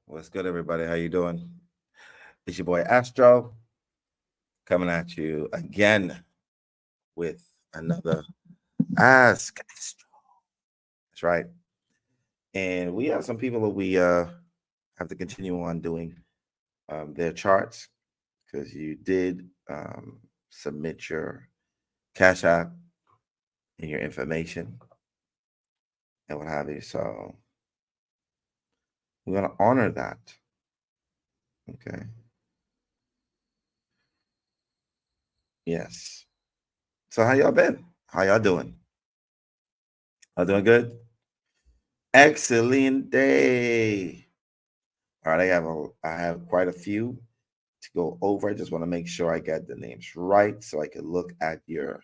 What's good, everybody? How you doing? It's your boy Astro coming at you again with another Ask Astro. That's right. And we have some people that we have to continue on doing their charts because you did submit your Cash App and your information and what have you. So we're gonna honor that. Okay. Yes. So how y'all been? How y'all doing? Y'all doing good? Excellent day. All right, I have quite a few to go over. I just want to make sure I get the names right so I can look at your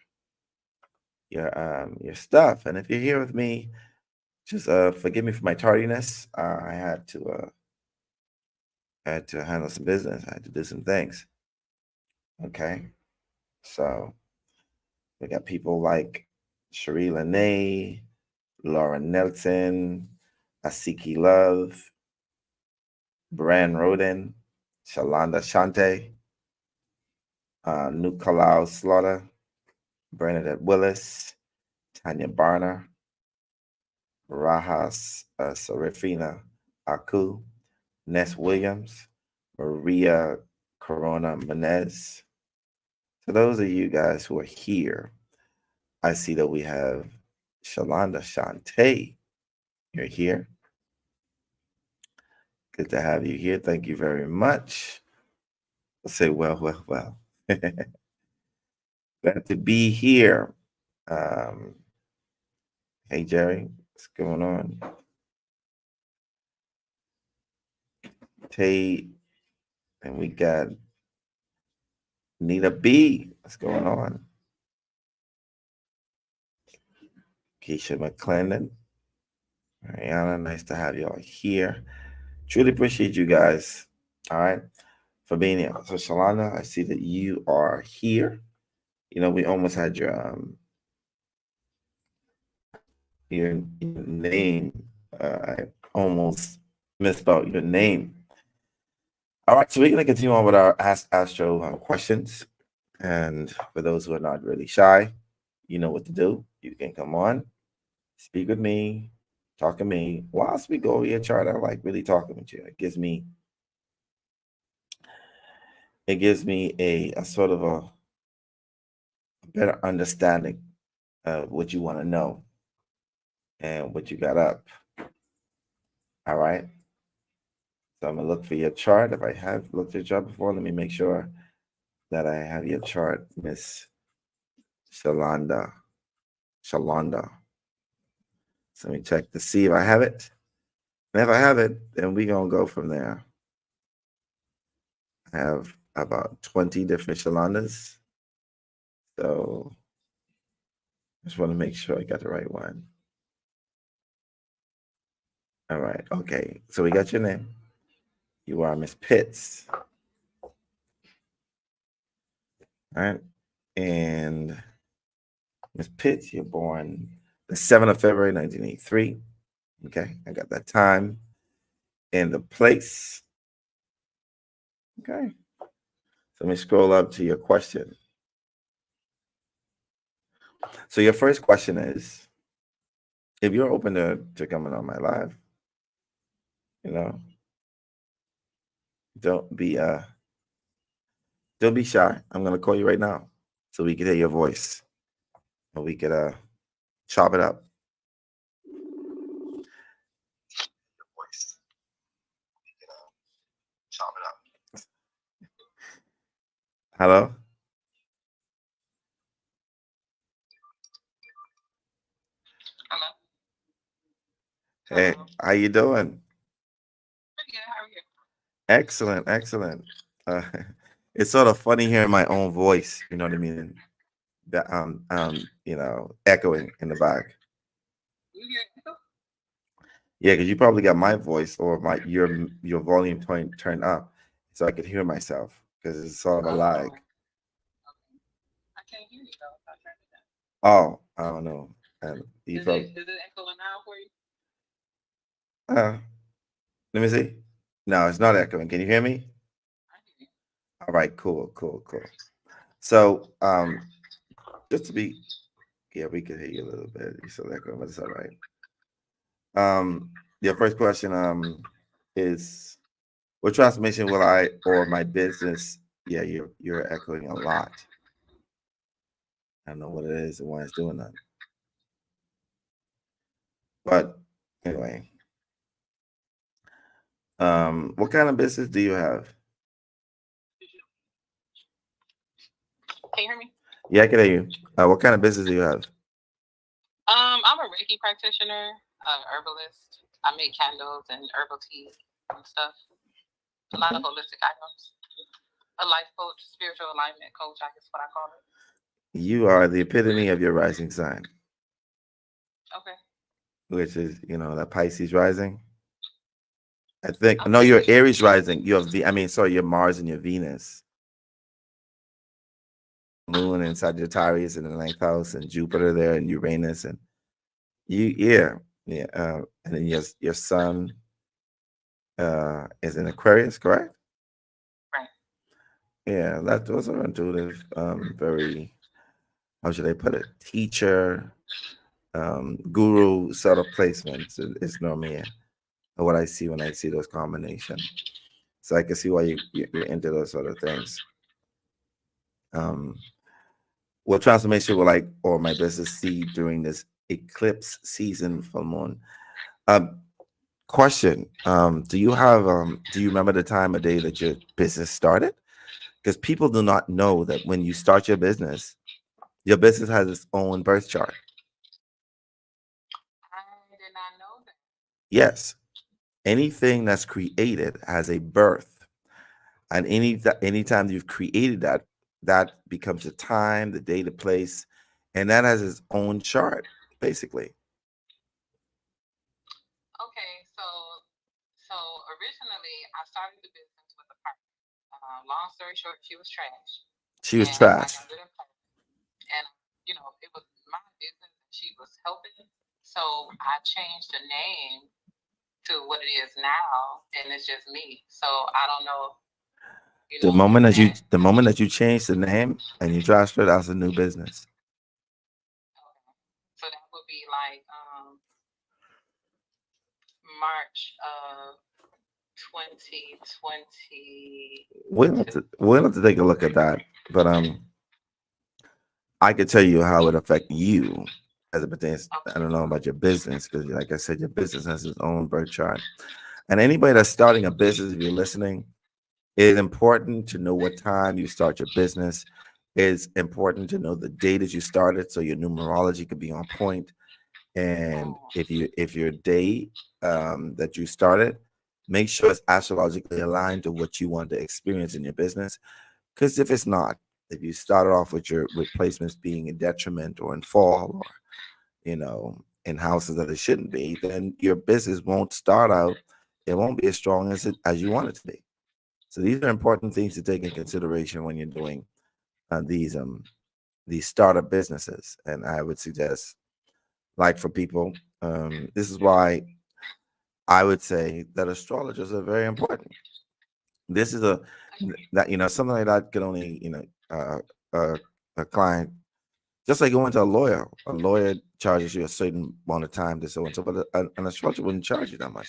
stuff. And if you're here with me, just forgive me for my tardiness. I had to handle some business. I had to do some things. Okay. So we got people like Cherie Lene, Lauren Nelson, Asiki Love, Bran Roden, Shalonda Shante, Nukalau Slaughter, Bernadette Willis, Tanya Barner, Rahas Sarifina Aku, Ness Williams, Maria Corona Menez. So those of you guys who are here, I see that we have Shalonda Shante. You're here. Good to have you here. Thank you very much. Let's say well. Glad to be here. Um, hey Jerry, what's going on? Tate, and we got Nita B. What's going on? Keisha McClendon. Mariana, nice to have y'all here. Truly appreciate you guys. All right. For being here. So Shalana, I see that you are here. We almost had your name. I almost misspelled your name. All right, so we're gonna continue on with our Ask Astro questions. And for those who are not really shy, you know what to do. You can come on, speak with me, talk to me. Whilst we go over your chart, I like really talking with you. It gives me a sort of a better understanding of what you want to know and what you got up. All right. So I'm gonna look for your chart. If I have looked at your chart before, let me make sure that I have your chart, Miss Shalonda. Shalonda. So let me check to see if I have it. And if I have it, then we're gonna go from there. I have about 20 different Shalondas. So I just want to make sure I got the right one. All right. Okay. So we got your name. You are Miss Pitts. All right. And Miss Pitts, you're born the 7th of February, 1983. Okay. I got that time and the place. Okay. So let me scroll up to your question. So your first question is, if you're open to coming on my live, don't be shy. I'm gonna call you right now so we can hear your voice and we could chop it up. Hello. Hello. Hey, Hello. how you doing? Pretty good. How are you? Excellent, excellent. Uh, it's sort of funny hearing my own voice. You know what I mean? That echoing in the back. You hear echo? Yeah, because you probably got my voice or your volume turned up, so I could hear myself because it's sort of a lag. Oh, okay. I can't hear you though. I turned it down. Oh, I don't know. And you Is probably it echoing now for you? uh, let me see. No, it's not echoing. Can you hear me? I hear you. All right, cool. So, just to be, yeah, we can hear you a little bit. You still echoing, but it's all right. Your first question, is what transformation will I or my business? Yeah, you're echoing a lot. I don't know what it is and why it's doing that. But anyway, what kind of business do you have? Can you hear me? Yeah, I can hear you. What kind of business do you have? I'm a Reiki practitioner, herbalist. I make candles and herbal tea and stuff. A lot of Okay. holistic items. A life coach, spiritual alignment coach, I guess what I call it. You are the epitome of your rising sign, Okay. which is, that Pisces rising. I think, I'm no, you're Aries. Aries rising. Sorry, your Mars and your Venus, Moon and Sagittarius in the ninth house, and Jupiter there, and Uranus, and yeah. And then your Sun is in Aquarius, correct? Right. Yeah, those are intuitive, very, how should I put it, teacher, guru sort of placements is normally what I see when I see those combination. So I can see why you're into those sort of things. Um, what transformation will I or my business see during this eclipse season full moon? Um, Question: do you remember the time of day that your business started? Because people do not know that when you start your business has its own birth chart. I did not know that. Yes, anything that's created has a birth, and anytime you've created that, that becomes the time, the day, the place, and that has its own chart, basically. Okay, so originally I started the business with a partner. Long story short, she was trash, She was and I trash. got rid of her. And it was my business, and she was helping. So I changed the name to what it is now, and it's just me. So I don't know, if that. The moment that you change the name and you transfer, that's a new business. Okay. So that would be like March of 2022. We'll have to take a look at that, but I could tell you how it affect you as it pertains. I Okay. don't know about your business because, like I said, your business has its own birth chart. And anybody that's starting a business, if you're listening, it is important to know what time you start your business. It's important to know the date that you started so your numerology could be on point. And Oh, if your day that you started, make sure it's astrologically aligned to what you want to experience in your business. Because if it's not, if you started off with your replacements being in detriment or in fall, or in houses that it shouldn't be, then your business won't start out. It won't be as strong as you want it to be. So these are important things to take in consideration when you're doing these startup businesses. And I would suggest, like for people, this is why I would say that astrologers are very important. This is agree. that something like that could only uh, a client, just like going to a lawyer. A lawyer charges you a certain amount of time to so and so, but an astrologer wouldn't charge you that much.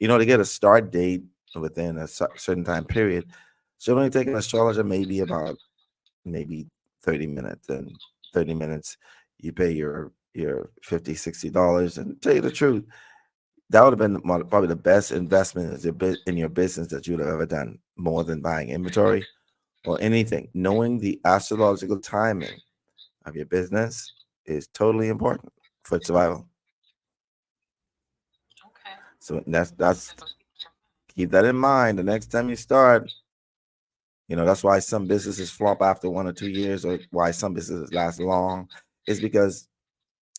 To get a start date within a certain time period, so it only take an astrologer maybe 30 minutes, and 30 minutes you pay your $50-$60. And tell you the truth, that would have been probably the best investment in your business that you would have ever done, more than buying inventory or anything. Knowing the astrological timing of your business is totally important for its survival. Okay. So that's That's what keep that in mind the next time you start. That's why some businesses flop after 1 or 2 years, or why some businesses last long, is because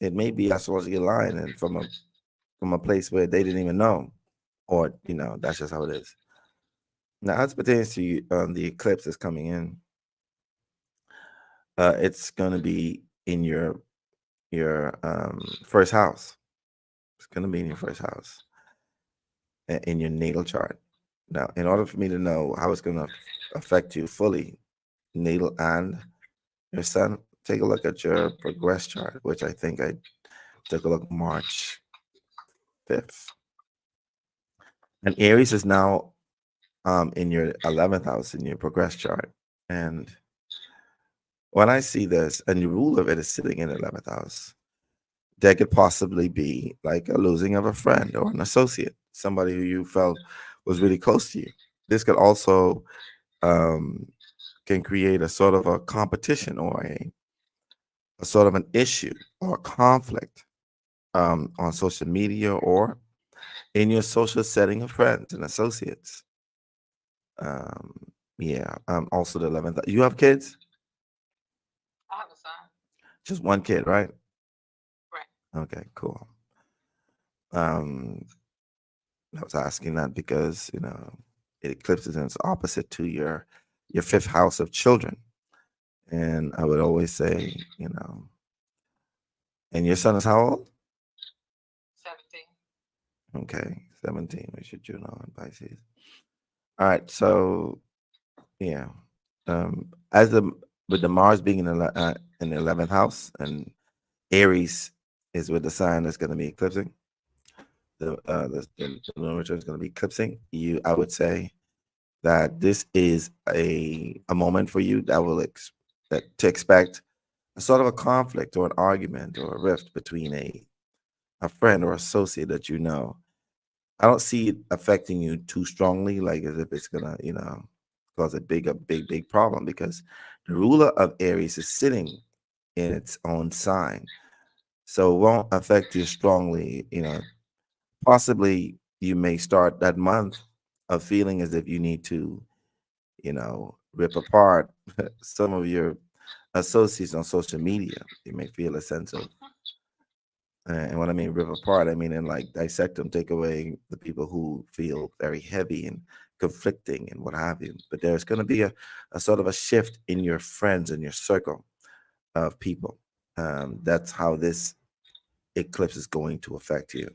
it may be astrologically aligned and from a place where they didn't even know, or that's just how it is. Now, as it pertains to the eclipse that's coming in, it's going to be in your first house. It's going to be in your first house, in your natal chart. Now, in order for me to know how it's going to affect you fully, natal and your sun, take a look at your progress chart, which I think I took a look March 5th. And Aries is now in your 11th house in your progress chart. And when I see this, and the rule of it is sitting in the 11th house, there could possibly be like a losing of a friend or an associate, somebody who you felt was really close to you. This could also can create a sort of a competition or a sort of an issue or a conflict on social media or in your social setting of friends and associates. Um, yeah. Also the 11th. You have kids? I have a son. Just one kid, right? Right. Okay, cool. Um, I was asking that because it eclipses and it's opposite to your fifth house of children. And I would always say, and your son is how old? 17. Okay, 17. We should Juno and Pisces. All right, so yeah, as the with the Mars being in the 11th house and Aries is with the sign that's going to be eclipsing. The lunar return is going to be eclipsing. I would say that this is a moment for you that that to expect a sort of a conflict or an argument or a rift between a friend or associate that you know. I don't see it affecting you too strongly, like as if it's gonna, cause a big problem because the ruler of Aries is sitting in its own sign. So it won't affect you strongly, Possibly you may start that month of feeling as if you need to, rip apart some of your associates on social media. You may feel a sense of and when I mean rip apart, I mean in like dissect them, take away the people who feel very heavy and conflicting and what have you. But there's going to be a sort of a shift in your friends and your circle of people. That's how this eclipse is going to affect you.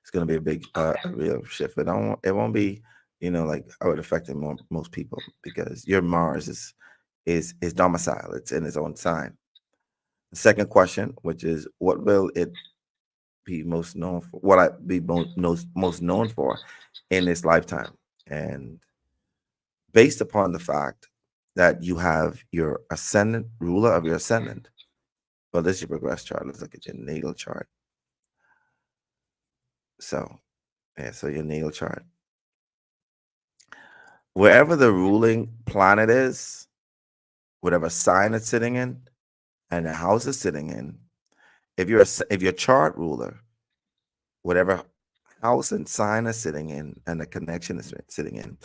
It's going to be a big, Okay. a real shift, but it won't be, like how it affected most people because your Mars is domicile. It's in its own sign. The second question, which is, what will it be most known for? What I be most known for in this lifetime? And based upon the fact that you have your ascendant ruler of your ascendant. Well, this is your progress chart. Let's look at your natal chart. So, yeah, so your natal chart. Wherever the ruling planet is, whatever sign it's sitting in, and the house is sitting in, if your chart ruler, whatever house and sign is sitting in, and the connection is sitting in,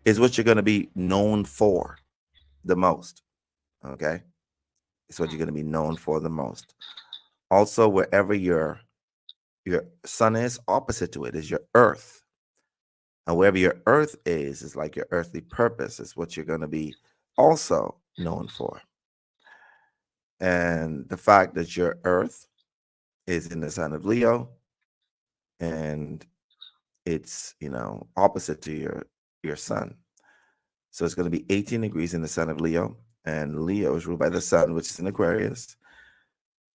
is what you're going to be known for the most. Okay, it's what you're going to be known for the most. Also, wherever your sun is, opposite to it is your earth. And wherever your earth is like your earthly purpose, is what you're going to be also known for. And the fact that your earth is in the sign of Leo and it's, opposite to your sun. So it's going to be 18 degrees in the sign of Leo, and Leo is ruled by the sun, which is in Aquarius.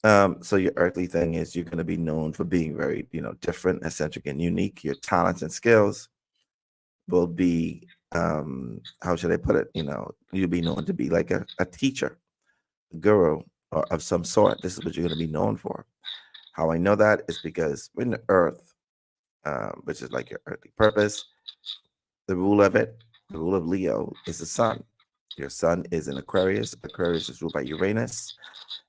So your earthly thing is you're going to be known for being very, different, eccentric, and unique. Your talents and skills will be, how should I put it? You'll be known to be like a teacher, a guru, or of some sort. This is what you're going to be known for. How I know that is because when the earth, which is like your earthly purpose, the rule of it, the rule of Leo is the sun. Your sun is in Aquarius. Aquarius is ruled by Uranus.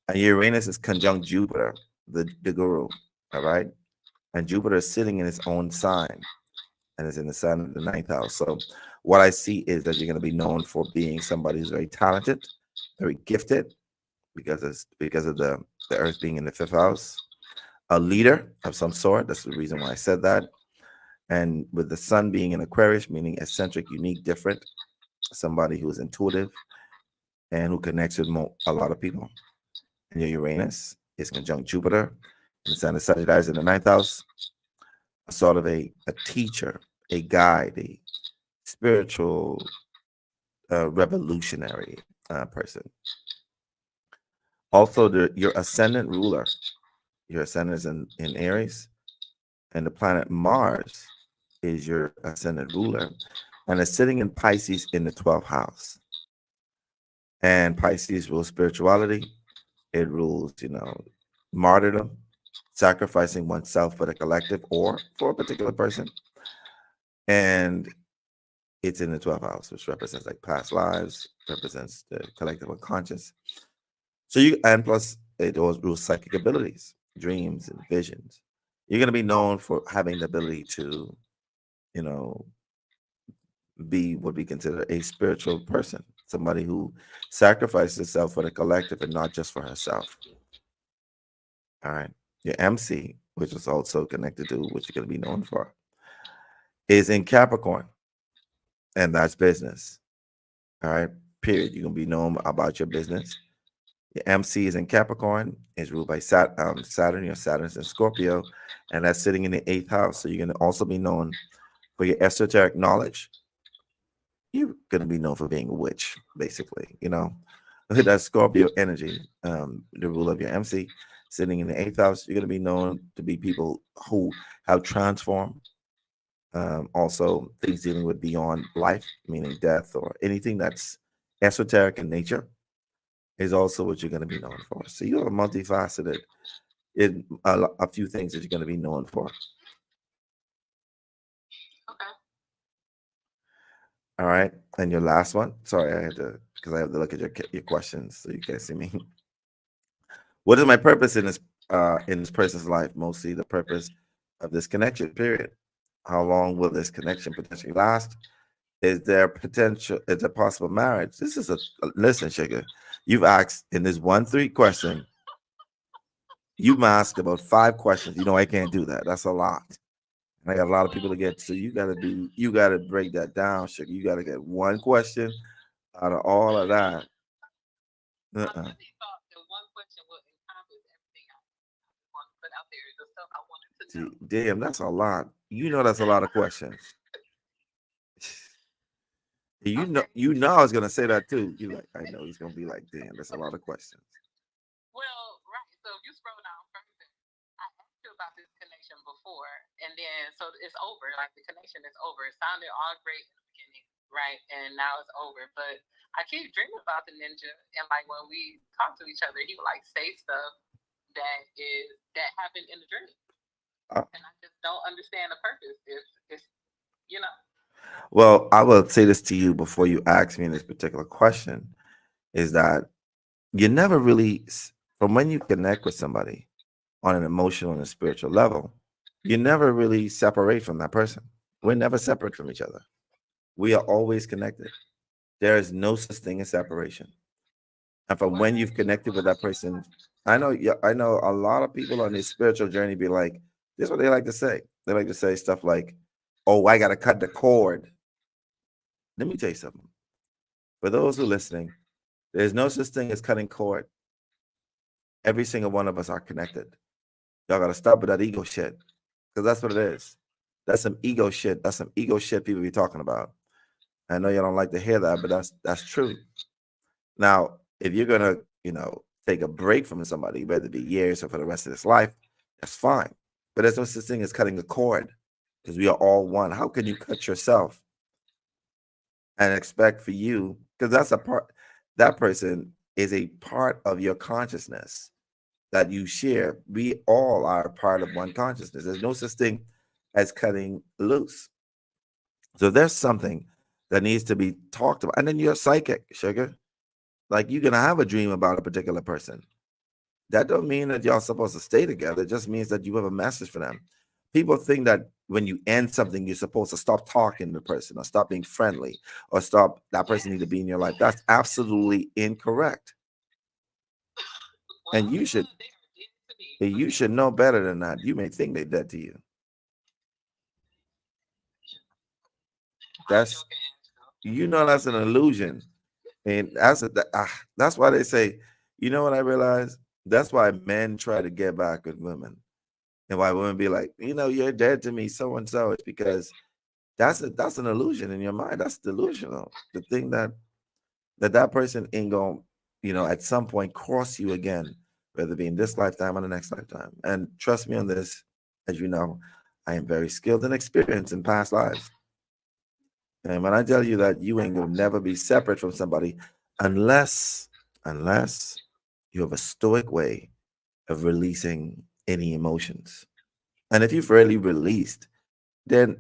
And Uranus is conjunct Jupiter, the guru. All right. And Jupiter is sitting in its own sign and is in the sign of the ninth house. So what I see is that you're going to be known for being somebody who's very talented, very gifted, because of the earth being in the fifth house, a leader of some sort. That's the reason why I said that. And with the sun being in Aquarius, meaning eccentric, unique, different, somebody who is intuitive and who connects with a lot of people. And your Uranus is conjunct Jupiter, and the sun is Sagittarius in the ninth house, a sort of a teacher, a guide, a spiritual revolutionary person. Also, your ascendant ruler, your ascendant is in Aries, and the planet Mars is your ascendant ruler, and it's sitting in Pisces in the 12th house. And Pisces rules spirituality. It rules, martyrdom, sacrificing oneself for the collective or for a particular person. And it's in the 12th house, which represents like past lives, represents the collective unconscious. So and plus it always rules psychic abilities, dreams and visions. You're going to be known for having the ability to, you know, be what we consider a spiritual person, somebody who sacrifices herself for the collective and not just for herself. All right. Your MC, which is also connected to what you're going to be known for, is in Capricorn, and that's business. All right. Period. You're going to be known about your business. Your MC is in Capricorn, is ruled by Saturn. Your Saturn's in Scorpio, and that's sitting in the 8th house. So you're going to also be known for your esoteric knowledge. You're going to be known for being a witch, basically, that Scorpio energy, the rule of your MC sitting in the 8th house. You're going to be known to be people who have transformed. Also, things dealing with beyond life, meaning death or anything that's esoteric in nature, is also what you're going to be known for. So you're multifaceted in a few things that you're going to be known for. Okay. All right. And your last one. Sorry, because I have to look at your questions so you can't see me. What is my purpose in this person's life? Mostly the purpose of this connection, period. How long will this connection potentially last? Is there potential? Is there possible marriage? This is listen, sugar. You've asked in this 1-3 question. You've asked about 5 questions. I can't do that. That's a lot. And I got a lot of people to get. So you got to break that down, sugar. You got to get one question out of all of that. I really thought the one question would encompass everything I want to put out there, the stuff I wanted to know. Damn, that's a lot. That's a lot of questions. I was gonna say that too. You like, I know he's gonna be like, damn, that's a lot of questions. Well, right. So if you scroll down further, I asked you about this connection before, and then so it's over. Like the connection is over. It sounded all great in the beginning, right? And now it's over. But I keep dreaming about the ninja, and like when we talk to each other, he would like say stuff that happened in the dream, and I just don't understand the purpose. It's Well, I will say this to you before you ask me this particular question: is that you never really, from when you connect with somebody on an emotional and a spiritual level, you never really separate from that person. We're never separate from each other. We are always connected. There is no such thing as separation. And from when you've connected with that person, I know a lot of people on this spiritual journey be like, this is what they like to say. They like to say stuff like, oh, I got to cut the cord. Let me tell you something. For those who are listening, there's no such thing as cutting cord. Every single one of us are connected. Y'all got to stop with that ego shit, because that's what it is. That's some ego shit. That's some ego shit people be talking about. I know y'all don't like to hear that, but that's true. Now, if you're gonna, take a break from somebody, whether it be years or for the rest of this life, that's fine. But there's no such thing as cutting a cord, because we are all one. How can you cut yourself and expect for you? Because that's a part. That person is a part of your consciousness that you share. We all are part of one consciousness. There's no such thing as cutting loose. So there's something that needs to be talked about. And then you're psychic, sugar. Like, you're gonna have a dream about a particular person. That don't mean that y'all supposed to stay together. It just means that you have a message for them. People think that when you end something, you're supposed to stop talking to the person or stop being friendly or stop, that person need to be in your life. That's absolutely incorrect. And you should know better than that. You may think they're dead to you. That's that's an illusion. And that's why they say, what I realized? That's why men try to get back with women. And why women be like, you're dead to me, so and so. It's because that's an illusion in your mind. That's delusional. The thing that person ain't gonna, at some point cross you again, whether it be in this lifetime or the next lifetime. And trust me on this, as you know, I am very skilled and experienced in past lives. And when I tell you that you ain't gonna never be separate from somebody unless you have a stoic way of releasing any emotions. And if you've really released, then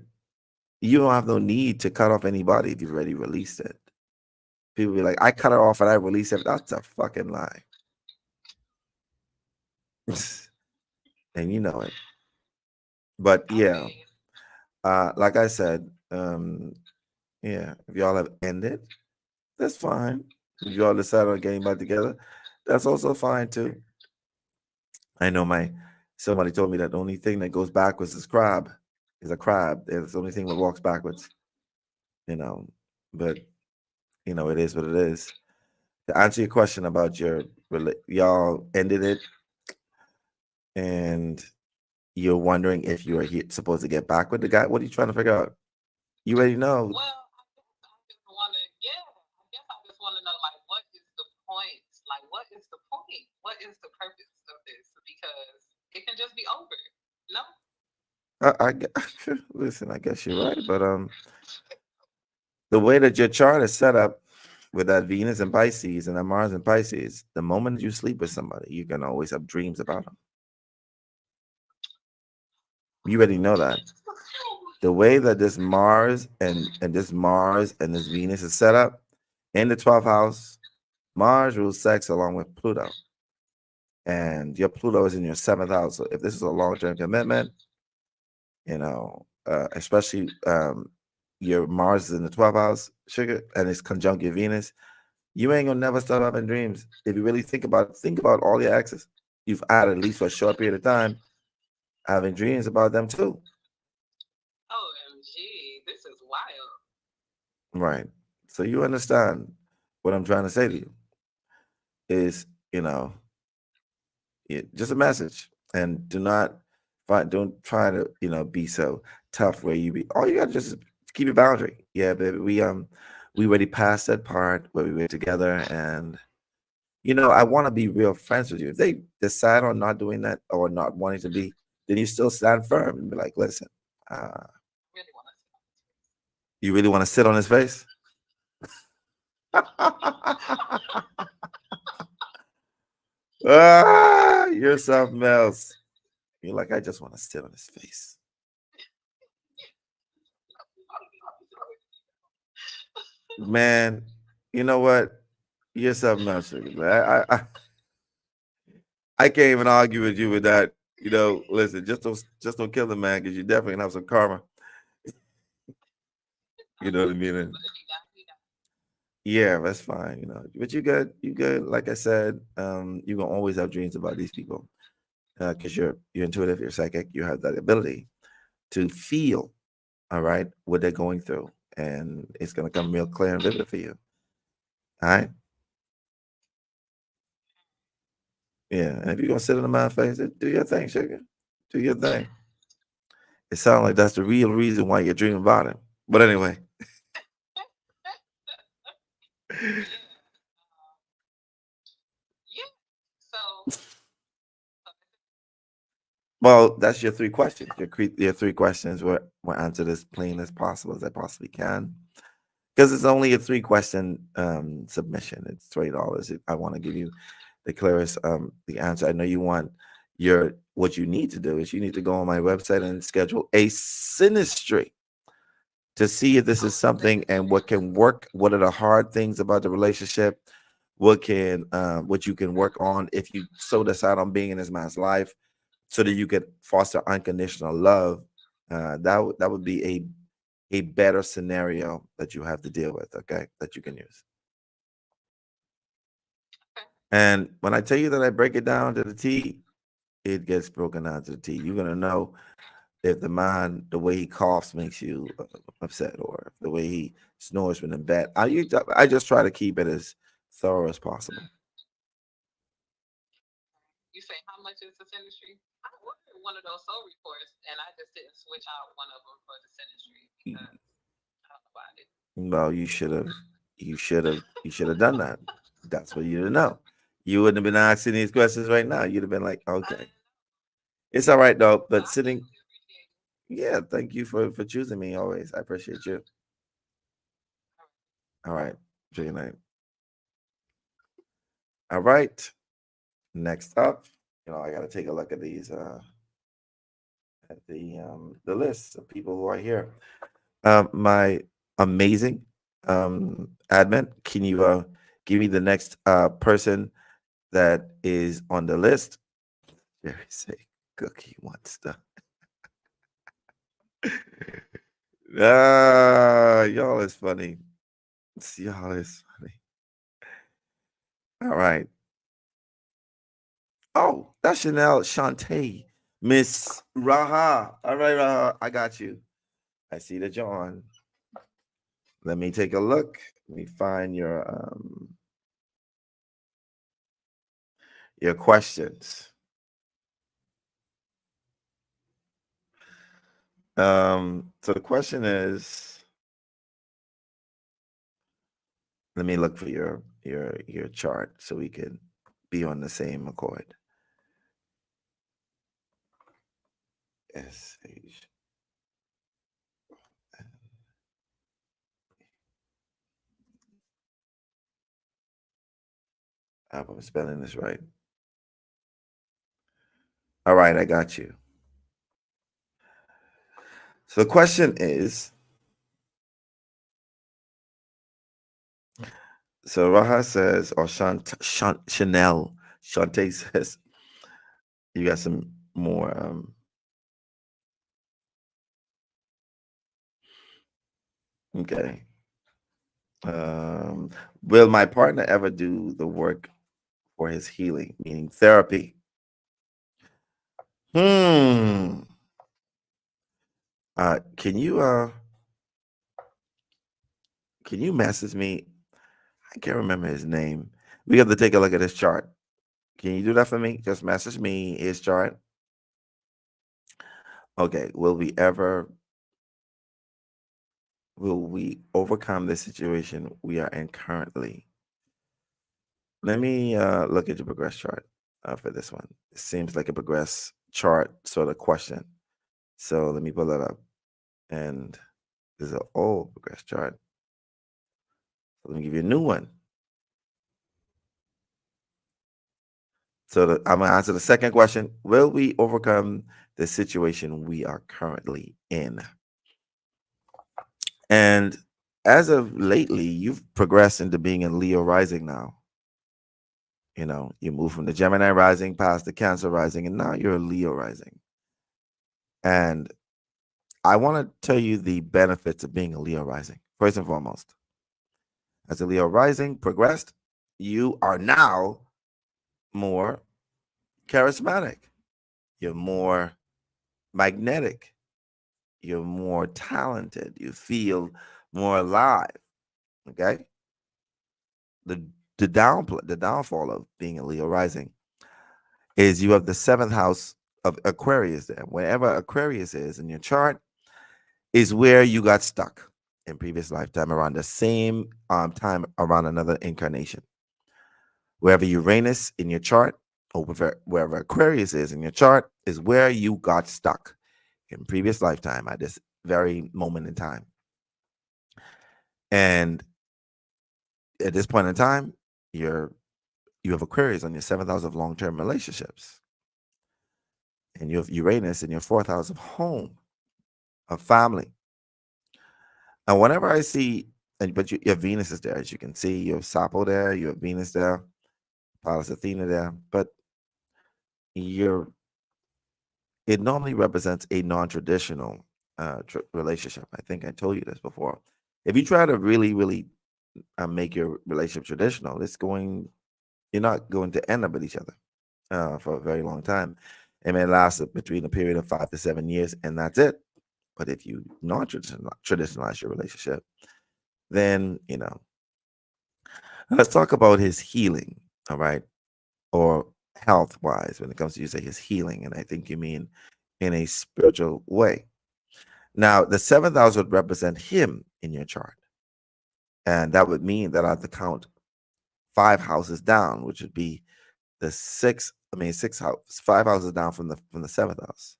you don't have no need to cut off anybody if you've already released it. People be like, I cut it off and I release it. That's a fucking lie. And you know it. But yeah, Okay. like I said, yeah, if y'all have ended, that's fine. If y'all decide on getting back together, that's also fine too. I know somebody told me that the only thing that goes backwards is a crab. It's the only thing that walks backwards, you know. But it is what it is. To answer your question about y'all ended it, and you're wondering if you are supposed to get back with the guy. What are you trying to figure out? You already know. Well, I just want to, yeah, I guess I just want to know, like, what is the point? Like, what is the point? What is the purpose of this? Because it can just be over. No? Listen. I guess you're right, but the way that your chart is set up with that Venus and Pisces and that Mars and Pisces, the moment you sleep with somebody, you can always have dreams about them. You already know that. The way that this Mars and this Venus is set up in the 12th house, Mars rules sex along with Pluto. And your Pluto is in your 7th house. So if this is a long-term commitment, especially your Mars is in the 12th house, sugar, and it's conjunct your Venus, you ain't gonna never stop having dreams. If you really think about all your exes you've had, at least for a short period of time, having dreams about them too. OMG, this is wild. Right. So you understand what I'm trying to say to you is, just a message. And don't try to, be so tough where all you gotta just keep your boundary. Yeah, baby. We already passed that part where we were together, and I want to be real friends with you. If they decide on not doing that or not wanting to be, then you still stand firm and be like, listen, Really want to. you really want to sit on his face? You're something else. You're like, I just want to sit on his face. Man, you know what? You're something else. I can't even argue with you with that. Listen, just don't kill the man, because you definitely gonna have some karma. You know what I mean? Yeah, that's fine. But you good. You good. Like I said, you're gonna always have dreams about these people, because you're intuitive, you're psychic, you have that ability to feel, all right, what they're going through, and it's gonna come real clear and vivid for you. All right. Yeah, and if you're gonna sit in the man's face, then do your thing, sugar. Do your thing. It sounds like that's the real reason why you're dreaming about him. But anyway. Yeah. Yeah. So, Well, that's your three questions. Your three questions were answered as plain as possible as I possibly can. Because it's only a 3-question submission. It's $20. I want to give you the clearest the answer. I know you want what you need to do is you need to go on my website and schedule a synastry to see if this is something and what can work. What are the hard things about the relationship? What you can work on if you so decide on being in this man's life, so that you could foster unconditional love. That would be a better scenario that you have to deal with. Okay, that you can use. And when I tell you that I break it down to the T, it gets broken down to the T. You're gonna know if the way he coughs makes you upset, or the way he snores when in bed. I just try to keep it as thorough as possible. you say how much is this industry? one of those soul reports, and I just didn't switch out one of them for the synastry because I don't know why I did. Well, you should have done that. That's what you didn't know. You wouldn't have been asking these questions right now. You'd have been like, okay, it's all right though. But sitting, yeah, thank you for choosing me always. I appreciate you. All right, Jay night. All right, next up, I got to take a look at these at the list of people who are here. My amazing admin, can you give me the next person that is on the list? Jerry say Cookie wants to. Y'all is funny. Y'all is funny. All right. Oh, that's Chanel Shantae. Miss Raha. All right, Raha, I got you. I see that you're on. Let me take a look. Let me find your questions. So the question is, let me look for your chart so we can be on the same accord. SH. I hope I'm spelling this right. All right, I got you. So the question is, so Raha says, or Chanel, Shantae says, you got some more. Okay. Will my partner ever do the work for his healing, meaning therapy? Can you message me? I can't remember his name. We have to take a look at his chart. Can you do that for me? Just message me his chart. Okay. Will we overcome the situation we are in currently? Let me look at your progress chart for this one. It seems like a progress chart sort of question. So let me pull that up. And there's an old progress chart. So let me give you a new one. So I'm going to answer the second question. Will we overcome the situation we are currently in? And as of lately, you've progressed into being a Leo rising now. You move from the Gemini rising past the Cancer rising, and now you're a Leo rising. And I want to tell you the benefits of being a Leo rising. First and foremost, as a Leo rising progressed, you are now more charismatic. You're more magnetic. You're more talented. You feel more alive. Okay. The downfall of being a Leo rising is you have the seventh house of Aquarius there. Wherever Aquarius is in your chart is where you got stuck in previous lifetime around the same time around another incarnation. Wherever Uranus in your chart or wherever Aquarius is in your chart is where you got stuck in previous lifetime at this very moment in time. And at this point in time, you have Aquarius on your seventh house of long-term relationships. And you have Uranus in your fourth house of home, of family. And whenever I see, but your Venus is there, as you can see, you have Sappho there, you have Venus there, Pallas Athena there, but it normally represents a non-traditional relationship. I think I told you this before. If you try to really, really make your relationship traditional, you're not going to end up with each other for a very long time. It may last between a period of 5 to 7 years, and that's it. But if you non-traditionalize your relationship, then, let's talk about his healing, all right? Or health-wise, when it comes to, you say, his healing. And I think you mean in a spiritual way. Now, the seventh house would represent him in your chart. And that would mean that I have to count 5 houses down, which would be the six house, 5 houses down from the seventh house,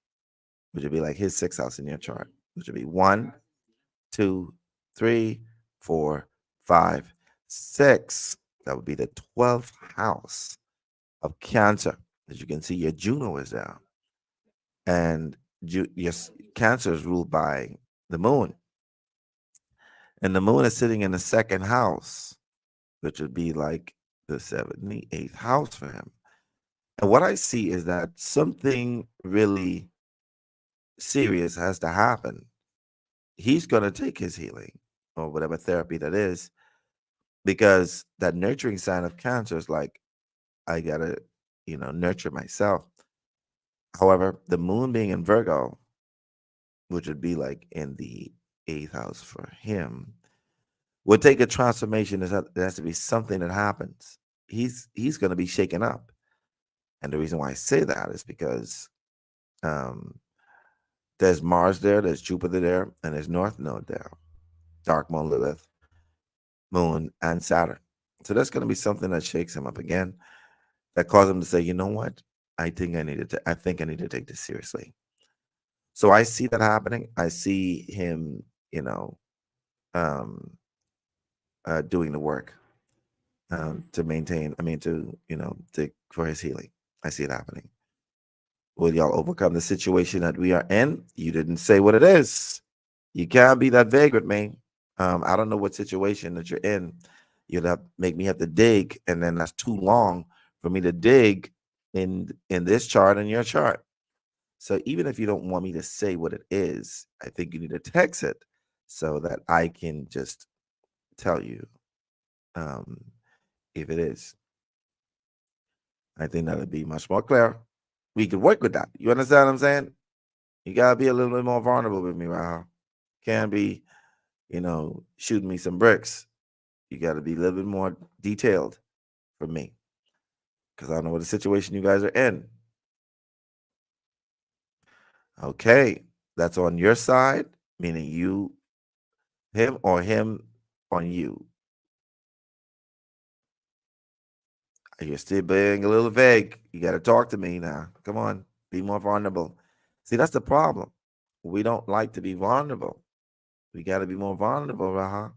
which would be like his sixth house in your chart, which would be 1, 2, 3, 4, 5, 6. That would be the 12th house of Cancer. As you can see, your Juno is there. And your Cancer is ruled by the moon. And the moon is sitting in the second house, which would be like the 78th house for him. And what I see is that something really serious has to happen. He's going to take his healing or whatever therapy that is, because that nurturing sign of Cancer is like, I got to, nurture myself. However, the moon being in Virgo, which would be like in the 8th house for him, would take a transformation. There has to be something that happens. He's going to be shaken up. And the reason why I say that is because there's Mars there, there's Jupiter there, and there's North Node there. Dark Moon, Lilith, Moon, and Saturn. So there's going to be something that shakes him up again, that causes him to say, you know what? I think I need to take this seriously. So I see that happening. I see him, doing the work to maintain. For his healing. I see it happening. Will y'all overcome the situation that we are in? You didn't say what it is. You can't be that vague with me. I don't know what situation that you're in. You'd have make me have to dig, and then that's too long for me to dig in this chart and your chart. So even if you don't want me to say what it is, I think you need to text it so that I can just tell you if it is. I think that would be much more clear. We could work with that. You understand what I'm saying? You gotta be a little bit more vulnerable with me, Rahul. Can't be, shooting me some bricks. You gotta be a little bit more detailed for me, because I don't know what the situation you guys are in. Okay, that's on your side, meaning you, him, or him on you. You're still being a little vague. You got to talk to me now. Come on, be more vulnerable. See, that's the problem. We don't like to be vulnerable. We got to be more vulnerable, Raha.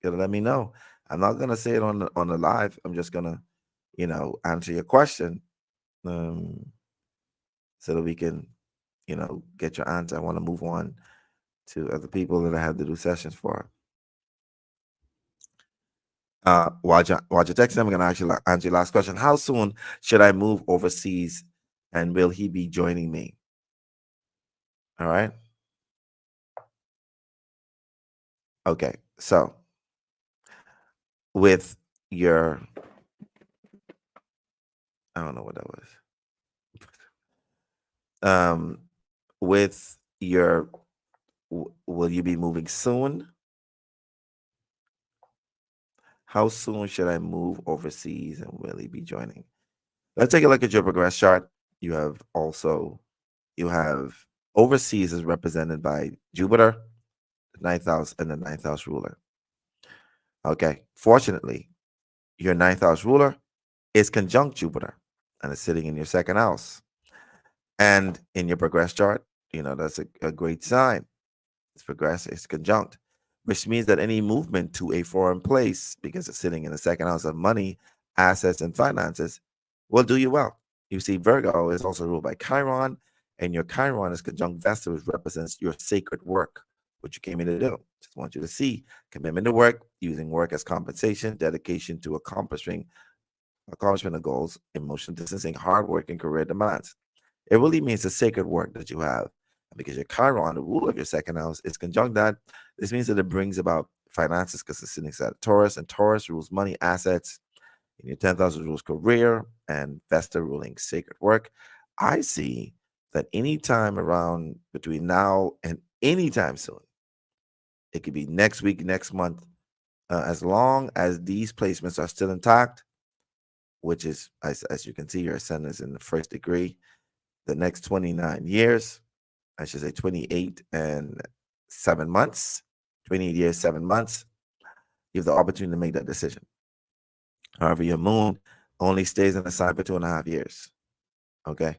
You got to let me know. I'm not gonna say it on the live. I'm just gonna, answer your question, so that we can, get your answer. I want to move on to other people that I have to do sessions for. While you're texting, I'm gonna actually answer your last question. How soon should I move overseas, and will he be joining me? All right. Okay. So with your, I don't know what that was. With your, will you be moving soon? How soon should I move overseas, and will he be joining? Let's take a look at your progress chart. You have overseas is represented by Jupiter, the 9th house, and the 9th house ruler. Okay. Fortunately, your 9th house ruler is conjunct Jupiter and is sitting in your second house. And in your progress chart, that's a great sign. It's progress, it's conjunct, which means that any movement to a foreign place, because it's sitting in the second house of money, assets, and finances, will do you well. You see, Virgo is also ruled by Chiron, and your Chiron is conjunct Vesta, which represents your sacred work, what you came in to do. Just want you to see commitment to work, using work as compensation, dedication to accomplishment of goals, emotional distancing, hard work, and career demands. It really means the sacred work that you have. And because your Chiron, the ruler of your second house, is conjunct that, this means that it brings about finances, because it's sitting inside Taurus, and Taurus rules money, assets. In your 10th house rules career, and Vesta ruling sacred work. I see that anytime around between now and anytime soon, it could be next week, next month, as long as these placements are still intact, which is, as you can see, your ascendant is in the first degree, the next 29 years, I should say 28 and 7 months, 28 years, 7 months, you have the opportunity to make that decision. However, your moon only stays in the sign for 2.5 years. Okay.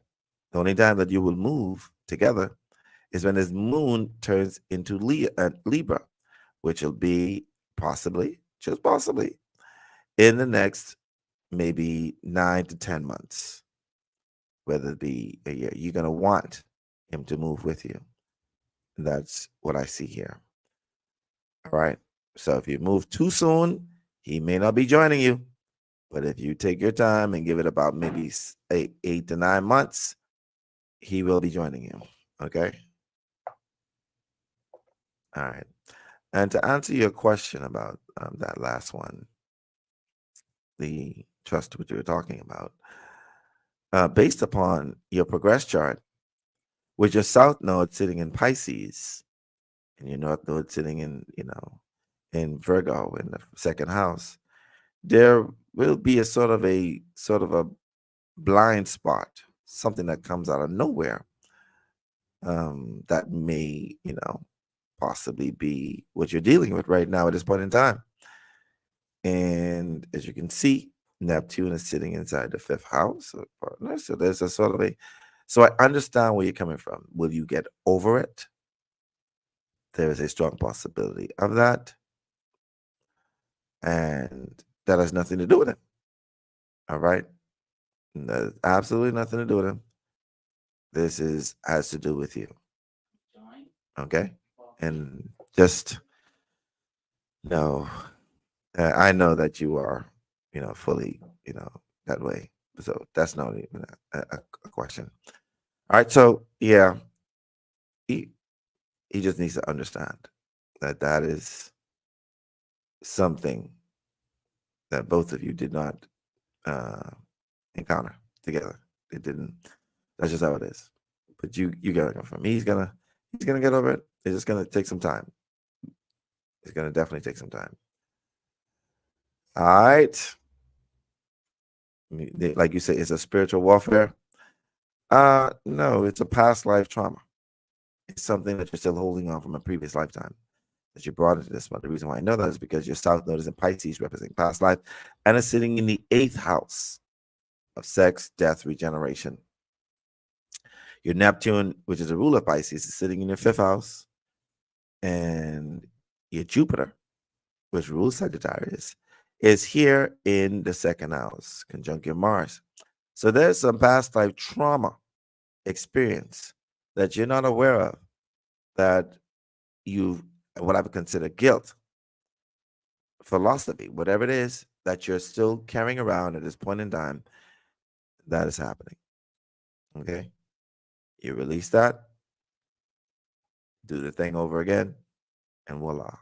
The only time that you will move together is when his moon turns into Libra, which will be possibly, just possibly, in the next maybe 9 to 10 months, whether it be a year. You're going to want him to move with you. That's what I see here. All right. So if you move too soon, he may not be joining you. But if you take your time and give it about maybe 8 to 9 months, he will be joining you. Okay. All right. And to answer your question about that last one, the trust which you were talking about, based upon your progress chart, with your south node sitting in Pisces and your north node sitting in Virgo in the second house, there will be a sort of a blind spot, something that comes out of nowhere, that may possibly be what you're dealing with right now at this point in time. And as you can see, Neptune is sitting inside the fifth house of partner. So there's a sort of so I understand where you're coming from. Will you get over it? There is a strong possibility of that. And that has nothing to do with it. All right. That has absolutely nothing to do with him. This has to do with you. Okay. And just know, I know that you are, fully, that way. So that's not even a question. All right. So yeah, he just needs to understand that is something that both of you did not encounter together. It didn't. That's just how it is. But you gotta come from. He's gonna get over it. It's just gonna take some time. It's gonna definitely take some time. All right. Like you say, it's a spiritual warfare. No, it's a past life trauma. It's something that you're still holding on from a previous lifetime that you brought into this one. The reason why I know that is because your south node is in Pisces, representing past life, and it's sitting in the 8th house of sex, death, regeneration. Your Neptune, which is a ruler of Pisces, is sitting in your 5th house, and your Jupiter, which rules Sagittarius, is here in the 2nd house, conjunct your Mars. So there's some past life trauma experience that you're not aware of, that you, what I would consider guilt, philosophy, whatever it is that you're still carrying around at this point in time, that is happening. Okay. You release that, do the thing over again, and voila.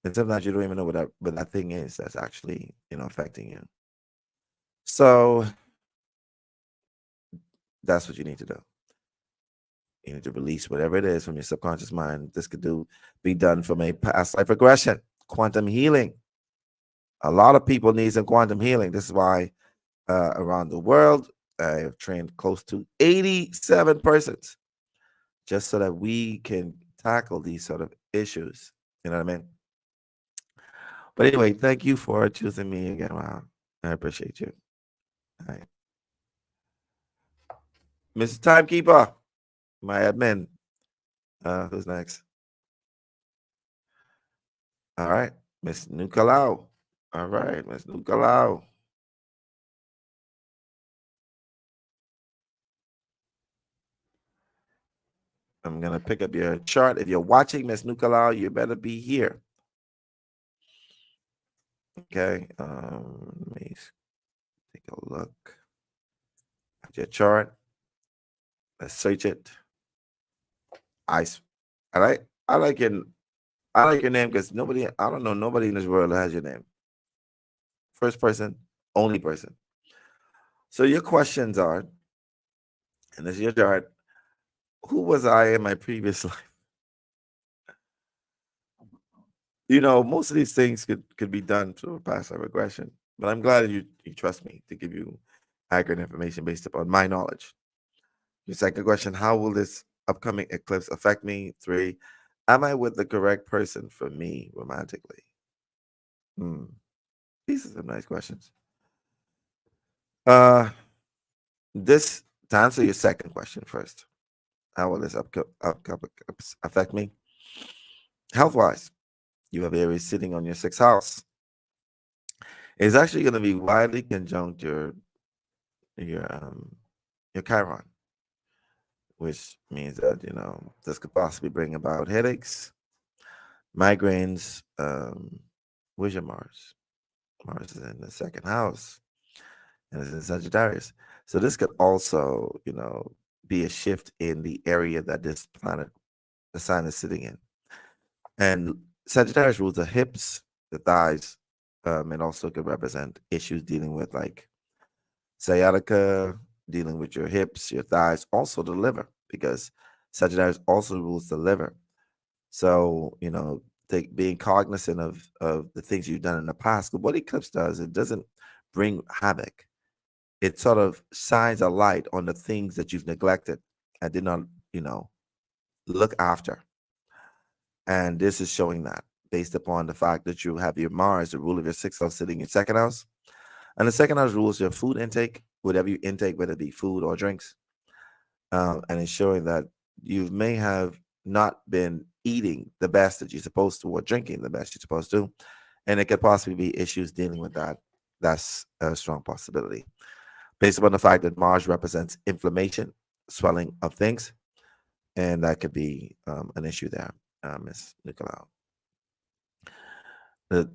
And sometimes you don't even know what that thing is that's actually, affecting you. So that's what you need to do. You need to release whatever it is from your subconscious mind. This could be done from a past life regression, quantum healing. A lot of people need some quantum healing. This is why around the world, I have trained close to 87 persons just so that we can tackle these sort of issues. You know what I mean? But anyway, thank you for choosing me again. Wow. I appreciate you. All right. Mr. Timekeeper, my admin. Who's next? All right. Miss Nukalau. All right, Miss Nukalau. I'm going to pick up your chart. If you're watching, Miss Nukalau, you better be here. Okay. Let me take a look at your chart. Let's search it. I like your name because I don't know nobody in this world that has your name. First person, only person. So your questions are, and this is your chart, who was I in my previous life? Most of these things could be done through a past life regression, but I'm glad you trust me to give you accurate information based upon my knowledge. Your second question, how will this upcoming eclipse affect me? 3, am I with the correct person for me romantically? Hmm. These are some nice questions. This to answer your second question first, how will this upcoming affect me? Health wise, you have Aries sitting on your sixth house. It's actually going to be widely conjunct your your Chiron, which means that this could possibly bring about headaches, migraines. Where's your Mars? Mars is in the second house and it's in Sagittarius. So this could also, be a shift in the area that this planet, the sign is sitting in. And Sagittarius rules the hips, the thighs, and also could represent issues dealing with like sciatica, dealing with your hips, your thighs, also the liver, because Sagittarius also rules the liver. So, being cognizant of the things you've done in the past. 'Cause what eclipse does, it doesn't bring havoc. It sort of shines a light on the things that you've neglected and did not, look after. And this is showing that based upon the fact that you have your Mars, the rule of your sixth house, sitting in your second house. And the second house rules your food intake, whatever you intake, whether it be food or drinks. And it's showing that you may have not been eating the best that you're supposed to or drinking the best you're supposed to. And it could possibly be issues dealing with that. That's a strong possibility. Based upon the fact that Mars represents inflammation, swelling of things, and that could be an issue there, Miss Nicolau. The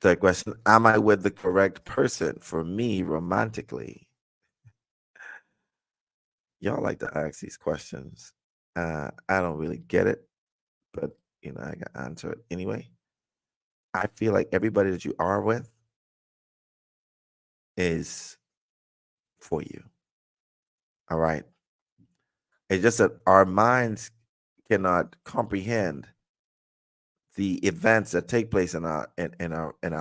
third question, am I with the correct person for me romantically? Y'all like to ask these questions. I don't really get it, but I can answer it anyway. I feel like everybody that you are with is for you. All right. It's just that our minds cannot comprehend the events that take place in our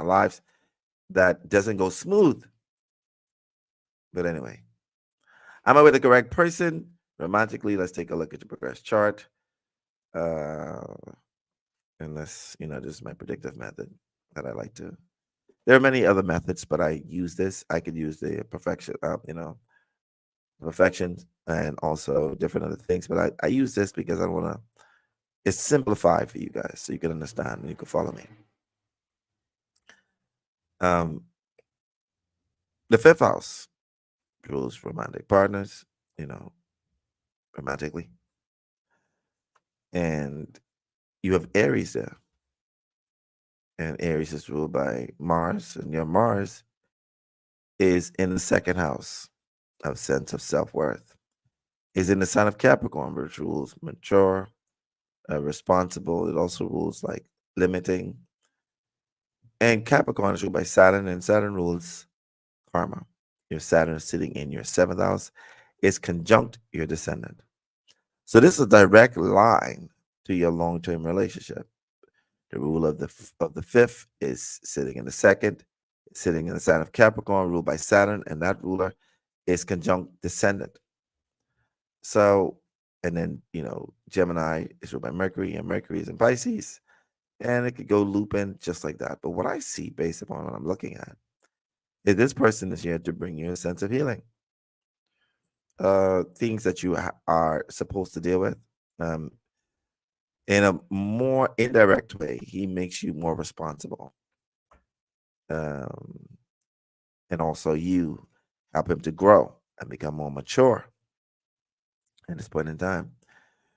lives that doesn't go smooth. But anyway, am I with the correct person romantically? Let's take a look at your progress chart. And this is my predictive method that I like to. There are many other methods, but I use this. I could use the perfection, and also different other things. But I use this because I want to. It's simplified for you guys, so you can understand and you can follow me. The fifth house rules romantic partners, romantically, and you have Aries there, and Aries is ruled by Mars, and your Mars is in the second house of sense of self-worth. Is in the sign of Capricorn, which rules mature, responsible. It also rules like limiting. And Capricorn is ruled by Saturn, and Saturn rules karma. Your Saturn is sitting in your seventh house. It's conjunct your descendant. So this is a direct line to your long-term relationship. The rule of the fifth is sitting in the second, sitting in the sign of Capricorn, ruled by Saturn, and that ruler is conjunct descendant. So, and then Gemini is ruled by Mercury, and Mercury is in Pisces, and it could go looping just like that. But what I see, based upon what I'm looking at, is this person is here to bring you a sense of healing. Things that you are supposed to deal with. In a more indirect way, he makes you more responsible. And also you help him to grow and become more mature at this point in time.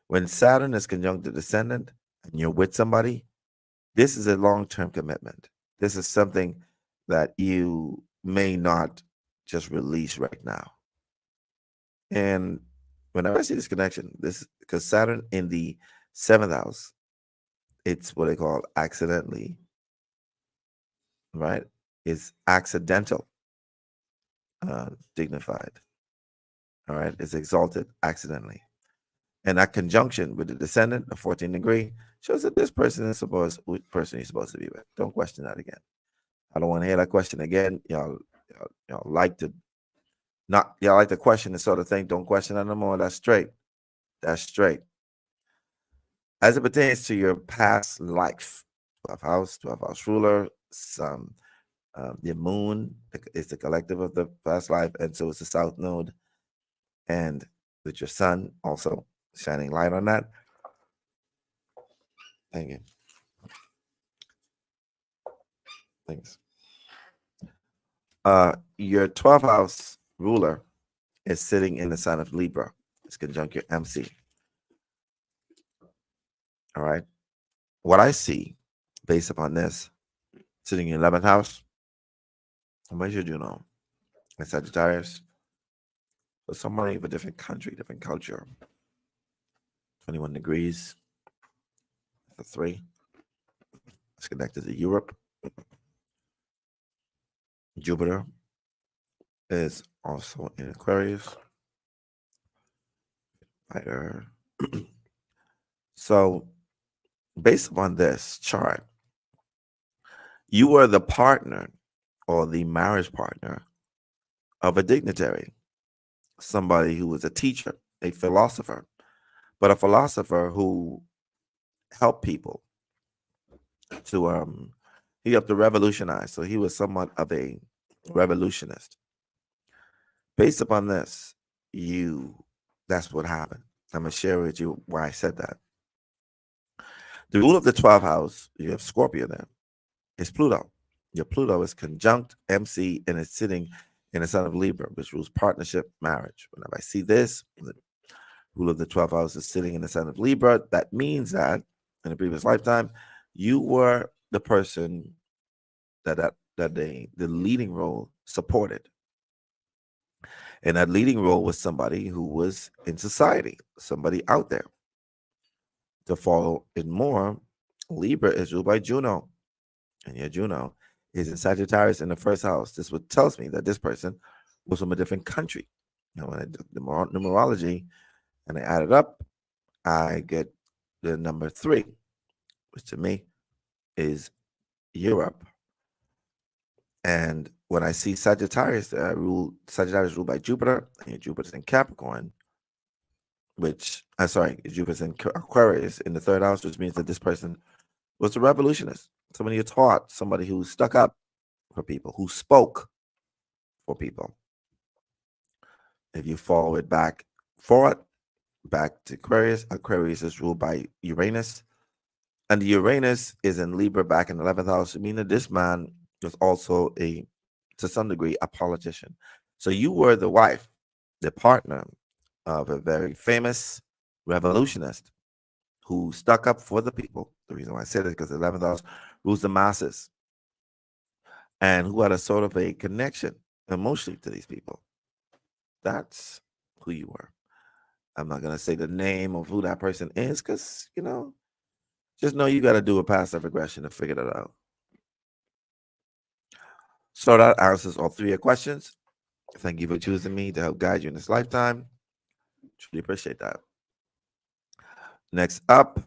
When Saturn is conjunct the descendant and you're with somebody, this is a long-term commitment. This is something that you may not just release right now. And whenever I see this connection, because Saturn in the seventh house, it's what they call accidentally, right? It's accidental, dignified. All right, it's exalted accidentally. And that conjunction with the descendant, the 14th degree, shows that this person is the person you're supposed to be with. Don't question that again. I don't want to hear that question again. Y'all like to Not y'all like to question this sort of thing. Don't question it no more. That's straight. That's straight. As it pertains to your past life, 12 house ruler, some your moon is the collective of the past life, and so it's the south node, and with your sun also shining light on that. Thank you. Thanks. Your 12th house ruler is sitting in the sign of Libra. It's conjunct your MC. All right. What I see based upon this, sitting in 11th house, what should you know? In Sagittarius, for somebody of a different country, different culture, 21 degrees, the 3. It's connected to Europe. Jupiter is also in Aquarius. So, based upon this chart, you are the partner or the marriage partner of a dignitary, somebody who was a teacher, a philosopher, but a philosopher who helped people to he helped to revolutionize. So he was somewhat of a revolutionist. Based upon this, that's what happened. I'm gonna share with you why I said that. The rule of the 12th house, you have Scorpio there, is Pluto. Your Pluto is conjunct MC and it's sitting in the sign of Libra, which rules partnership, marriage. Whenever I see this, the rule of the 12th house is sitting in the sign of Libra. That means that in a previous lifetime, you were the person that the leading role supported. And that leading role was somebody who was in society, somebody out there. To follow it more, Libra is ruled by Juno. And your Juno is in Sagittarius in the first house. This would tells me that this person was from a different country. You know, when I did the numerology and I add it up, I get the number 3, which to me is Europe. And when I see Sagittarius, Sagittarius ruled by Jupiter, and Jupiter's in Capricorn, which I'm sorry, Jupiter's in Aquarius in the third house, which means that this person was a revolutionist, somebody who taught, somebody who stuck up for people, who spoke for people. If you follow it back to Aquarius, Aquarius is ruled by Uranus, and the Uranus is in Libra back in the 11th house, meaning that this man was also to some degree, a politician. So you were the wife, the partner of a very famous revolutionist who stuck up for the people. The reason why I said it is because the 11th house rules the masses, and who had a sort of a connection emotionally to these people. That's who you were. I'm not going to say the name of who that person is because, just know you got to do a passive regression to figure that out. So that answers all 3 of your questions. Thank you for choosing me to help guide you in this lifetime. Truly appreciate that. Next up,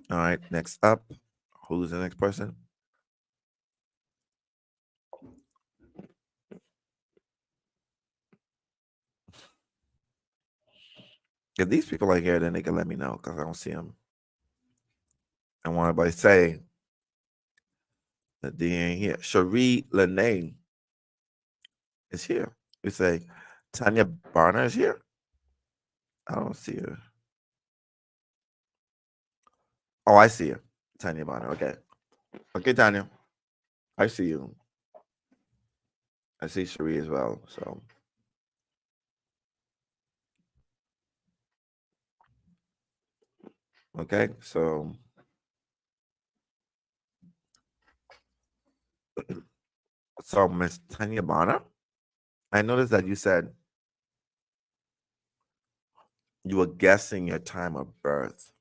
all right, next up, who's the next person? If these people are here, then they can let me know because I don't see them. I want everybody to say that they ain't here. Cherie Lene is here. We say Tanya Barner is here. I don't see her. Oh, I see her. Tanya Barner. Okay. Okay, Tanya. I see you. I see Cherie as well. So okay, so Miss Tanya Barner, I noticed that you said you were guessing your time of birth.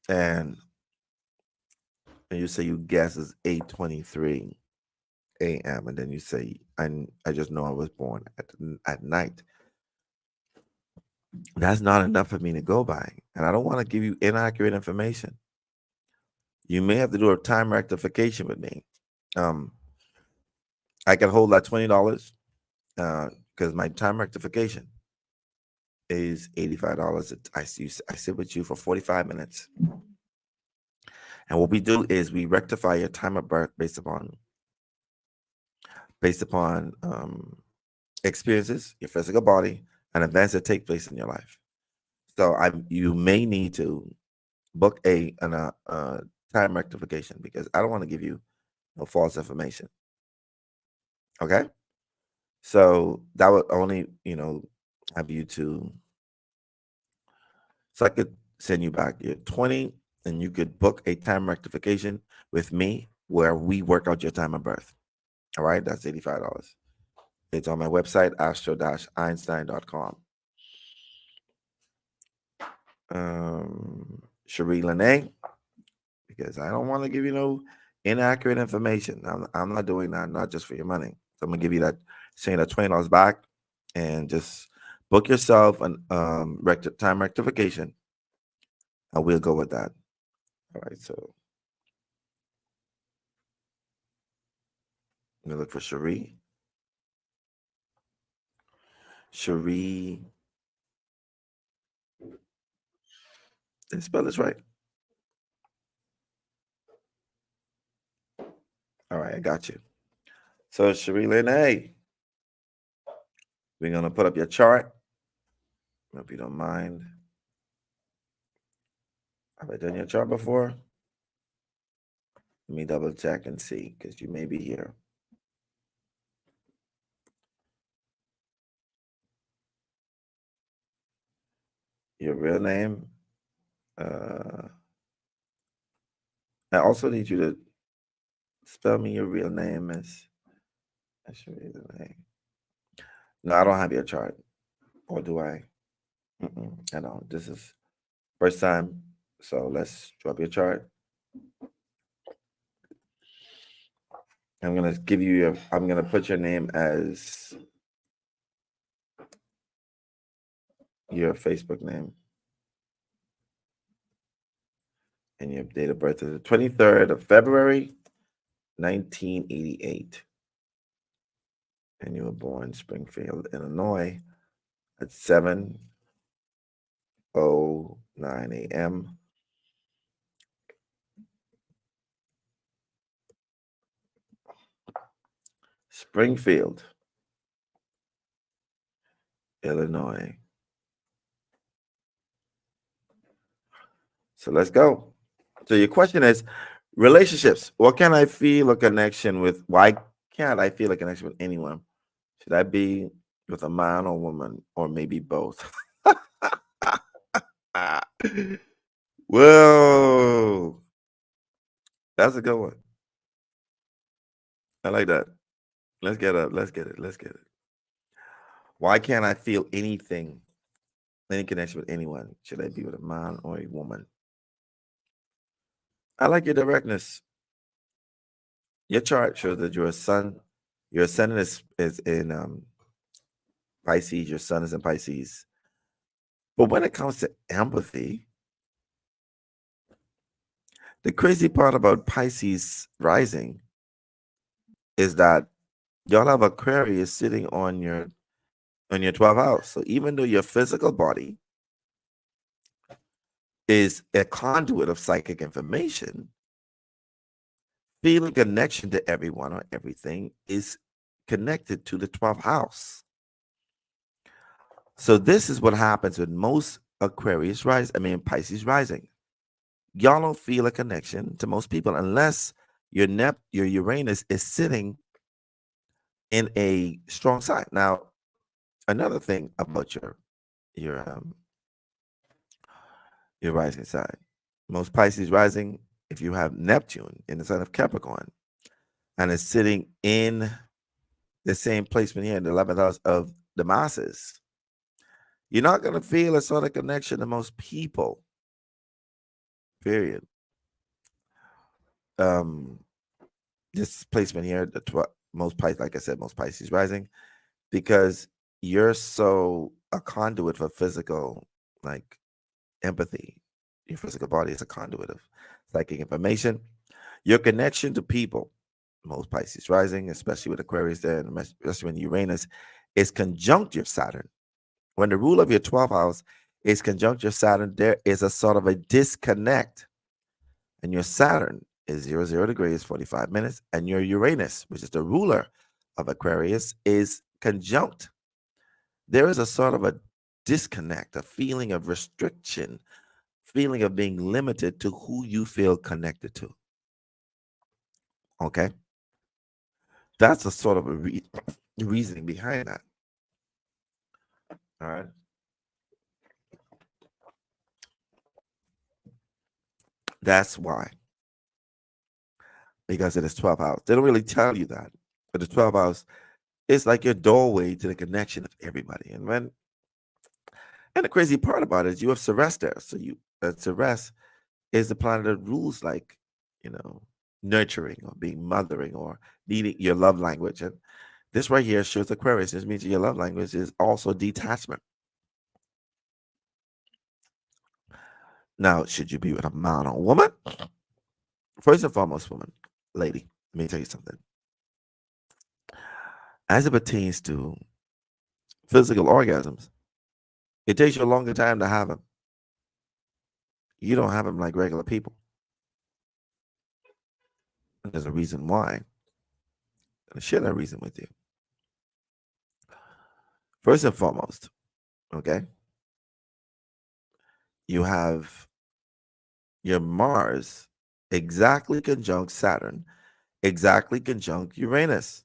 And you say you guess is 8/23. a.m. and then you say, I just know I was born at night. That's not enough for me to go by. And I don't want to give you inaccurate information. You may have to do a time rectification with me. I can hold that $20 because my time rectification is $85. I sit with you for 45 minutes. And what we do is we rectify your time of birth based upon experiences, your physical body, and events that take place in your life. So you may need to book a time rectification because I don't want to give you no false information. Okay, so that would only have you to. So I could send you back your 20, and you could book a time rectification with me where we work out your time of birth. All right, that's $85. It's on my website, astro-einstein.com. Cherie Lene, because I don't want to give you no inaccurate information. I'm not doing that, not just for your money. So I'm gonna give you that, saying that $20 back, and just book yourself an time rectification, and we'll go with that. All right, so I'm gonna look for Cherie. Cherie, did I spell this right? All right, I got you. So Cherie Lene, we're gonna put up your chart. Hope you don't mind. Have I done your chart before? Let me double check and see, because you may be here. Your real name. I also need you to spell me your real name. No, I don't have your chart. Or do I? I don't. This is first time. So let's drop your chart. I'm gonna give you I'm gonna put your name as your Facebook name. And your date of birth is the 23rd of February, 1988. And you were born Springfield, Illinois at 7:09 a.m. Springfield, Illinois. So let's go. So your question is relationships. What can I feel a connection with? Why can't I feel a connection with anyone? Should I be with a man or woman, or maybe both? Whoa. That's a good one. I like that. Let's get it. Let's get it. Let's get it. Why can't I feel anything, any connection with anyone? Should I be with a man or a woman? I like your directness. Your chart shows that your ascendant is in Pisces. Your sun is in Pisces. But when it comes to empathy, the crazy part about Pisces rising is that y'all have Aquarius sitting on your 12th house. So even though your physical body is a conduit of psychic information, feeling connection to everyone or everything is connected to the 12th house. So this is what happens with most Pisces rising. Y'all don't feel a connection to most people unless your Uranus is sitting in a strong sign. Now, another thing about your rising sign, most Pisces rising, if you have Neptune in the sign of Capricorn and it's sitting in the same placement here in the 11th house of the masses, you're not going to feel a sort of connection to most people. Period. This placement here, most Pisces, like I said, most Pisces rising, because you're so a conduit for physical, like empathy. Your physical body is a conduit of psychic information. Your connection to people, most Pisces rising, especially with Aquarius there, and especially when Uranus is conjunct your Saturn. When the rule of your 12th house is conjunct your Saturn, there is a sort of a disconnect. And your Saturn is 00 degrees, 45 minutes, and your Uranus, which is the ruler of Aquarius, is conjunct. There is a sort of a disconnect, a feeling of restriction, feeling of being limited to who you feel connected to. Okay? That's a sort of a reasoning behind that. All right? That's why. Because it is 12 hours. They don't really tell you that. But the 12 hours is like your doorway to the connection of everybody. And the crazy part about it is you have Ceres there. So Ceres is the planet that rules, like, nurturing or being mothering or needing your love language. And this right here shows Aquarius. This means your love language is also detachment. Now, should you be with a man or woman? First and foremost, woman, lady, let me tell you something. As it pertains to physical orgasms, it takes you a longer time to have them. You don't have them like regular people. And there's a reason why. I'll share that reason with you. First and foremost, okay, you have your Mars exactly conjunct Saturn, exactly conjunct Uranus.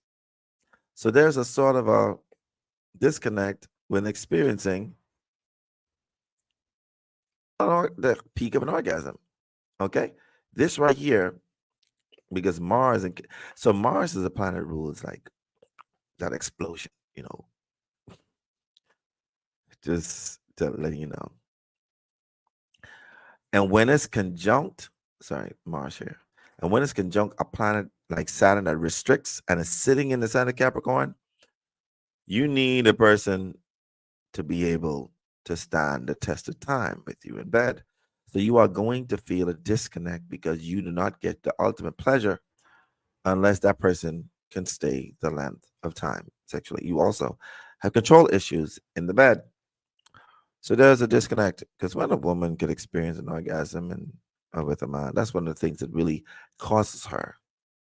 So there's a sort of a disconnect when experiencing the peak of an orgasm. Okay, this right here, because Mars so Mars is a planet rules like that explosion, just to let you know. And when it's conjunct, sorry, Mars here, and when it's conjunct a planet like Saturn that restricts and is sitting in the sign of Capricorn, you need a person to be able to stand the test of time with you in bed. So you are going to feel a disconnect because you do not get the ultimate pleasure unless that person can stay the length of time sexually. You also have control issues in the bed. So there's a disconnect because when a woman could experience an orgasm and with a man, that's one of the things that really causes her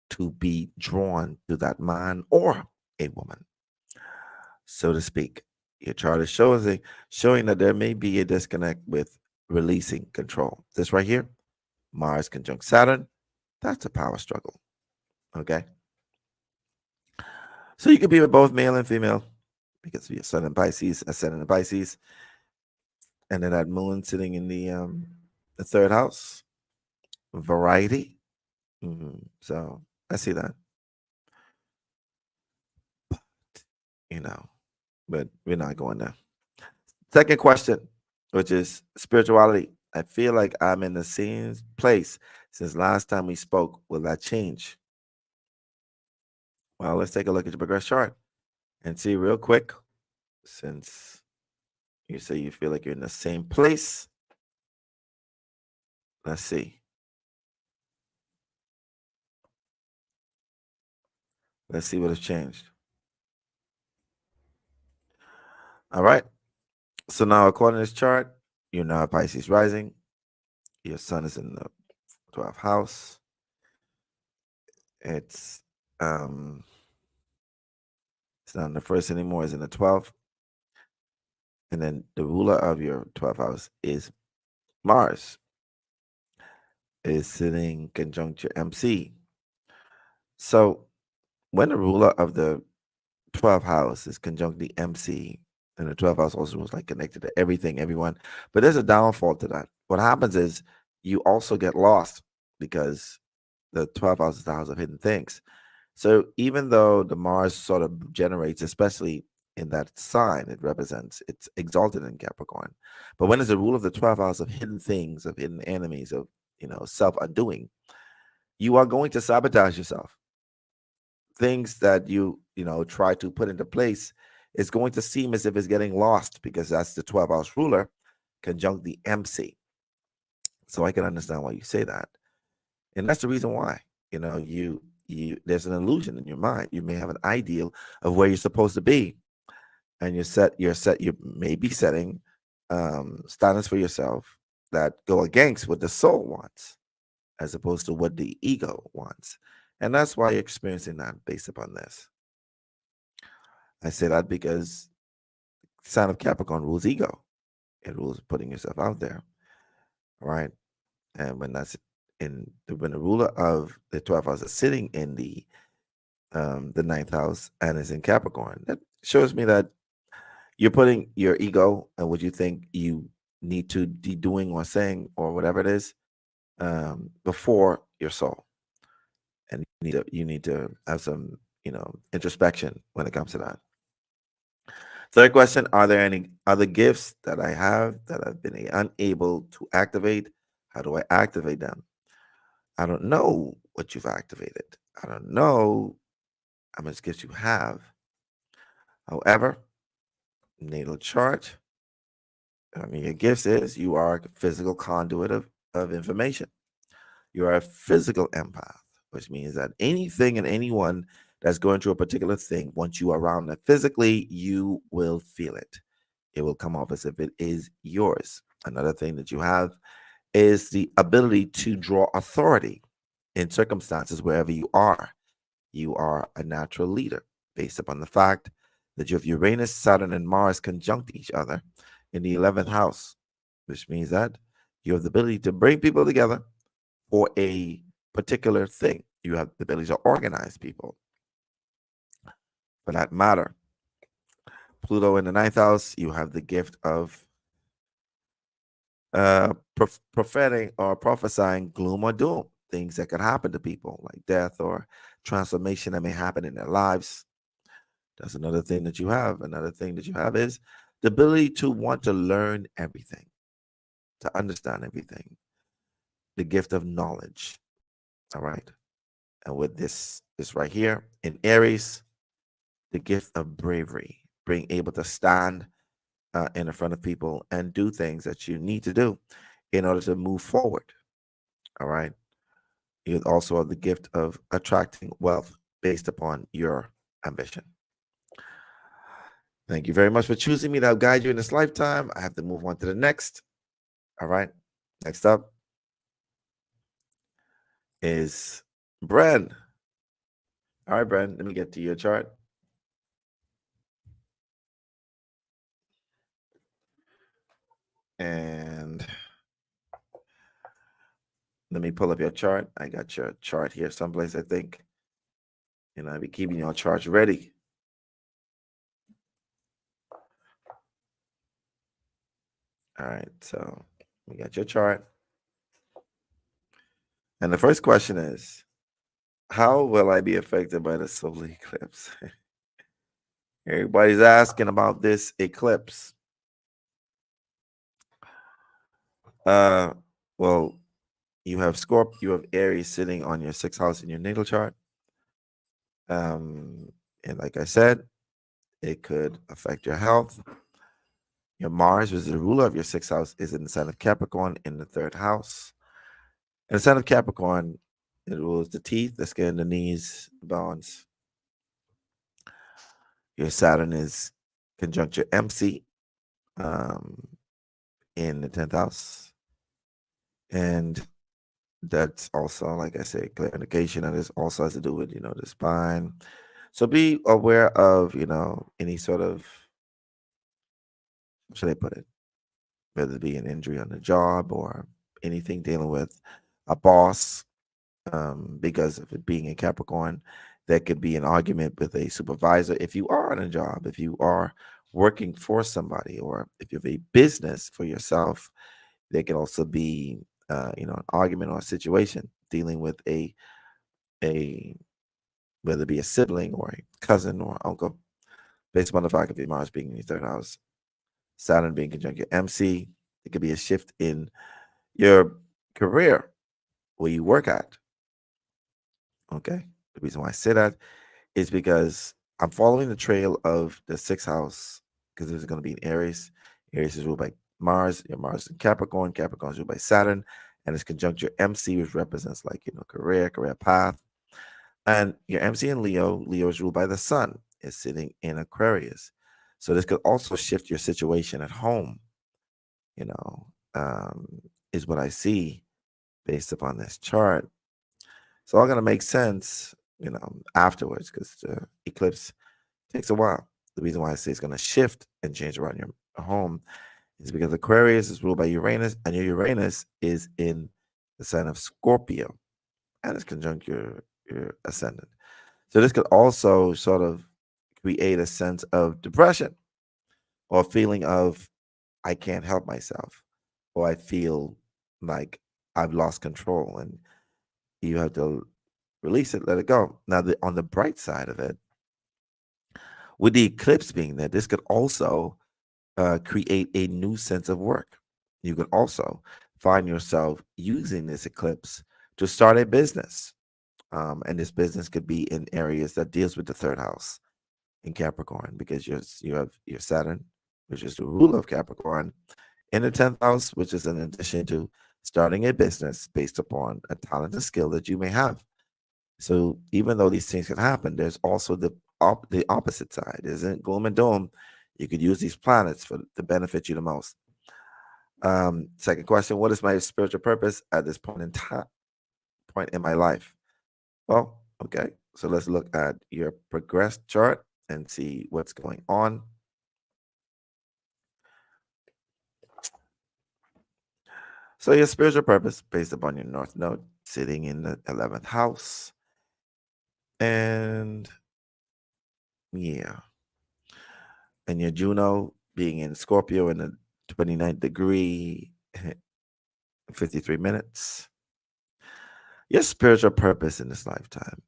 to be drawn to that man or a woman, so to speak. Your chart is showing that there may be a disconnect with releasing control. This right here, Mars conjunct Saturn, that's a power struggle. Okay. So you could be with both male and female because of your sun in Pisces, ascendant in Pisces, and then that moon sitting in the third house, variety. So I see that, but we're not going there. Second question, which is spirituality. I feel like I'm in the same place since last time we spoke. Will that change? Well, let's take a look at your progress chart and see real quick, since you say you feel like you're in the same place. Let's see. Let's see what has changed. All right. So now, according to this chart, you're now a Pisces rising. Your sun is in the 12th house. It's not in the first anymore, it's in the 12th. And then the ruler of your 12th house is Mars, is sitting conjunct your MC. So when the ruler of the 12th house is conjunct the MC, and the 12th house also was like connected to everything, everyone. But there's a downfall to that. What happens is you also get lost because the 12th house is the house of hidden things. So even though the Mars sort of generates, especially in that sign, it's exalted in Capricorn. But when it's the rule of the 12th house of hidden things, of hidden enemies, of self undoing, you are going to sabotage yourself things that you try to put into place is going to seem as if it's getting lost because that's the 12th house ruler conjunct the MC. So I can understand why you say that. And that's the reason why. You there's an illusion in your mind. You may have an ideal of where you're supposed to be, and you may be setting standards for yourself that go against what the soul wants, as opposed to what the ego wants. And that's why you're experiencing that based upon this. I say that because sign of Capricorn rules ego. It rules putting yourself out there. Right. And when the ruler of the 12th house is sitting in the ninth house and is in Capricorn, that shows me that you're putting your ego and what you think you need to be doing or saying or whatever it is before your soul. And you need to have some introspection when it comes to that. Third question: are there any other gifts that I have that I've been unable to activate? How do I activate them? I don't know what you've activated. I don't know how much gifts you have. However, natal chart, your gifts is you are a physical conduit of information. You are a physical empath, which means that anything and anyone that's going through a particular thing, once you are around it physically, you will feel it. It will come off as if it is yours. Another thing that you have is the ability to draw authority in circumstances wherever you are. You are a natural leader based upon the fact that you have Uranus, Saturn, and Mars conjunct each other in the 11th house, which means that you have the ability to bring people together for a particular thing. You have the ability to organize people for that matter. Pluto in the ninth house, you have the gift of prophetic or prophesying gloom or doom, things that could happen to people, like death or transformation that may happen in their lives. That's another thing that you have. Another thing that you have is the ability to want to learn everything, to understand everything, the gift of knowledge. All right. And with this right here in Aries, the gift of bravery, being able to stand in the front of people and do things that you need to do in order to move forward. All right. You also have the gift of attracting wealth based upon your ambition. Thank you very much for choosing me to help guide you in this lifetime. I have to move on to the next. All right. Next up is Bren. All right, Bren, let me get to your chart. And let me pull up your chart. I got your chart here someplace, I think. And I'll be keeping your charts ready. All right, so we got your chart. And the first question is, how will I be affected by the solar eclipse? Everybody's asking about this eclipse. Well, you have you have Aries sitting on your sixth house in your natal chart. And like I said, it could affect your health. Your Mars, which is the ruler of your sixth house, is in the sign of Capricorn in the third house. And the sign of Capricorn, it rules the teeth, the skin, the knees, the bones. Your Saturn is conjunct your MC in the 10th house. And that's also, like I said, clear indication that this also has to do with, the spine. So be aware of, any sort of, how should I put it? Whether it be an injury on the job or anything dealing with a boss, because of it being in Capricorn, there could be an argument with a supervisor. If you are on a job, if you are working for somebody, or if you have a business for yourself, there can also be, an argument or a situation dealing with a whether it be a sibling or a cousin or uncle, based upon the fact of your Mars being in your third house, Saturn being conjunct your MC. It could be a shift in your career where you work at. Okay. The reason why I say that is because I'm following the trail of the sixth house because there's going to be an Aries. Aries is ruled by Mars. Your Mars is in Capricorn. Capricorn is ruled by Saturn, and it's conjunct your MC, which represents like career path. And your MC in Leo, Leo is ruled by the Sun. Is sitting in Aquarius, so this could also shift your situation at home. You know, is what I see based upon this chart. It's all going to make sense, afterwards because the eclipse takes a while. The reason why I say it's going to shift and change around your home is because Aquarius is ruled by Uranus, and your Uranus is in the sign of Scorpio, and it's conjunct your ascendant. So this could also sort of create a sense of depression or feeling of I can't help myself, or I feel like I've lost control, and you have to release it, let it go. Now, on the bright side of it, with the eclipse being there, this could also create a new sense of work. You could also find yourself using this eclipse to start a business. And this business could be in areas that deals with the third house in Capricorn, because you have your Saturn, which is the ruler of Capricorn, in the 10th house, which is in addition to starting a business based upon a talent and skill that you may have. So even though these things can happen, there's also the opposite side. It isn't gloom and doom. You could use these planets to benefit you the most. Second question: what is my spiritual purpose at this point in time, point in my life? Well, okay. So let's look at your progressed chart and see what's going on. So your spiritual purpose, based upon your North Node, sitting in the 11th house, and yeah, and your Juno being in Scorpio in the 29th degree, 53 minutes. Your spiritual purpose in this lifetime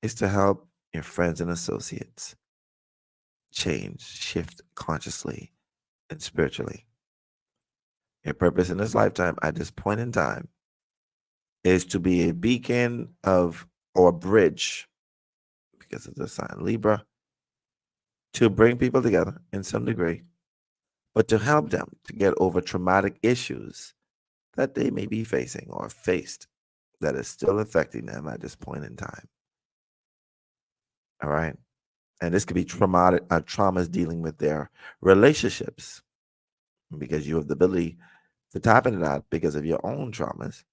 is to help your friends and associates change, shift consciously and spiritually. Your purpose in this lifetime at this point in time is to be a beacon of or a bridge, because of the sign Libra, to bring people together in some degree, but to help them to get over traumatic issues that they may be facing or faced that is still affecting them at this point in time. All right. And this could be traumas dealing with their relationships, because you have the ability to tap into that because of your own traumas.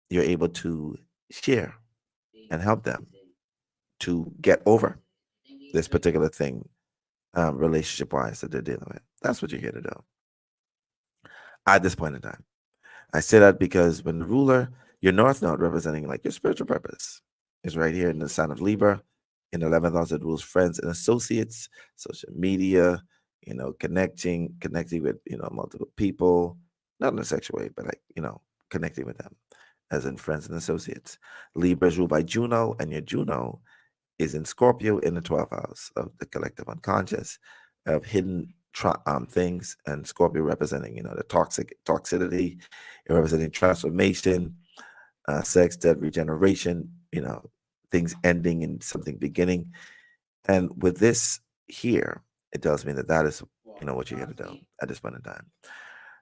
You're able to share and help them to get over this particular thing, relationship wise, that they're dealing with. That's what you're here to do at this point in time. I say that because when the ruler, your North Node representing like your spiritual purpose, is right here in the sign of Libra, in the 11th house that rules friends and associates, social media, connecting with, multiple people, not in a sexual way, but like, connecting with them as in friends and associates. Libra is ruled by Juno, and your Juno is in Scorpio in the 12th house of the collective unconscious, of hidden things, and Scorpio representing, the toxicity, representing transformation, sex, death, regeneration, things ending and something beginning. And with this here, it tells me that is, what you're going to do at this point in time.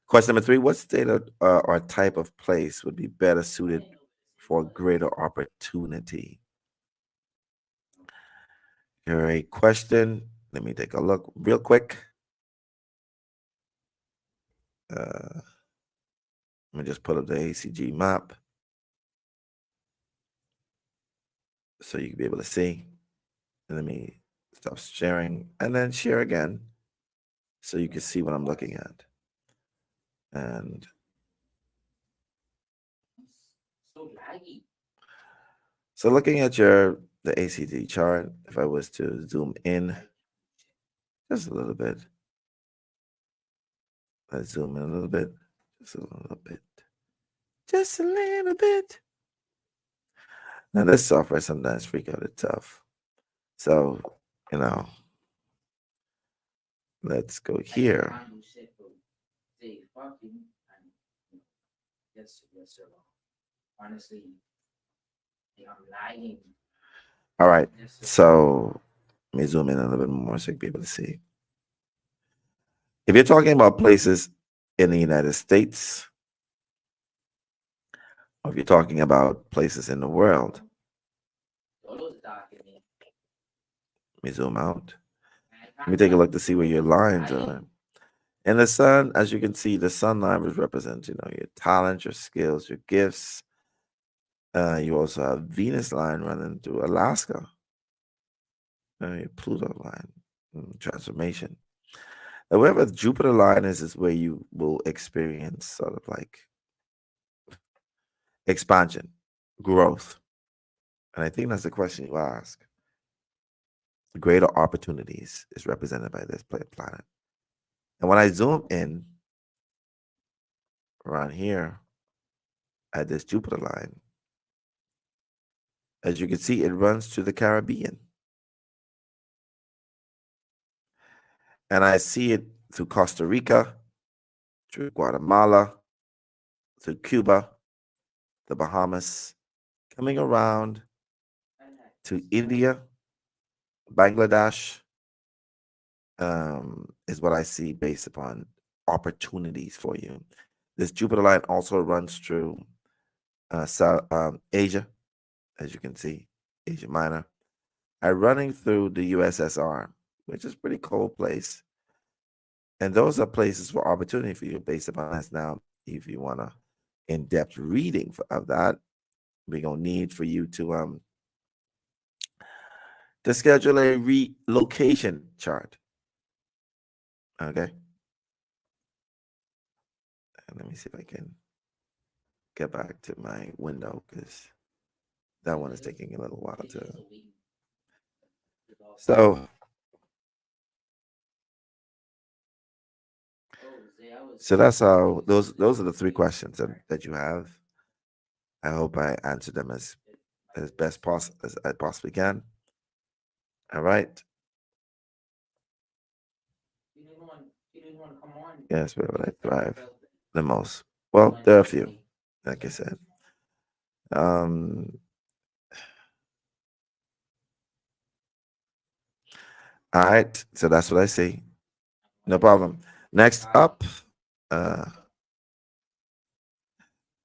Question number 3: what state or type of place would be better suited for greater opportunity? Great question. Let me take a look real quick. Let me just pull up the ACG map so you can be able to see. And let me stop sharing and then share again so you can see what I'm looking at. And so looking at the ACG chart, if I was to zoom in just a little bit, let's zoom in a little bit, just a little bit, just a little bit. Now this software sometimes freak out itself. So, let's go here. All right. So let me zoom in a little bit more so you can be able to see. If you're talking about places in the United States, or if you're talking about places in the world, let me zoom out. Let me take a look to see where your lines are. And the sun, as you can see, the sun line represents, your talent, your skills, your gifts. You also have Venus line running through Alaska. Your Pluto line, transformation. Now, wherever Jupiter line is where you will experience sort of like expansion, growth. And I think that's the question you ask. Greater opportunities is represented by this planet. And when I zoom in around here at this Jupiter line, as you can see, it runs to the Caribbean. And I see it through Costa Rica, through Guatemala, through Cuba, the Bahamas, coming around to India, Bangladesh, is what I see based upon opportunities for you. This Jupiter line also runs through Asia, as you can see, Asia Minor, and running through the USSR, which is a pretty cold place. And those are places for opportunity for you based upon that. Now, if you want to in-depth reading of that, we're gonna need for you to schedule a relocation chart. Okay. And let me see if I can get back to my window because that one is taking a little while to. So that's how those are the three questions that you have. I hope I answered them as best as I possibly can. All right. Yes, where would I thrive the most? Well, there are a few, like I said. All right, so that's what I see. No problem. Next up,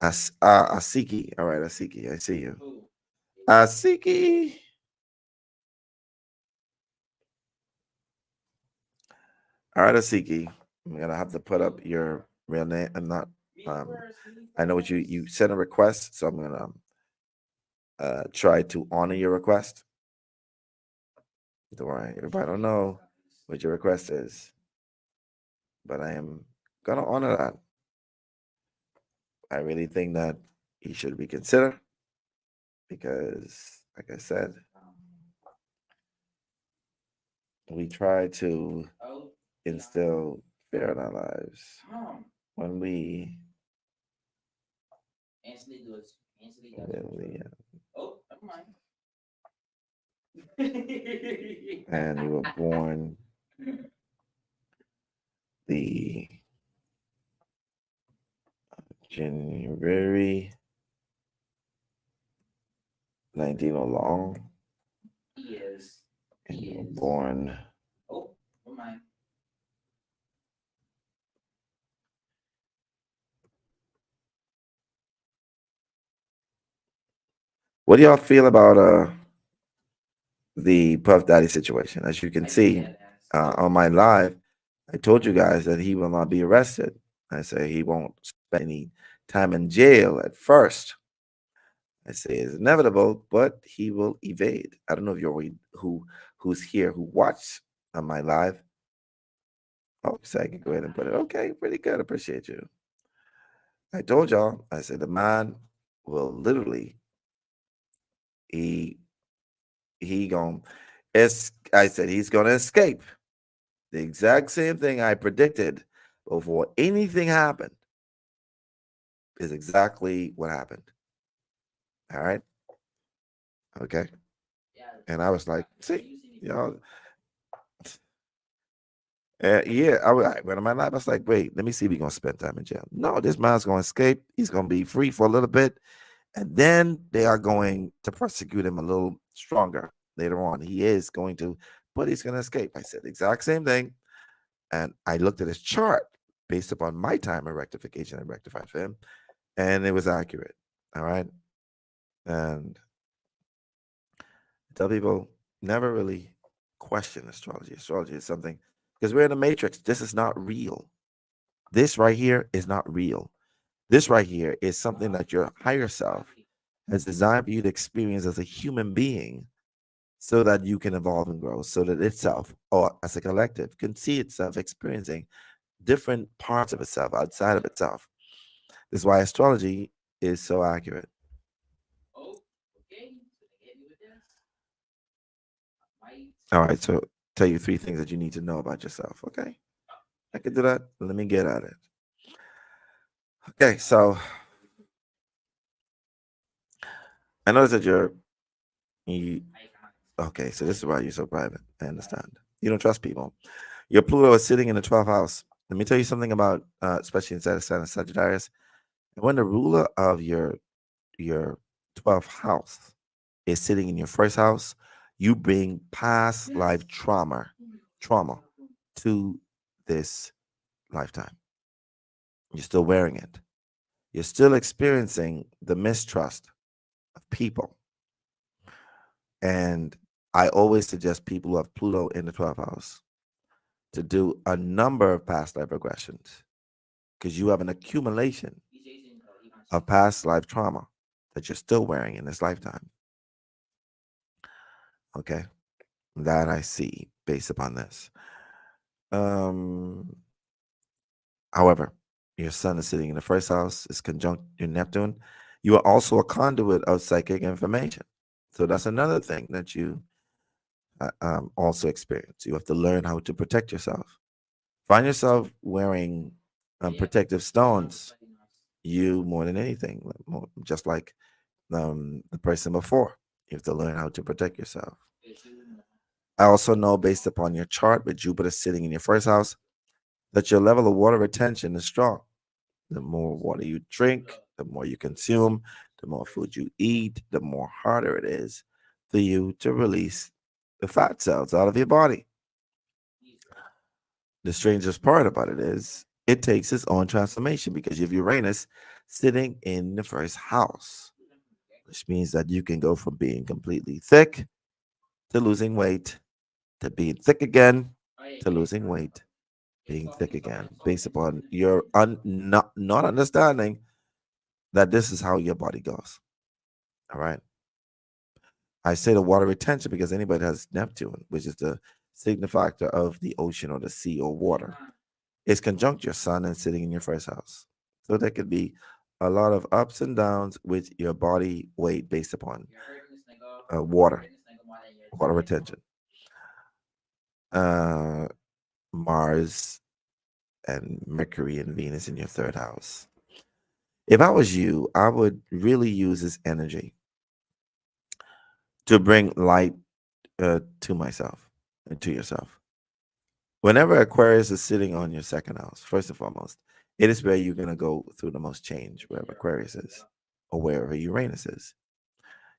Asiki. All right, Asiki, I see you. Asiki. All right, Asiki. I'm gonna have to put up your real name. I'm not. I know what you sent a request, so I'm gonna try to honor your request. Don't worry, everybody don't know what your request is, but I am gonna honor that. I really think that you should reconsider because, like I said, we try to instill fear in our lives when we and we were born the January 19 along. And you were born what do y'all feel about the Puff Daddy situation? As you can see on my live, I told you guys that he will not be arrested. I say he won't spend any time in jail at first. I say it's inevitable, but he will evade. I don't know if you're who's here who watched on my live. Oh, so I can go ahead and put it. Okay, pretty good. Appreciate you. I told y'all. I said the man will literally he gonna. I said he's gonna escape. The exact same thing I predicted before anything happened is exactly what happened. All right. Okay. And I was like, see, yeah, I went on my life. I was like, wait, let me see if he's gonna spend time in jail. No, this man's gonna escape. He's gonna be free for a little bit, and then they are going to prosecute him a little stronger. later on. He is going to, but he's going to escape. I said the exact same thing. And I looked at his chart based upon my time of rectification and rectified for him, and it was accurate. All right. And I tell people never really question astrology. Astrology is something because we're in a matrix. This is not real. This right here is not real. This right here is something that your higher self has designed for you to experience as a human being so that you can evolve and grow, so that itself, or as a collective, can see itself experiencing different parts of itself outside of itself. This is why astrology is so accurate. All right, so tell you 3 things that you need to know about yourself. Okay, I can do that. Let me get at it. Okay, so I notice that you. Okay, so this is why you're so private. I understand. You don't trust people. Your Pluto is sitting in the 12th house. Let me tell you something about, especially inside the sign of Sagittarius. When the ruler of your 12th house is sitting in your first house, you bring past life trauma to this lifetime. You're still wearing it. You're still experiencing the mistrust of people. And I always suggest people who have Pluto in the 12th house to do a number of past life regressions because you have an accumulation of past life trauma that you're still wearing in this lifetime. Okay. That I see based upon this. Um, However, your sun is sitting in the first house, is conjunct in Neptune. You are also a conduit of psychic information. So that's another thing that you also experience. You have to learn how to protect yourself. Find yourself wearing protective stones, you more than anything, just like the person before. You have to learn how to protect yourself. I also know based upon your chart with Jupiter sitting in your first house that your level of water retention is strong. The more water you drink, the more you consume, the more food you eat, the more harder it is for you to release the fat cells out of your body. The strangest part about it is it takes its own transformation because you have Uranus sitting in the first house, which means that you can go from being completely thick to losing weight to being thick again to losing weight, being thick again, based upon your not understanding that this is how your body goes. All right. I say the water retention because anybody that has Neptune, which is the signifier of the ocean or the sea or water, is conjunct your sun and sitting in your first house. So there could be a lot of ups and downs with your body weight based upon water retention. Uh, Mars and Mercury and Venus in your third house. If I was you, I would really use this energy to bring light to myself and to yourself. Whenever Aquarius is sitting on your second house, first and foremost, it is where you're going to go through the most change, wherever Aquarius is or wherever Uranus is.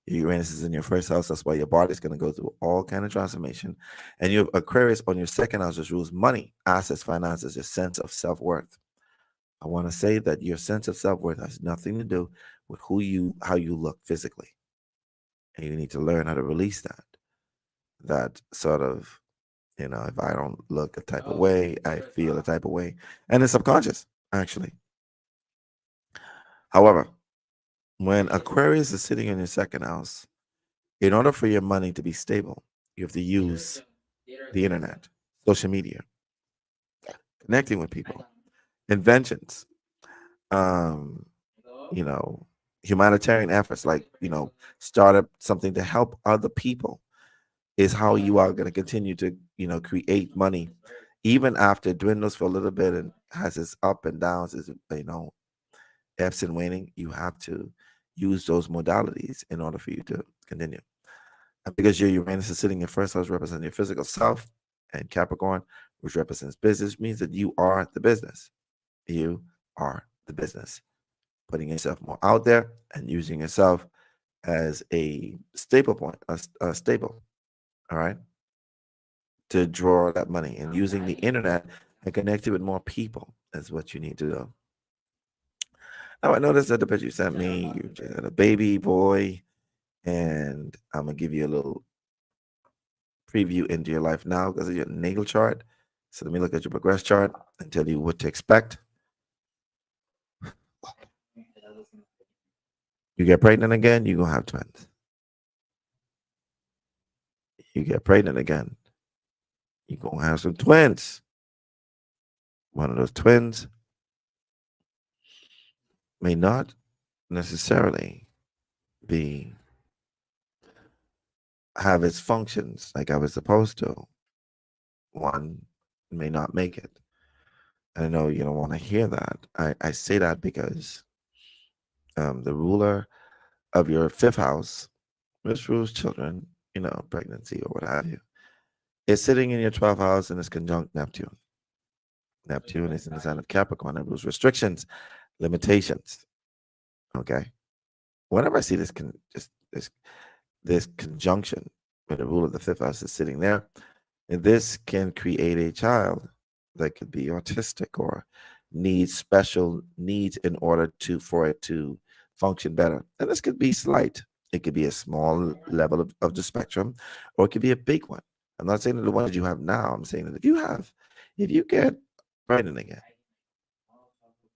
Your Uranus is in your first house. That's why your body's going to go through all kind of transformation. And you have Aquarius on your second house, which rules money, assets, finances, your sense of self-worth. I want to say that your sense of self-worth has nothing to do with how you look physically. And you need to learn how to release that sort of, if I don't look a type of way, I feel a type of way. And it's subconscious, actually. However, when Aquarius is sitting in your second house, in order for your money to be stable, you have to use the internet, social media, connecting with people, inventions, um, you know, humanitarian efforts like, start up something to help other people is how you are going to continue to, create money, even after it dwindles for a little bit and has its up and downs, is ebbs and waning. You have to use those modalities in order for you to continue. And because your Uranus is sitting in first house, representing your physical self, and Capricorn, which represents business, means that you are the business. You are the business. Putting yourself more out there and using yourself as a staple point, a staple. all right, to draw that money. And using the internet and connecting with more people is what you need to do. Now, I noticed that the picture you sent me, you just had a baby boy, and I'm going to give you a little preview into your life now because of your natal chart. So let me look at your progress chart and tell you what to expect. You get pregnant again, you're going to have twins. You get pregnant again, you're going to have some twins. One of those twins may not necessarily be have its functions like I was supposed to. One may not make it. I know you don't want to hear that. I say that because the ruler of your fifth house, which rules children, pregnancy or what have you, is sitting in your 12th house and is conjunct Neptune. Neptune is in the sign of Capricorn. It rules restrictions, limitations. Okay. Whenever I see this conjunction where the ruler of the fifth house is sitting there, and this can create a child that could be autistic or needs special needs in order for it to function better. And this could be slight. It could be a small level of the spectrum, or it could be a big one. I'm not saying that the one that you have now. I'm saying that if you get pregnant again,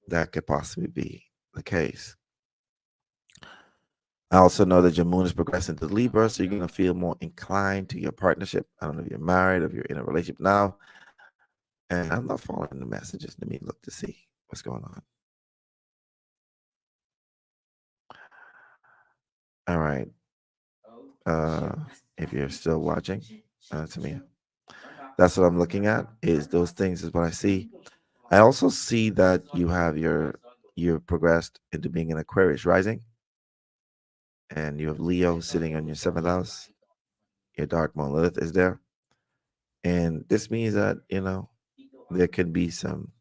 that could possibly be the case. I also know that your moon is progressing to Libra, so you're going to feel more inclined to your partnership. I don't know if you're married, if you're in a relationship now. And I'm not following the messages. Let me look to see what's going on. All right. If you're still watching, to me, that's what I'm looking at. Is those things is what I see. I also see that you've progressed into being an Aquarius rising, and you have Leo sitting on your seventh house. Your dark moon Lilith is there, and this means that there could be some.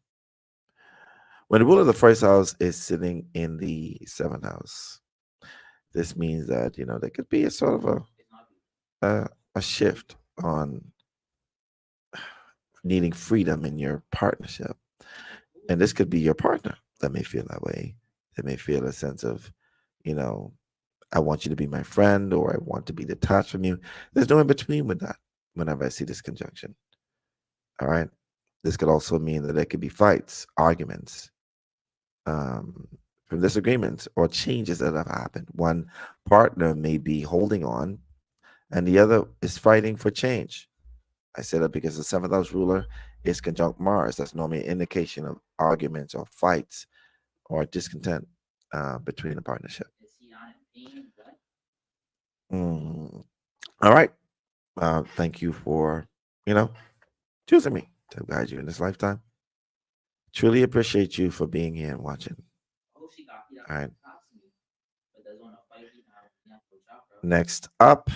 When the ruler of the first house is sitting in the seventh house, this means that there could be a sort of a shift on needing freedom in your partnership, and this could be your partner that may feel that way. They may feel a sense of, I want you to be my friend, or I want to be detached from you. There's no in between with that. Whenever I see this conjunction, all right, this could also mean that there could be fights, arguments, from disagreements or changes that have happened. One partner may be holding on and the other is fighting for change. I say that because the seventh house ruler is conjunct Mars. That's normally an indication of arguments or fights or discontent between the partnership. Mm. All right. Thank you for, choosing me to guide you in this lifetime. Truly appreciate you for being here and watching. All right. Next up,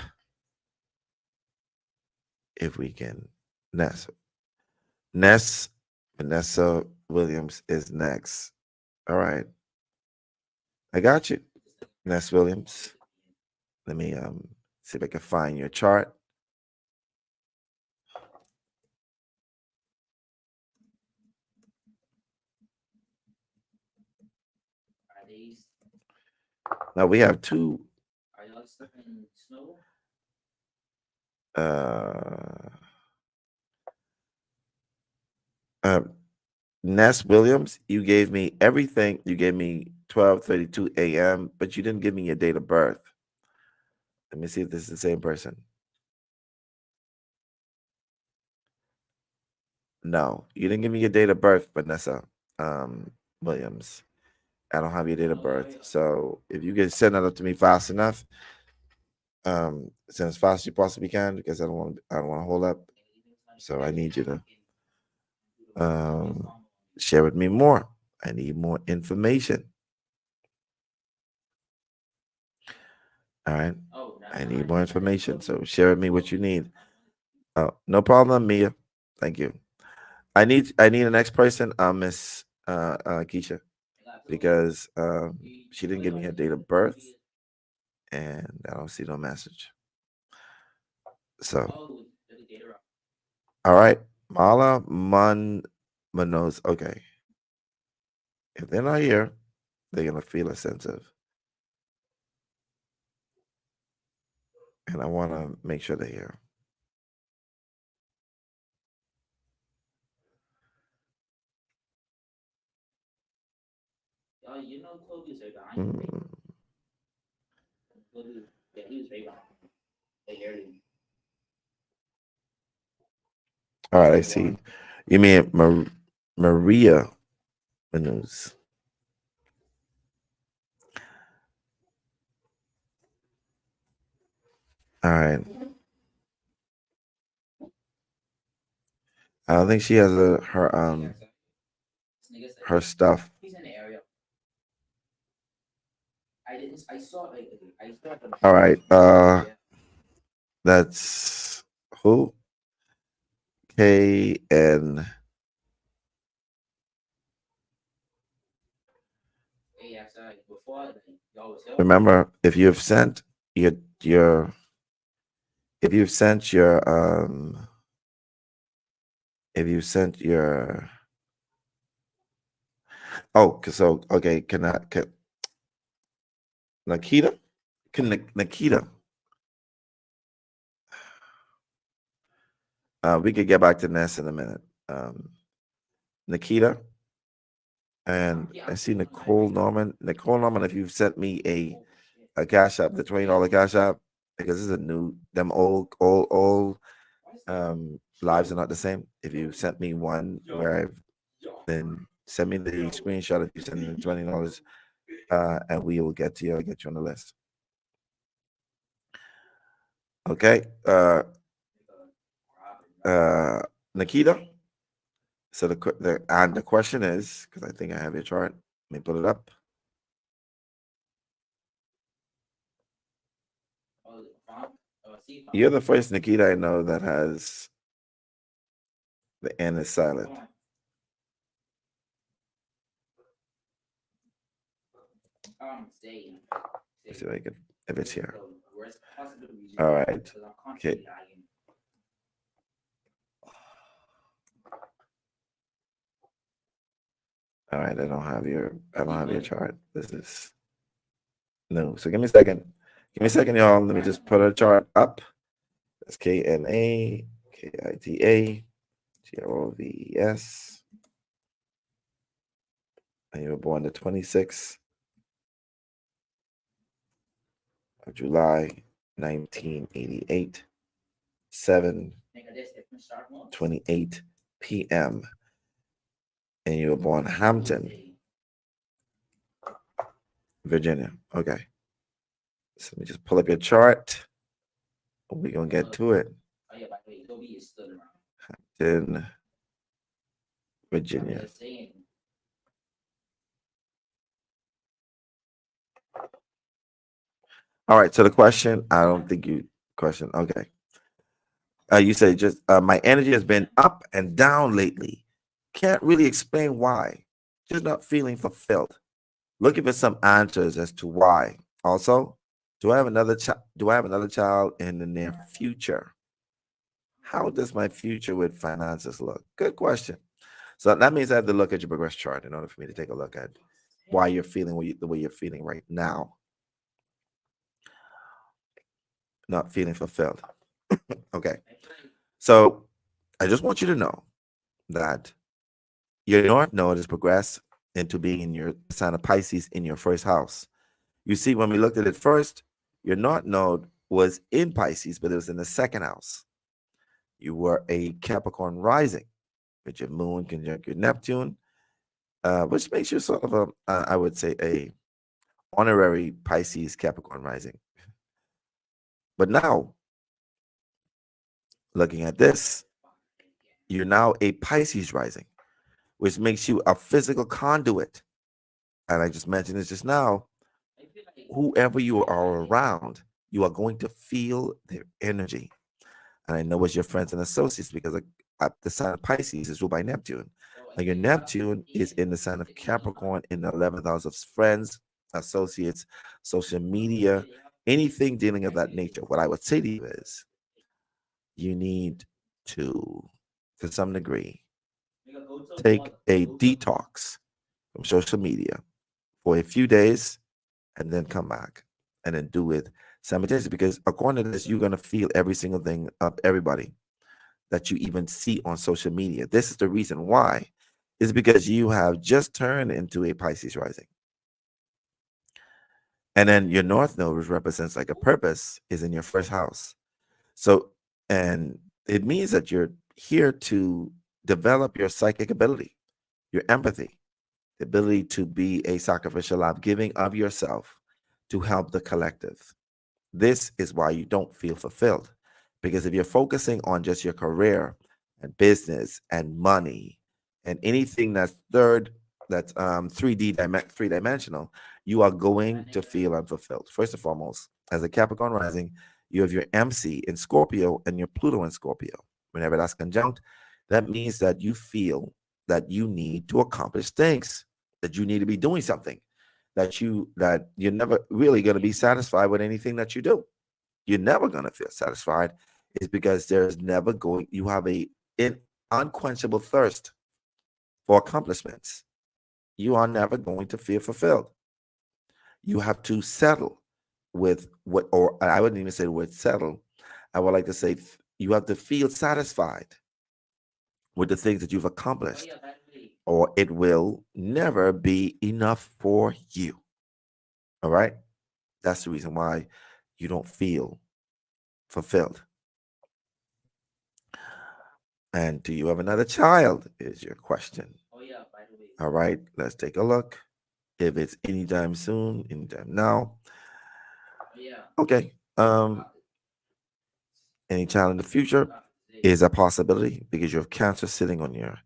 if we can, Ness. Vanessa Williams is next. All right. I got you, Ness Williams. Let me see if I can find your chart. Now we have two. Uh, Ness Williams, you gave me everything. You gave me 12:32 a.m., but you didn't give me your date of birth. Let me see if this is the same person. No, you didn't give me your date of birth, Vanessa Williams. I don't have your date of birth. So if you can send that up to me fast enough, send as fast as you possibly can, because I don't want to hold up. So I need you to share with me more. I need more information. All right. I need more information. So share with me what you need. Oh, no problem, Mia. Thank you. I need the next person, Miss Keisha, because she didn't give me her date of birth, and I don't see no message. So, all right, Mala Manos. Okay, if they're not here, they're gonna feel a sense of, and I want to make sure they're here. Mm. All right, I see. You mean Maria Manos? All right. I don't think she has her stuff. All right. That's who? KN. Remember, if you've sent your if you've sent your if you sent your so okay, can Nikita? Nikita? We could get back to Ness in a minute. Nikita and I see Nicole Norman. Nicole Norman, if you've sent me a cash app, the $20 cash app, because this is a new them old lives are not the same. If you sent me one where I've then send me the screenshot if you send me $20, and we will get to you. I'll get you on the list. Okay. Nikita. So the question is, because I think I have your chart. Let me pull it up. You're the first Nikita I know that has the N is silent. Let's see if I can, if it's here. All right. Okay. All right. I don't have your chart. This is no. So give me a second. Give me a second, y'all. Let me just put a chart up. That's KNA KITA GROVES. And you were born the 26th of July, 1988, 7:28 p.m. And you were born Hampton, Virginia. Okay. So let me just pull up your chart. We're gonna get to it. Hampton, Virginia. All right. So the question, I don't think you question. Okay. You say just my energy has been up and down lately. Can't really explain why. Just not feeling fulfilled. Looking for some answers as to why. Also, do I have another child? Do I have another child in the near future? How does my future with finances look? Good question. So that means I have to look at your progress chart in order for me to take a look at why you're feeling the way you're feeling right now. Not feeling fulfilled. Okay. So I just want you to know that your North Node is progressed into being in your sign of Pisces in your first house. You see, when we looked at it first, your North Node was in Pisces, but it was in the second house. You were a Capricorn rising with your moon conjunct your Neptune, which makes you sort of I would say, a honorary Pisces Capricorn rising. But now, looking at this, you're now a Pisces rising, which makes you a physical conduit. And I just mentioned this just now. Whoever you are around, you are going to feel their energy. And I know it's your friends and associates because the sign of Pisces is ruled by Neptune. Now your Neptune is in the sign of Capricorn in the 11th house of friends, associates, social media, anything dealing of that nature. What I would say to you is you need to some degree, take a detox from social media for a few days and then come back and then do it simultaneously. Because according to this, you're going to feel every single thing of everybody that you even see on social media. This is the reason why, is because you have just turned into a Pisces rising. And then your North Node, which represents like a purpose, is in your first house. So, and it means that you're here to develop your psychic ability, your empathy, the ability to be a sacrificial life, giving of yourself to help the collective. This is why you don't feel fulfilled. Because if you're focusing on just your career and business and money and anything that's that's 3 dimensional, you are going to feel unfulfilled. First and foremost, as a Capricorn rising, you have your MC in Scorpio and your Pluto in Scorpio. Whenever that's conjunct, that means that you feel that you need to accomplish things, that you need to be doing something, that you're never really going to be satisfied with anything that you do. You're never going to feel satisfied, is because there's never going, you have an unquenchable thirst for accomplishments. You are never going to feel fulfilled. You have to settle with what, or I wouldn't even say the word settle. I would like to say you have to feel satisfied with the things that you've accomplished, or it will never be enough for you. All right. That's the reason why you don't feel fulfilled. And do you have another child? Is your question. All right. Let's take a look. If it's anytime soon, anytime now. Okay. Any child in the future is a possibility, because you have Cancer sitting on your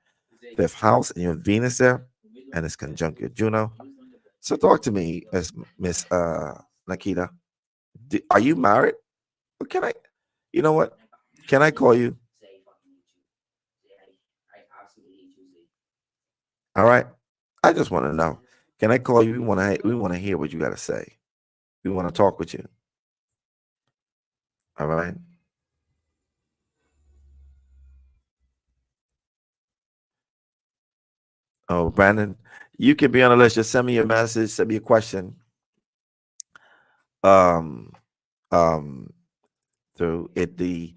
fifth house and you have Venus there, and it's conjunct your Juno. So talk to me, as Miss Nikita. Are you married? Or can I? You know what? Can I call you? All right. I just want to know. Can I call you? We want to hear what you got to say. We want to talk with you. All right. Oh, Brandon, you can be on the list. Just send me your message. Send me a question. Um, um, through it the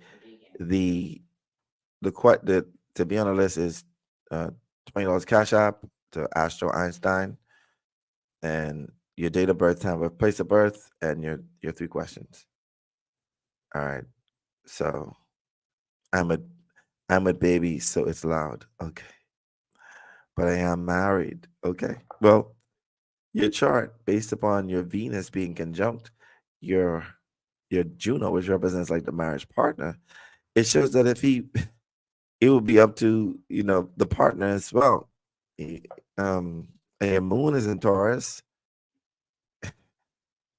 the to be on the list is $20 Cash App to Astro Einstein, and your date of birth, time of place of birth, and your 3 questions. All right. So I'm a I'm a baby, so it's loud. Okay. But I am married. Okay. Well, your chart, based upon your Venus being conjunct your your Juno, which represents like the marriage partner, it shows that if he it will be up to the partner as well. Eh, and your moon is in Taurus,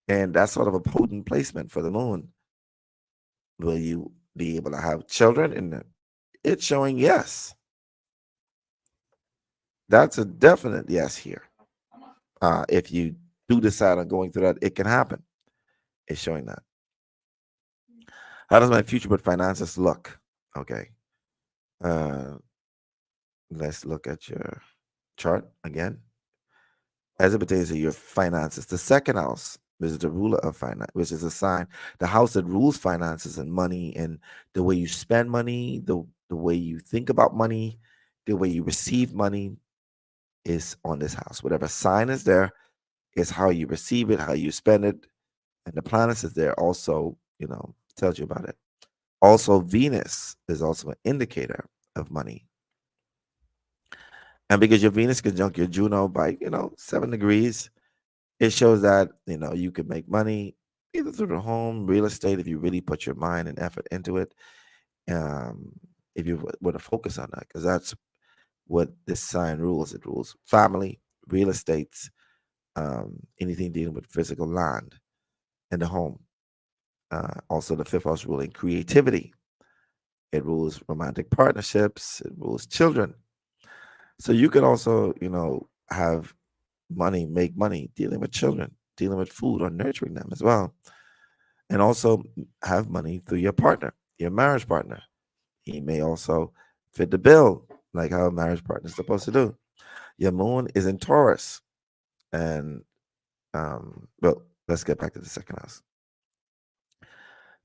and that's sort of a potent placement for the moon. Will you be able to have children? And it's showing yes. That's a definite yes here. If you do decide on going through that, it can happen. It's showing that. How does my future with finances look? Okay. Uh, let's look at your chart again. As it pertains to your finances, the second house, which is the ruler of finance, which is a sign, the house that rules finances and money, and the way you spend money, the way you think about money, the way you receive money, is on this house. Whatever sign is there is how you receive it, how you spend it, and the planets is there also, tells you about it. Also, Venus is also an indicator of money. And because your Venus conjunct your Juno by, 7 degrees, it shows that, you can make money either through the home, real estate, if you really put your mind and effort into it. If you were to focus on that, because that's what this sign rules. It rules family, real estates, anything dealing with physical land and the home. Also, the fifth house ruling creativity. It rules romantic partnerships. It rules children. So you can also, have money, make money dealing with children, dealing with food or nurturing them as well. And also have money through your partner. your marriage partner. He may also fit the bill, like how a marriage partner is supposed to do. Your moon is in Taurus. And, well, let's get back to the second house.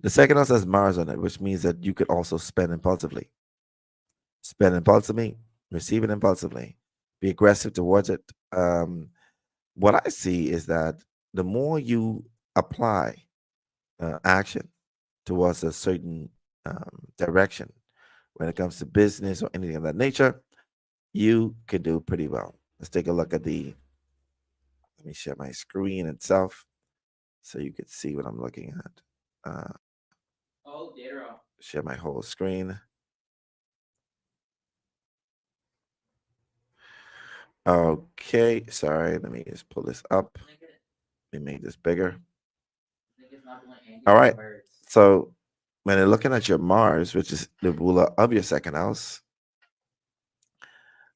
The second house has Mars on it, which means that you could also spend impulsively. Spend impulsively, receive it impulsively, be aggressive towards it. What I see is that the more you apply action towards a certain direction when it comes to business or anything of that nature, you could do pretty well. Let's take a look at let me share my screen itself so you could see what I'm looking at. Share my whole screen. Okay, sorry, let me just pull this up. Let me make this bigger. All right. So when you're looking at your Mars, which is the ruler of your second house,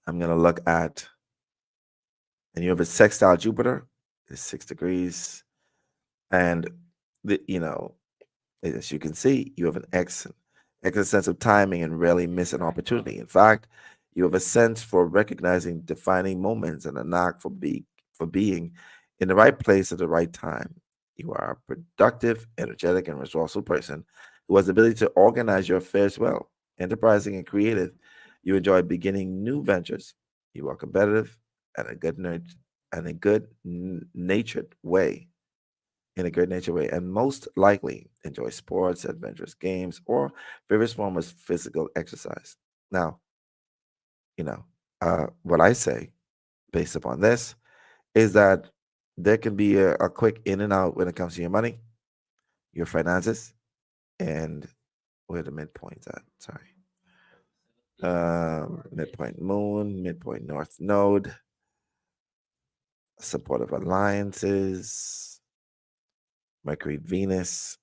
I'm gonna look at, and you have a sextile Jupiter, it's 6 degrees, and as you can see, you have an excellent sense of timing and rarely miss an opportunity. In fact, you have a sense for recognizing defining moments and a knack for being in the right place at the right time. You are a productive, energetic, and resourceful person who has the ability to organize your affairs well. Enterprising and creative, you enjoy beginning new ventures. You are competitive and a good natured way in a good natured way, and most likely enjoy sports, adventurous games, or various forms of physical exercise. Now, you know, what I say based upon this is that there can be a quick in and out when it comes to your money, your finances, and where the midpoint's at. Sorry. Midpoint moon, midpoint north node, supportive alliances, Mercury, Venus.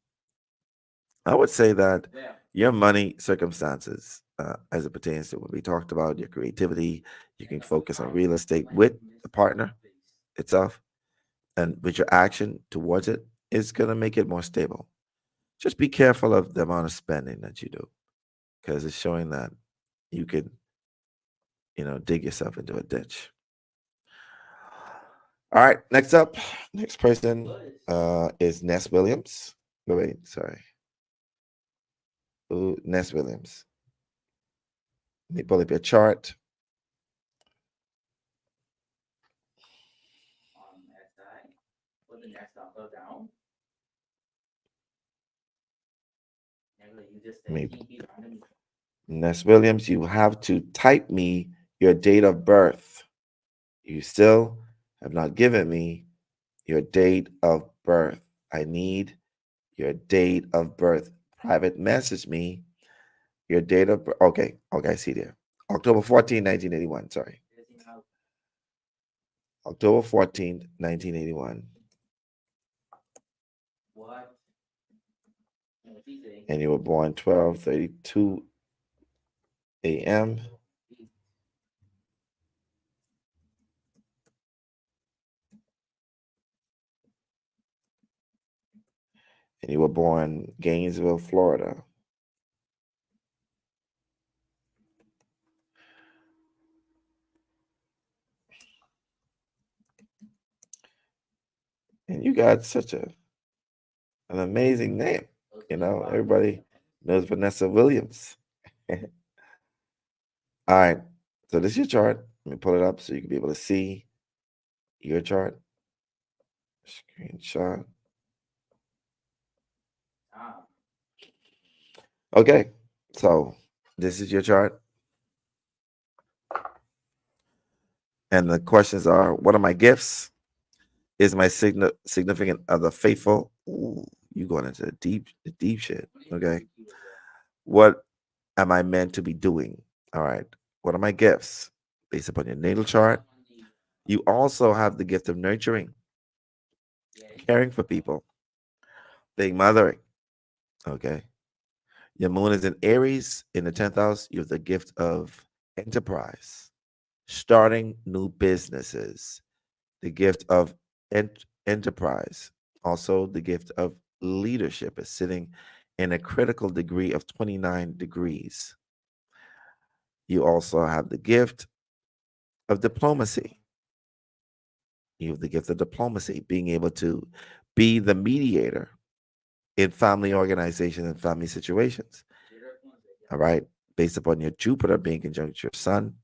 I would say that your money circumstances, as it pertains to what we talked about, your creativity, you can focus on real estate with the partner itself, and with your action towards it is going to make it more stable. Just be careful of the amount of spending that you do, because it's showing that you could, dig yourself into a ditch. All right, next up, next person is Ness Williams. Wait, sorry. Ooh, Ness Williams. Let me pull up your chart. Maybe. Ness Williams, you have to type me your date of birth. You still have not given me your date of birth. I need your date of birth. Private message me your date of birth. Okay, I see there. October 14th, 1981. Sorry. October 14th, 1981. And you were born 12:32 a.m. And you were born Gainesville, Florida. And you got such an amazing name. Everybody knows Vanessa Williams. All right. So this is your chart. Let me pull it up so you can be able to see your chart. Screenshot. Okay. So this is your chart. And the questions are, what are my gifts? Is my significant other faithful? Ooh, you going into the deep shit. Okay. What am I meant to be doing? All right. What are my gifts? Based upon your natal chart. You also have the gift of nurturing, caring for people, being mothering. Okay. Your moon is in Aries in the 10th house. You have the gift of enterprise, starting new businesses, the gift of enterprise, also the gift of leadership is sitting in a critical degree of 29 degrees. You also have the gift of diplomacy. You have the gift of diplomacy, being able to be the mediator in family organization and family situations. All right. Based upon your Jupiter being conjunct your sun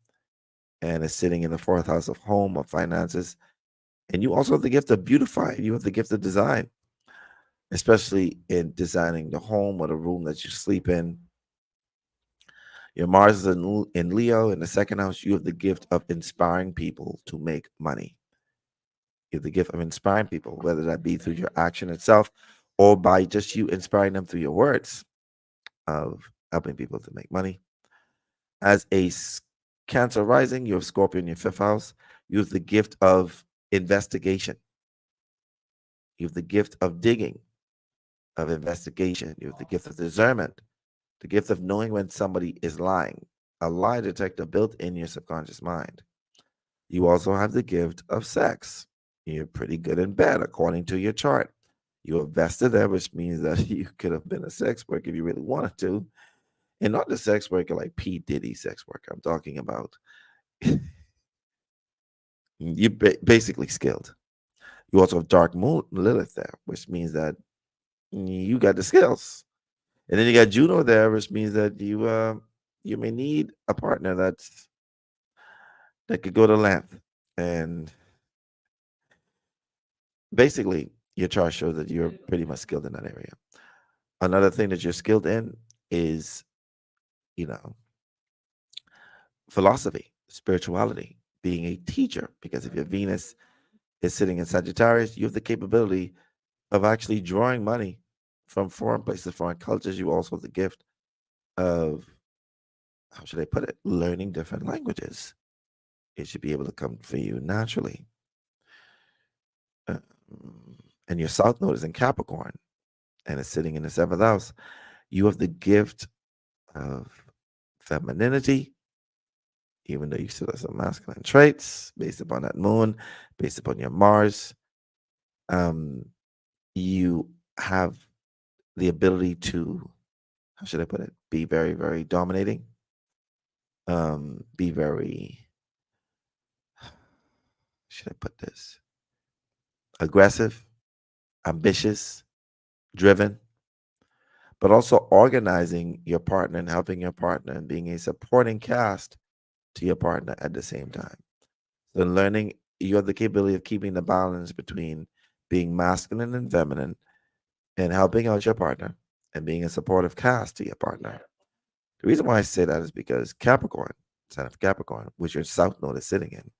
and is sitting in the fourth house of home, of finances. And you also have the gift of beautifying. You have the gift of design, especially in designing the home or the room that you sleep in. Your Mars is in Leo in the second house. You have the gift of inspiring people to make money. You have the gift of inspiring people, whether that be through your action itself or by just you inspiring them through your words of helping people to make money. As a Cancer rising, you have Scorpio in your fifth house. You have the gift of investigation. You have the gift of digging, of investigation. You have the gift of discernment, the gift of knowing when somebody is lying, a lie detector built in your subconscious mind. You also have the gift of sex. You're pretty good in bed, according to your chart. You are vested there, which means that you could have been a sex worker if you really wanted to. And not the sex worker like P. Diddy sex worker. I'm talking about you're basically skilled. You also have dark moon Lilith there, which means that you got the skills. And then you got Juno there, which means that you may need a partner that could go to length. And basically, your chart shows that you're pretty much skilled in that area. Another thing that you're skilled in is, you know, philosophy, spirituality, being a teacher. Because if your Venus is sitting in Sagittarius, you have the capability of actually drawing money from foreign places, foreign cultures. You also have the gift of, how should I put it, learning different languages. It should be able to come for you naturally. Uh, and your South Node is in Capricorn and it's sitting in the seventh house. You have the gift of femininity, even though you still have some masculine traits based upon that moon, based upon your Mars. You have the ability to, how should I put it, be very, very dominating, be very, should I put this, aggressive, ambitious, driven, but also organizing your partner and helping your partner and being a supporting cast to your partner at the same time. So learning, you have the capability of keeping the balance between being masculine and feminine and helping out your partner and being a supportive cast to your partner. The reason why I say that is because Capricorn, sign of Capricorn, which your South Node is sitting in,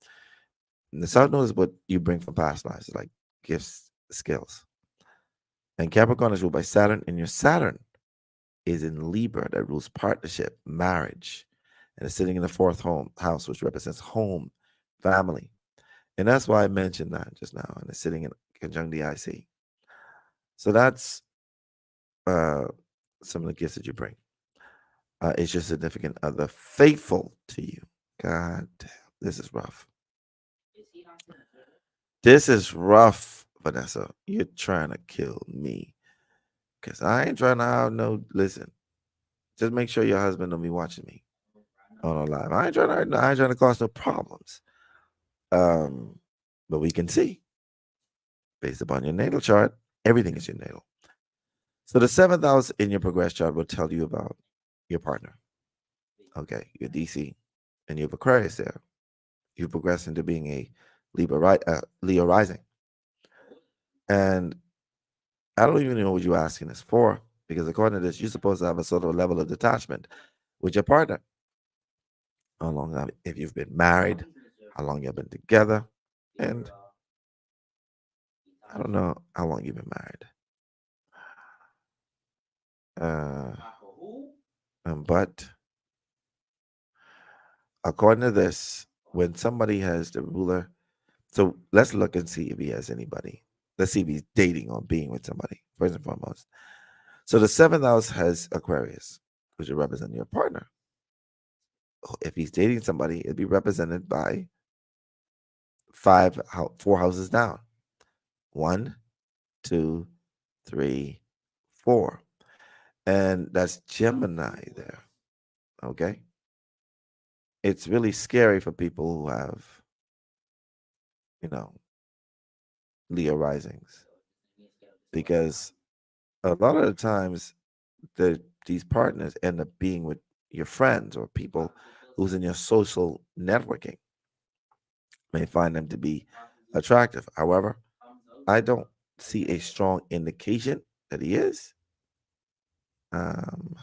and the South Node is what you bring from past lives, like gifts, skills. And Capricorn is ruled by Saturn, and your Saturn is in Libra that rules partnership, marriage, and it's sitting in the fourth house, which represents home, family. And that's why I mentioned that just now, and it's sitting in conjunct the IC. So that's uh, some of the gifts that you bring. It's your significant other faithful to you. God damn, this is rough. This is rough, Vanessa. You're trying to kill me. Because I ain't trying to have no, listen, just make sure your husband don't be watching me on a live. I ain't trying to cause no problems. But we can see, based upon your natal chart, everything is your natal. So the seventh house in your progress chart will tell you about your partner. Okay, your DC, and you have Aquarius there. You progress into being a Leo rising. And I don't even know what you're asking this for, because according to this, you're supposed to have a sort of a level of detachment with your partner. How long if you've been married, how long you've been together, and I don't know how long you've been married. But according to this, when somebody has the ruler, so let's look and see if he has anybody. Let's see if he's dating or being with somebody, first and foremost. So the seventh house has Aquarius, which will represent your partner. If he's dating somebody, it'd be represented by four houses down. 1, 2, 3, 4. And that's Gemini there. Okay. It's really scary for people who have, you know, Leo risings because a lot of the times these partners end up being with your friends or people who's in your social networking may find them to be attractive. However, I don't see a strong indication that he is. Um,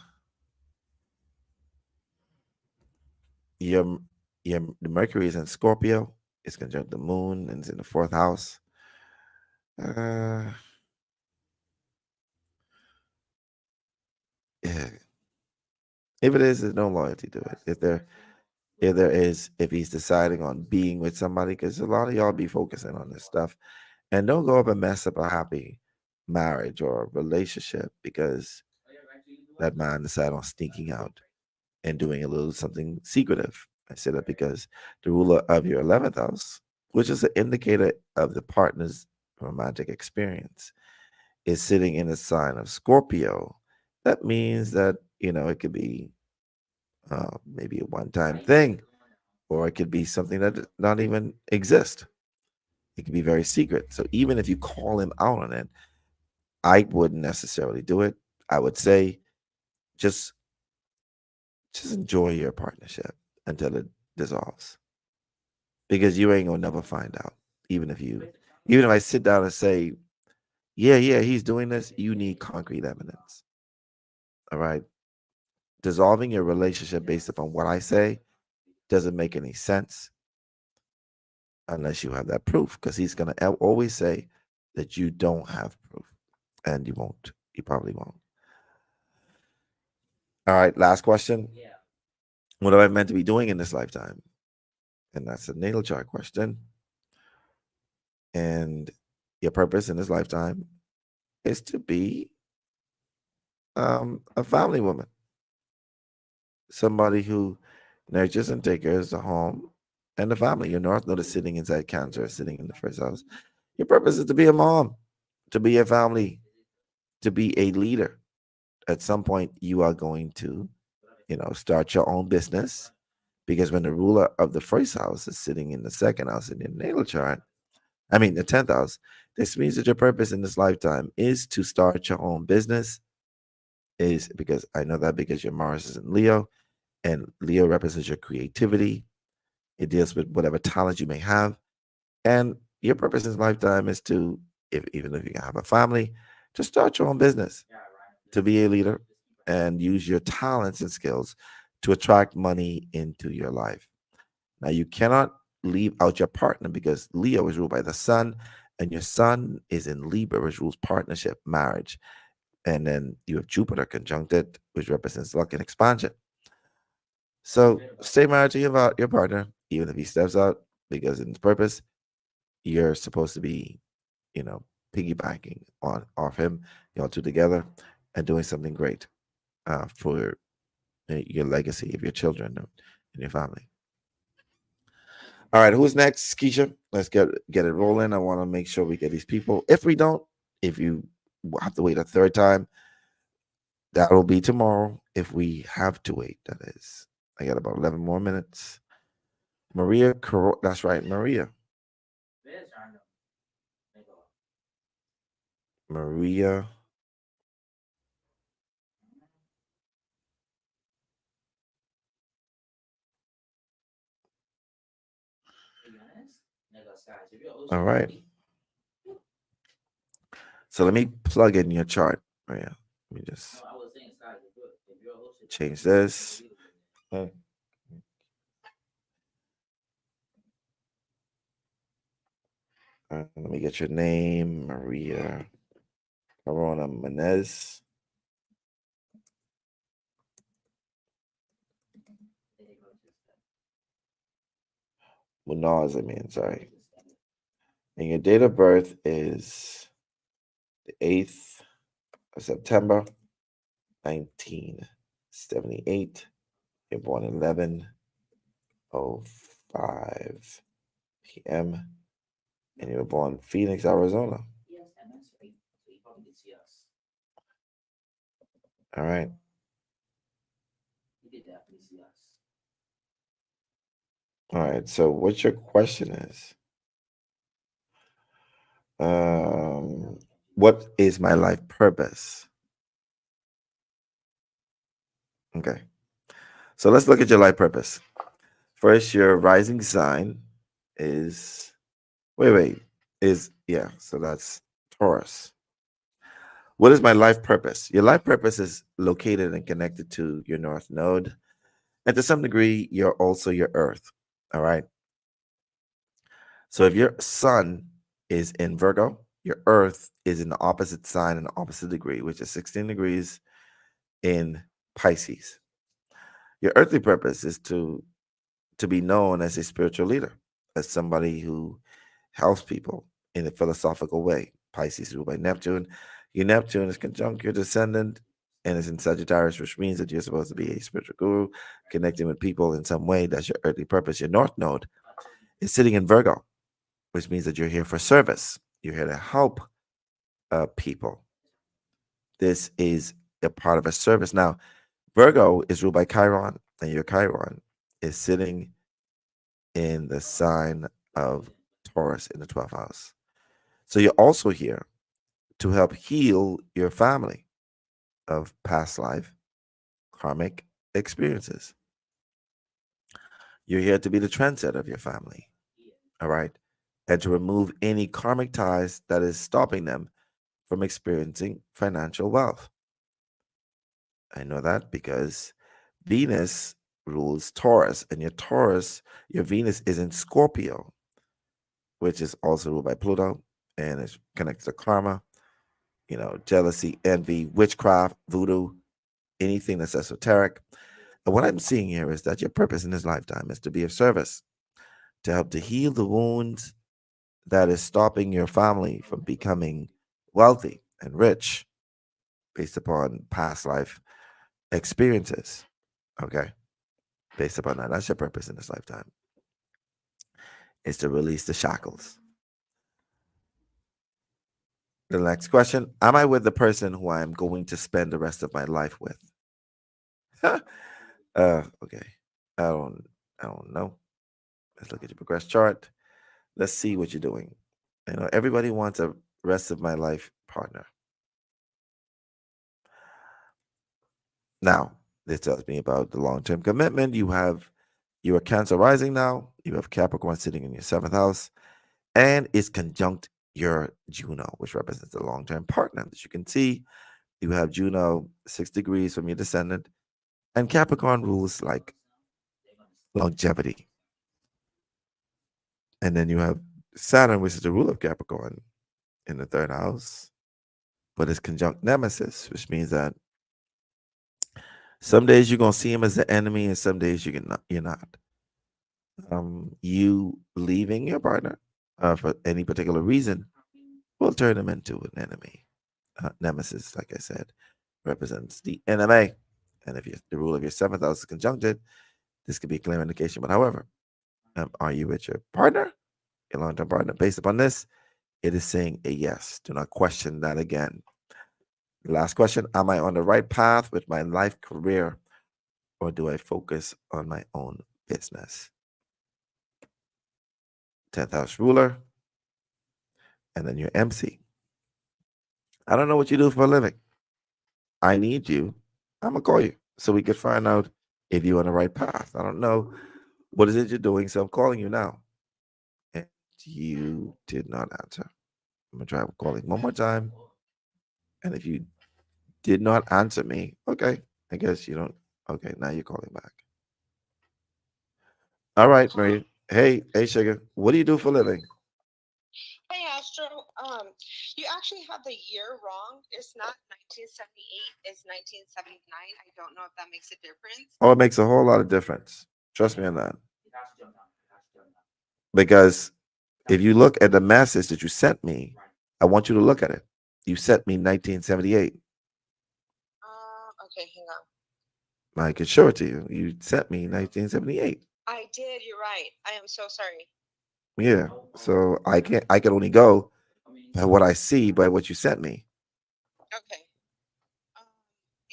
your your the Mercury is in Scorpio. It's conjunct the Moon and it's in the fourth house. Uh, yeah. If it is, there's no loyalty to it. If he's deciding on being with somebody, because a lot of y'all be focusing on this stuff, and don't go up and mess up a happy marriage or relationship because that man decided on sneaking out and doing a little something secretive. I say that because the ruler of your 11th house, which is an indicator of the partner's romantic experience, is sitting in the sign of Scorpio. That means that, it could be maybe a one time thing, or it could be something that not even exist. It could be very secret. So even if you call him out on it, I wouldn't necessarily do it. I would say just just enjoy your partnership until it dissolves. Because you ain't gonna never find out. Even if I sit down and say, yeah, he's doing this, you need concrete evidence. All right. Dissolving your relationship based upon what I say doesn't make any sense unless you have that proof. Because he's gonna always say that you don't have proof. And you won't. You probably won't. All right, last question. What am I meant to be doing in this lifetime? And that's a natal chart question. And your purpose in this lifetime is to be a family woman, somebody who nurtures and takes care of the home and the family. Your North Node is sitting inside Cancer, sitting in the first house. Your purpose is to be a mom, to be a family, to be a leader. At some point, you are going to, start your own business because when the ruler of the first house is sitting in the second house in your natal chart, I mean, the 10th house, this means that your purpose in this lifetime is to start your own business. Is because I know that because your Mars is in Leo, and Leo represents your creativity. It deals with whatever talent you may have. And your purpose in this lifetime is to, even if you have a family, to start your own business, to be a leader, and use your talents and skills to attract money into your life. Now, you cannot leave out your partner because Leo is ruled by the sun, and your sun is in Libra, which rules partnership, marriage. And then you have Jupiter conjuncted, which represents luck and expansion. So stay married to your partner, even if he steps out, because in his purpose, you're supposed to be, you know, piggybacking on off him, y'all two together, and doing something great for your legacy of your children and your family. All right, who's next, Keisha? Let's get it rolling. I want to make sure we get these people. If we don't, if you have to wait a third time, that'll be tomorrow. If we have to wait, that is. I got about 11 more minutes. Maria, that's right, Maria. Maria. All right. So let me plug in your chart, Maria. Let me just change this. Let me get your name, Maria Corona Menez. Munaz, I mean, sorry. And your date of birth is the 8th of September, 1978. You're born 11:05 p.m. and you were born in Phoenix, Arizona. All right. All right. So, what your question is? Um, what is my life purpose? Okay. So let's look at your life purpose. First, your rising sign is wait, is yeah. So that's Taurus. What is my life purpose? Your life purpose is located and connected to your North Node. And to some degree, you're also your Earth. All right. So if your Sun is in Virgo, your Earth is in the opposite sign and the opposite degree, which is 16 degrees in Pisces. Your earthly purpose is to be known as a spiritual leader, as somebody who helps people in a philosophical way. Pisces ruled by Neptune. Your Neptune is conjunct your descendant and is in Sagittarius, which means that you're supposed to be a spiritual guru, connecting with people in some way. That's your earthly purpose. Your North Node is sitting in Virgo, which means that you're here for service. You're here to help people. This is a part of a service. Now, Virgo is ruled by Chiron, and your Chiron is sitting in the sign of Taurus in the 12th house. So you're also here to help heal your family of past life karmic experiences. You're here to be the trendsetter of your family, all right? And to remove any karmic ties that is stopping them from experiencing financial wealth. I know that because Venus rules Taurus, and your Venus is in Scorpio, which is also ruled by Pluto, and it's connected to karma, jealousy, envy, witchcraft, voodoo, anything that's esoteric. And what I'm seeing here is that your purpose in this lifetime is to be of service, to help to heal the wounds that is stopping your family from becoming wealthy and rich based upon past life experiences. Okay. Based upon that. That's your purpose in this lifetime. Is to release the shackles. The next question: am I with the person who I'm going to spend the rest of my life with? Okay. I don't I don't know. Let's look at your progress chart. Let's see what you're doing. Everybody wants a rest of my life partner. Now, this tells me about the long-term commitment. You are Cancer rising now. You have Capricorn sitting in your seventh house, and it's conjunct your Juno, which represents the long-term partner. As you can see, you have Juno 6 degrees from your descendant, and Capricorn rules like longevity. And then you have Saturn, which is the rule of Capricorn, in the third house, but it's conjunct Nemesis, which means that some days you're gonna see him as the enemy, and some days you're not. You leaving your partner for any particular reason will turn him into an enemy. Nemesis, like I said, represents the enemy. And if the rule of your seventh house is conjuncted, this could be a clear indication. But however, are you with your partner, your long-term partner? Based upon this, it is saying a yes. Do not question that again. Last question: am I on the right path with my life career, or do I focus on my own business? 10th house ruler, and then your MC. I don't know what you do for a living. I need you. I'm going to call you so we can find out if you're on the right path. I don't know what is it you're doing, so I'm calling you now. And you did not answer. I'm going to try calling one more time. And if you did not answer me, okay, I guess you don't. Okay, now you're calling back. All right, Marie. Hey, Sugar. What do you do for a living? Hey Astro, you actually have the year wrong. It's not 1978, it's 1979. I don't know if that makes a difference. Oh, it makes a whole lot of difference. Trust me on that. Because if you look at the message that you sent me, I want you to look at it. You sent me 1978. Okay, hang on. I can show it to you. You sent me 1978. I did, you're right. I am so sorry. Yeah. So I can only go by what I see by what you sent me. Okay. Um,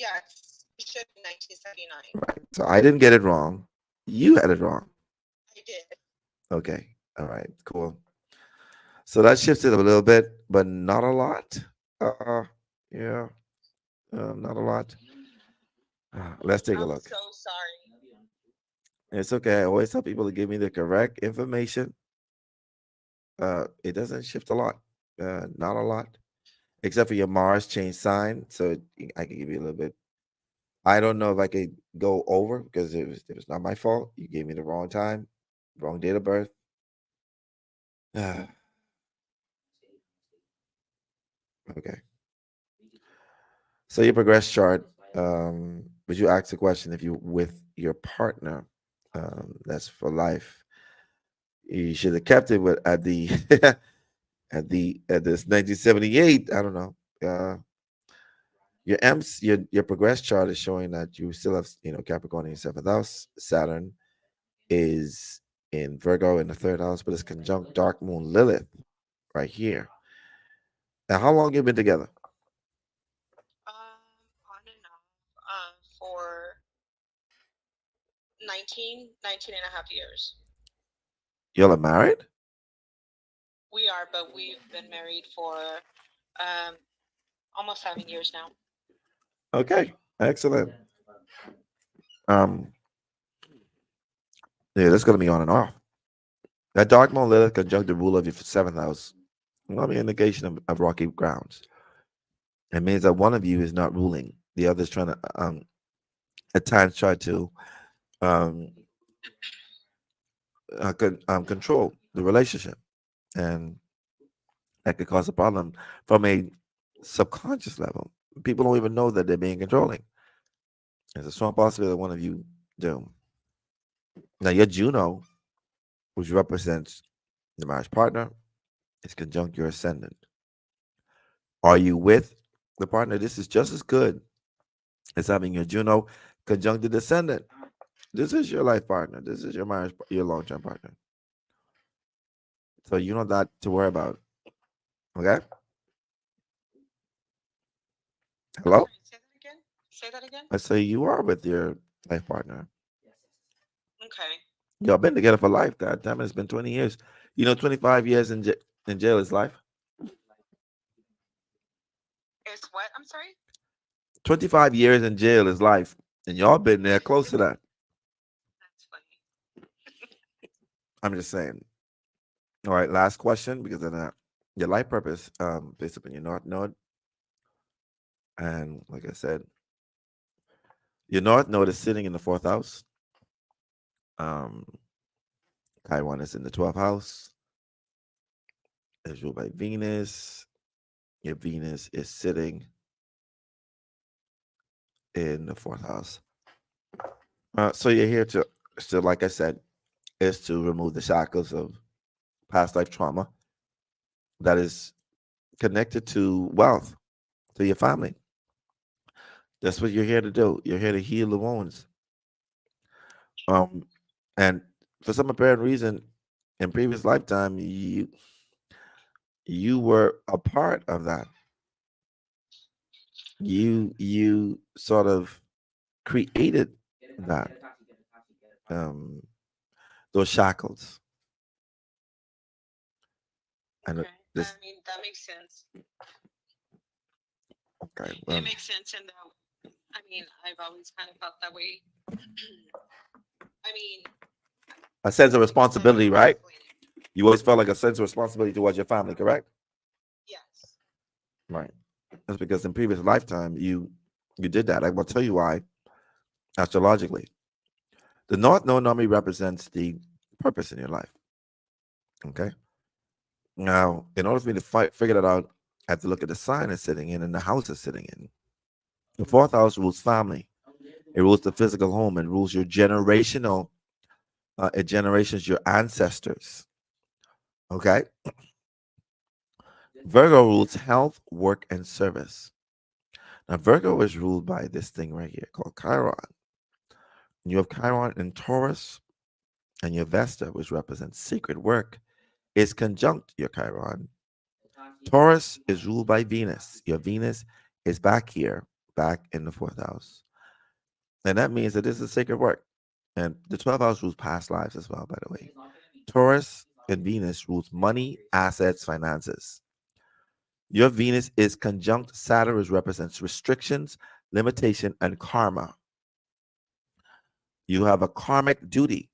Yes, it should be 1979. Right. So I didn't get it wrong. You had it wrong. I did. Okay. All right. Cool. So that shifted a little bit, but not a lot. Yeah. Not a lot. Let's take a I'm look. so sorry. It's okay. I always tell people to give me the correct information. It doesn't shift a lot. Not a lot. Except for your Mars change sign. So I can give you a little bit. I don't know if I could go over because it was not my fault. You gave me the wrong time, wrong date of birth. Okay. So your progress chart. Would you ask the question if you with your partner? That's for life. You should have kept it with at the at this 1978. I don't know. Your M's your progress chart is showing that you still have Capricorn in your seventh house. Saturn is in Virgo in the third house, but it's conjunct Dark Moon Lilith right here. Now, how long you been together? On and off for 19 and a half years. Y'all are married? We are, but we've been married for almost 7 years now. Okay, excellent. Um, yeah, that's gonna be on and off. That Dark Moon Lilith conjunct the ruler of your seventh house. Well, be an indication of rocky grounds. It means that one of you is not ruling. The other is trying to at times try to um, control the relationship, and that could cause a problem from a subconscious level. People don't even know that they're being controlling. There's a strong possibility that one of you do. Now, your Juno, which represents the marriage partner, is conjunct your ascendant. Are you with the partner? This is just as good as having your Juno conjunct the descendant. This is your life partner. This is your marriage, your long-term partner. So you know that to worry about. Okay. Hello. Sorry, say that again. Say that again. I say you are with your life partner. Okay. Y'all been together for life. God damn it, it's been 20 years. 25 years in jail is life. It's what? I'm sorry. 25 years in jail is life, and y'all been there close to that. That's funny. I'm just saying. All right, last question because of that. Your life purpose, based upon your North Node, and like I said, your North Node is sitting in the fourth house. Chiron is in the 12th house. It's ruled by Venus. Your Venus is sitting in the fourth house. So you're here to still, like I said, is to remove the shackles of past life trauma that is connected to wealth, to your family. That's what you're here to do. You're here to heal the wounds. And for some apparent reason, in previous lifetime, you were a part of that. You sort of created that those shackles. And Okay. this I mean, that makes sense. okay. It makes sense in that. I mean, I've always kind of felt that way. I mean, A sense of responsibility, how to right? explain it. You always felt like a sense of responsibility towards your family, correct? Yes. Right. That's because in previous lifetime you did that. I will tell you why. Astrologically, the North Node normally represents the purpose in your life. Okay. Now, in order for me to figure that out, I have to look at the sign it's sitting in and the house it's sitting in. The fourth house rules family. It rules the physical home. It rules your generational. It generations your ancestors. Okay. Virgo rules health, work, and service. Now, Virgo is ruled by this thing right here called Chiron. You have Chiron in Taurus, and your Vesta, which represents secret work, is conjunct your Chiron. Taurus is ruled by Venus. Your Venus is back here back in the fourth house. And that means that this is sacred work. And the 12th house rules past lives as well, by the way. Taurus and Venus rules money, assets, finances. Your Venus is conjunct Saturn, which represents restrictions, limitation, and karma. You have a karmic duty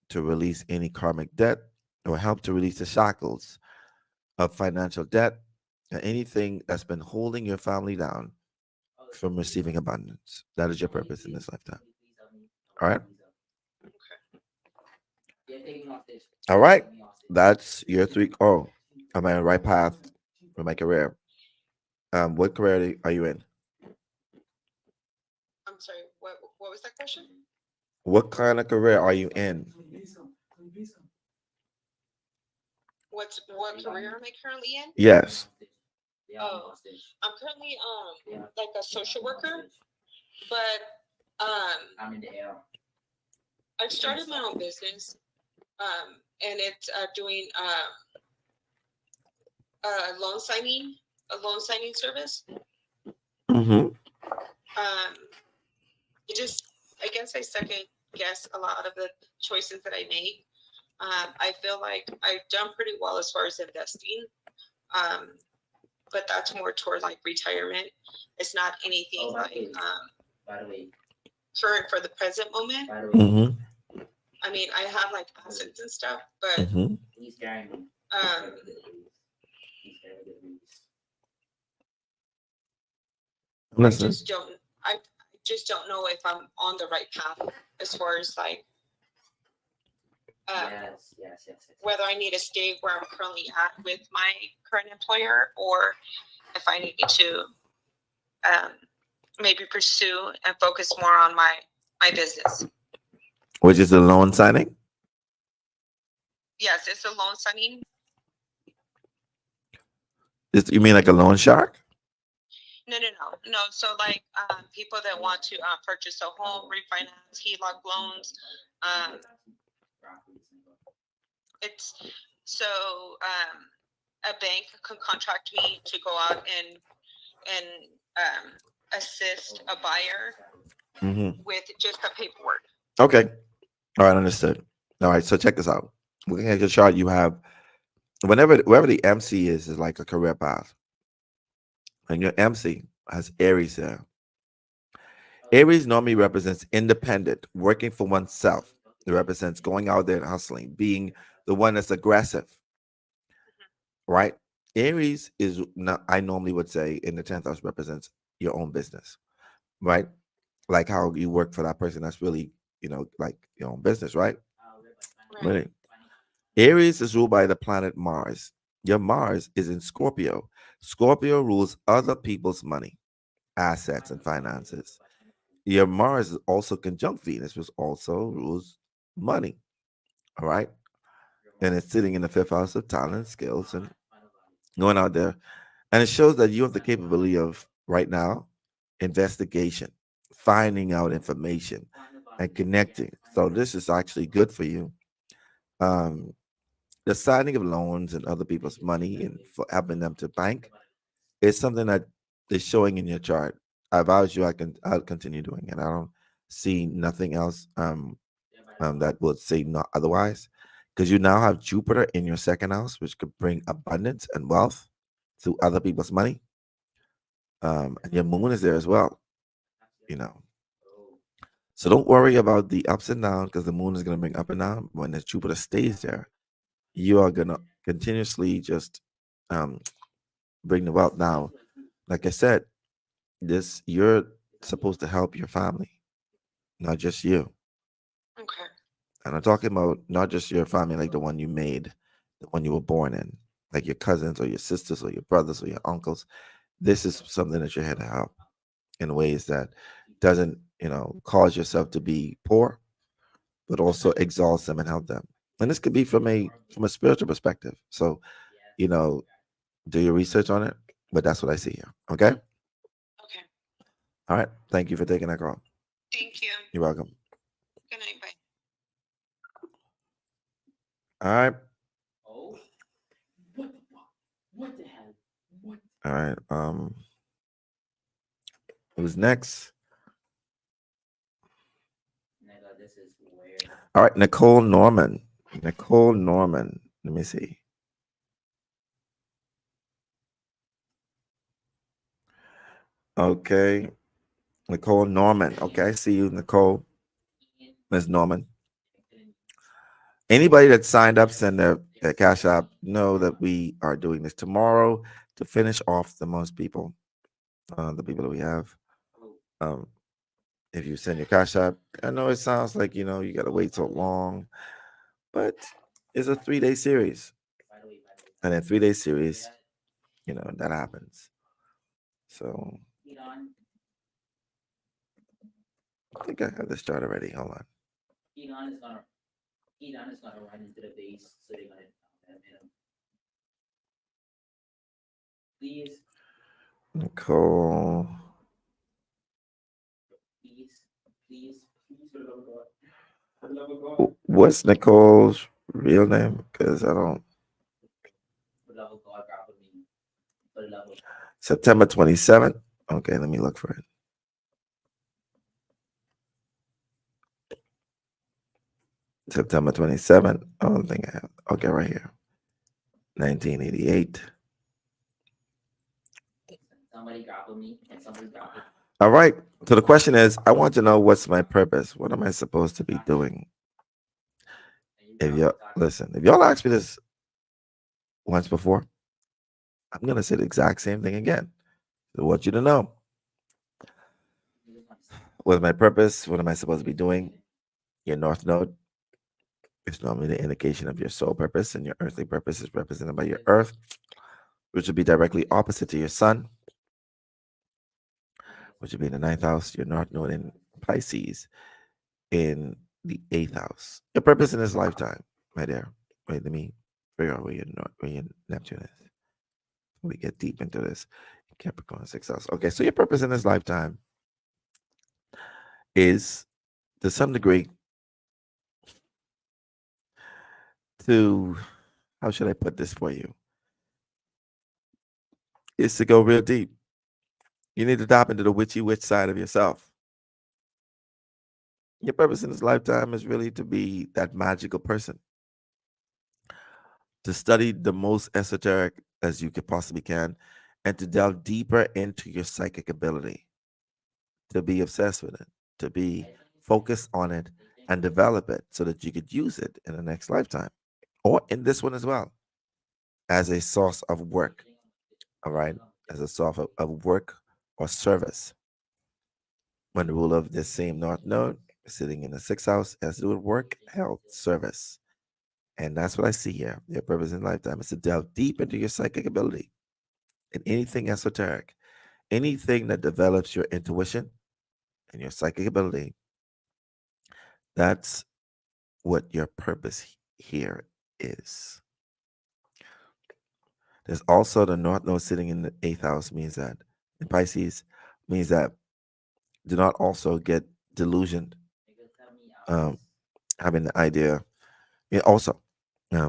to release any karmic debt or help to release the shackles of financial debt and anything that's been holding your family down from receiving abundance. That is your purpose in this lifetime. All right. All right. That's your three. Oh, am I on the right path for my career? What career are you in? I'm sorry. What was that question? What kind of career are you in? What career am I currently in? Yes. Oh, I'm currently like a social worker, but I've started my own business, and it's doing loan signing, a loan signing service. Mm-hmm. It just, I guess I second guess a lot of the choices that I make. I feel like I've done pretty well as far as investing, but that's more toward like retirement. It's not anything like current for the present moment. Mm-hmm. I mean, I have like assets and stuff, but Mm-hmm. I just don't. I just don't know if I'm on the right path as far as like whether I need to stay where I'm currently at with my current employer, or if I need to maybe pursue and focus more on my business. Which is a loan signing? Yes, it's a loan signing. You mean like a loan shark? No. So like people that want to purchase a home, refinance, HELOC loans. It's so a bank can contract me to go out and assist a buyer with just the paperwork. Okay. All right, understood. All right, so check this out. Looking at your chart, you have wherever the MC is like a career path. And your MC has Aries there. Aries normally represents independent, working for oneself. It represents going out there and hustling, being the one that's aggressive, right? Aries is not, I normally would say in the 10th house represents your own business, right? Like how you work for that person that's really, like your own business, right? Right. Aries is ruled by the planet Mars. Your Mars is in Scorpio. Scorpio rules other people's money, assets, and finances. Your Mars is also conjunct Venus, which also rules money. All right. And it's sitting in the fifth house of talent, skills, and going out there. And it shows that you have the capability of right now investigation, finding out information, and connecting. So this is actually good for you. The signing of loans and other people's money and for helping them to bank is something that is showing in your chart. I vows you I'll continue doing it. I don't see nothing else that would say not otherwise. Because you now have Jupiter in your second house, which could bring abundance and wealth through other people's money. And your moon is there as well, you know. So don't worry about the ups and downs because the moon is going to bring up and down. When the Jupiter stays there, you are going to continuously just bring the wealth. Now, like I said, you're supposed to help your family, not just you. Okay. And I'm talking about not just your family, like the one you made, the one you were born in, like your cousins or your sisters or your brothers or your uncles. This is something that you're here to help in ways that doesn't, cause yourself to be poor, but also exalts them and help them. And this could be from a spiritual perspective. So, do your research on it. But that's what I see here. Okay. Okay. All right. Thank you for taking that call. Thank you. You're welcome. Good night. Bye. All right. All right. Who's next? All right, Nicole Norman. Nicole Norman. Let me see. Okay. Nicole Norman. Okay, I see you, Nicole. Ms. Norman. Anybody that signed up, send their cash app. Know that we are doing this tomorrow to finish off the most people, the people that we have. Um, if you send your cash app, I know it sounds like you got to wait so long, but it's a 3-day series, and in 3-day series, that happens. So I think I have this chart already. Hold on. Nicole. What's Nicole's real name? Because I don't. September 27th. Okay, let me look for it. September 27th. I don't think I have. Okay, right here. 1988. All right. So the question is, I want to know what's my purpose. What am I supposed to be doing? If y'all asked me this once before, I'm gonna say the exact same thing again. I want you to know. What's my purpose? What am I supposed to be doing? Your North Node is normally the indication of your soul purpose, and your earthly purpose is represented by your Earth, which would be directly opposite to your Sun, which would be in the 9th house, your North Node in Pisces in the 8th house. Your purpose in this lifetime, right there. Wait, let me figure out where your Neptune is. We get deep into this. Capricorn 6th house. Okay, so your purpose in this lifetime is, to some degree, to, how should I put this for you? Is to go real deep. You need to tap into the witchy witch side of yourself. Your purpose in this lifetime is really to be that magical person, to study the most esoteric as you could possibly can, and to delve deeper into your psychic ability, to be obsessed with it, to be focused on it, and develop it so that you could use it in the next lifetime or in this one as well, as a source of work. All right, as a source of work or service. When the ruler of this same North Node is sitting in the 6th house, has to do with work, health, service. And that's what I see here. Your purpose in lifetime is to delve deep into your psychic ability and anything esoteric, anything that develops your intuition and your psychic ability. That's what your purpose here is. There's also the North Node sitting in the 8th house, means that in Pisces, means that do not also get delusioned, having the idea. Yeah, also, I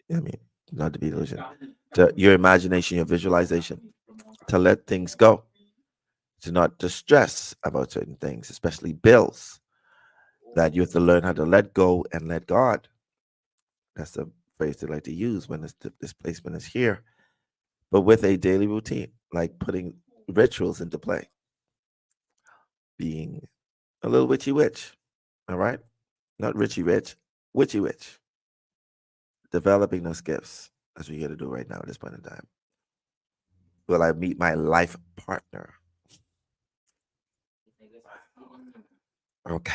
mean, not to be delusioned, to your imagination, your visualization, to let things go, to not distress about certain things, especially bills, that you have to learn how to let go and let God. That's the phrase they like to use when this displacement is here, but with a daily routine, like putting rituals into play, being a little witchy witch, all right? Not richy rich, witchy witch. Developing those gifts. That's what you got to do right now at this point in time. Will I meet my life partner? Okay.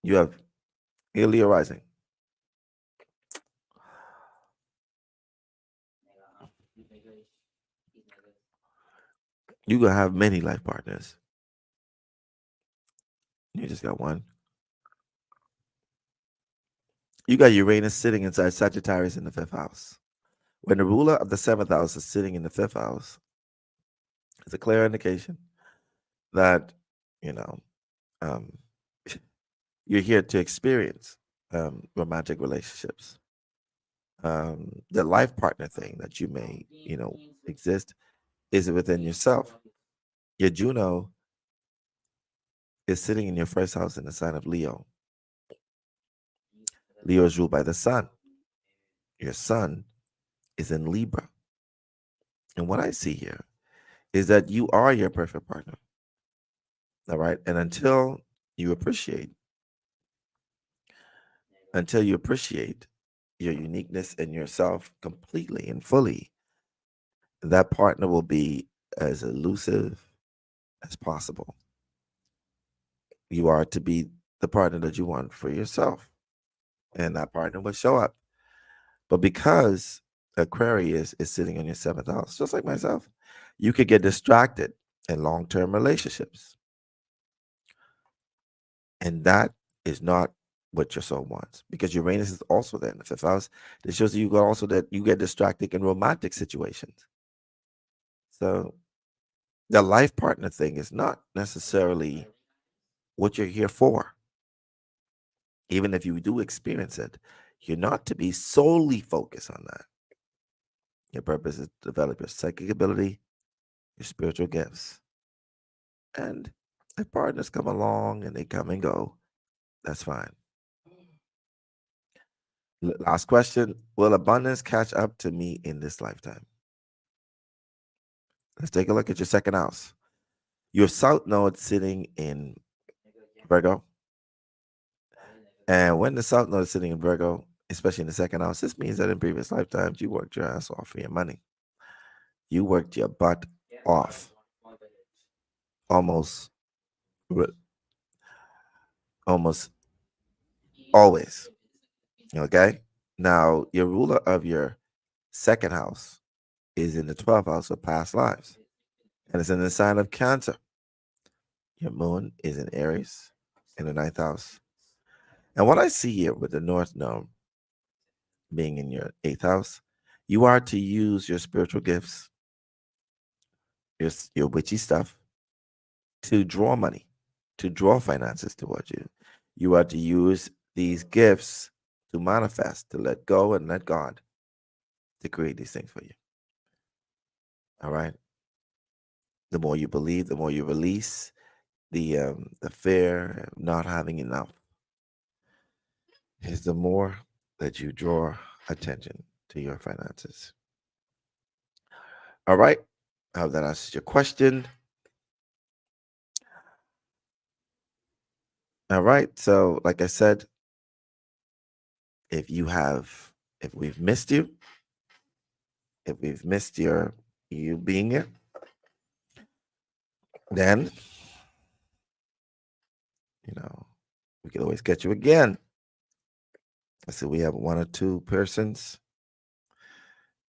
You have Leo rising. You gonna have many life partners. You just got one. You got Uranus sitting inside Sagittarius in the 5th house. When the ruler of the 7th house is sitting in the 5th house, it's a clear indication that, you know, um, you're here to experience romantic relationships. The life partner thing that you may, exist is within yourself. Your Juno is sitting in your first house in the sign of Leo. Leo is ruled by the sun. Your sun is in Libra. And what I see here is that you are your perfect partner. All right. And you appreciate, until you appreciate your uniqueness and yourself completely and fully, that partner will be as elusive as possible. You are to be the partner that you want for yourself, and that partner will show up. But because Aquarius is sitting in your seventh house, just like myself, you could get distracted in long term relationships. And that is not what your soul wants, because Uranus is also there in the fifth house. That shows you also that you get distracted in romantic situations. So the life partner thing is not necessarily what you're here for. Even if you do experience it, you're not to be solely focused on that. Your purpose is to develop your psychic ability, your spiritual gifts. And if partners come along and they come and go, that's fine. Last question. Will abundance catch up to me in this lifetime? Let's take a look at your second house. Your south node sitting in Virgo. And when the south node is sitting in Virgo, especially in the second house, this means that in previous lifetimes, you worked your ass off for your money. You worked your butt off. Almost, almost always. Okay. Now, your ruler of your second house is in the 12th house of past lives, and it's in the sign of Cancer. Your moon is in Aries in the ninth house. And what I see here with the North Node being in your eighth house, you are to use your spiritual gifts, your witchy stuff, to draw money, to draw finances towards you. You are to use these gifts to manifest, to let go and let God to create these things for you. All right. The more you believe, the more you release the fear of not having enough, is the more that you draw attention to your finances. All right. I hope that answers your question. All right. So, like I said, if we've missed you, if we've missed you being here, then we can always get you again. I see we have one or two persons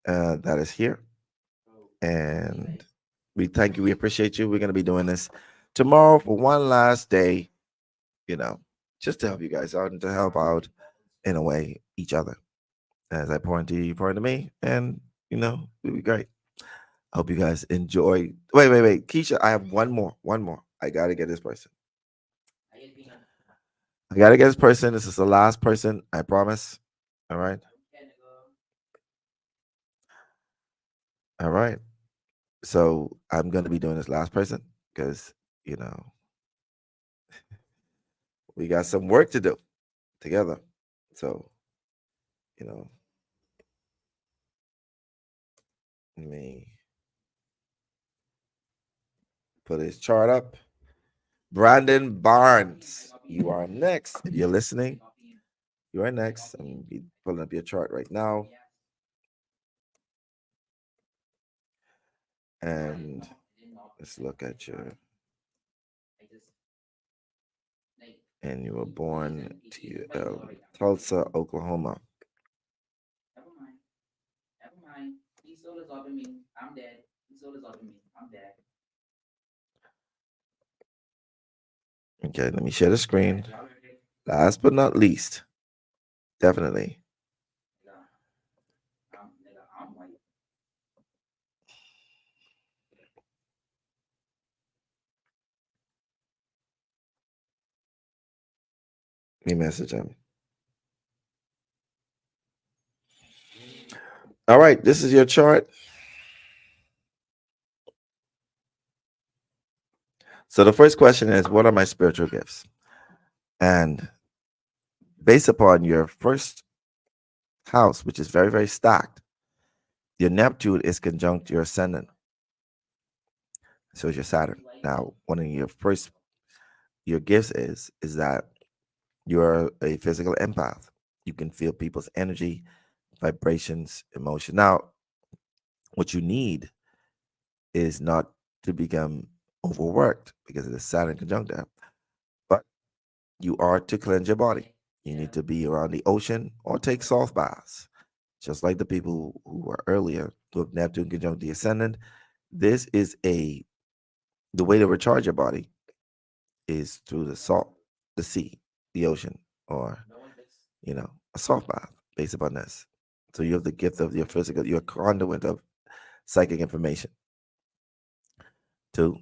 that is here, and we thank you. We appreciate you. We're going to be doing this tomorrow for one last day, just to help you guys out and to help out in a way each other. As I pour into you, you pour into me, and it'll be great. I hope you guys enjoy. Wait, Keisha, I have one more. I gotta get this person. This is the last person, I promise. All right. All right. So I'm gonna be doing this last person because we got some work to do together. So, let me put his chart up. Brandon Barnes, you are next. If you're listening, you are next. I'm gonna be pulling up your chart right now. And let's look at and you were born to Tulsa, Oklahoma. Okay, let me share the screen. Last but not least, definitely. Let me message him. All right, this is your chart. So the first question is, what are my spiritual gifts? And based upon your first house, which is very, very stacked, your Neptune is conjunct your ascendant. So is your Saturn. Now, one of your gifts is that you're a physical empath. You can feel people's energy, vibrations, emotion. Now, what you need is not to become overworked because of the Saturn conjunct there, but you are to cleanse your body. You need to be around the ocean or take soft baths. Just like the people who were earlier who have Neptune conjunct the ascendant. This is the way to recharge your body is through the salt, the sea, the ocean, or a soft bath based upon this. So you have the gift of your physical, your conduit of psychic information. Two,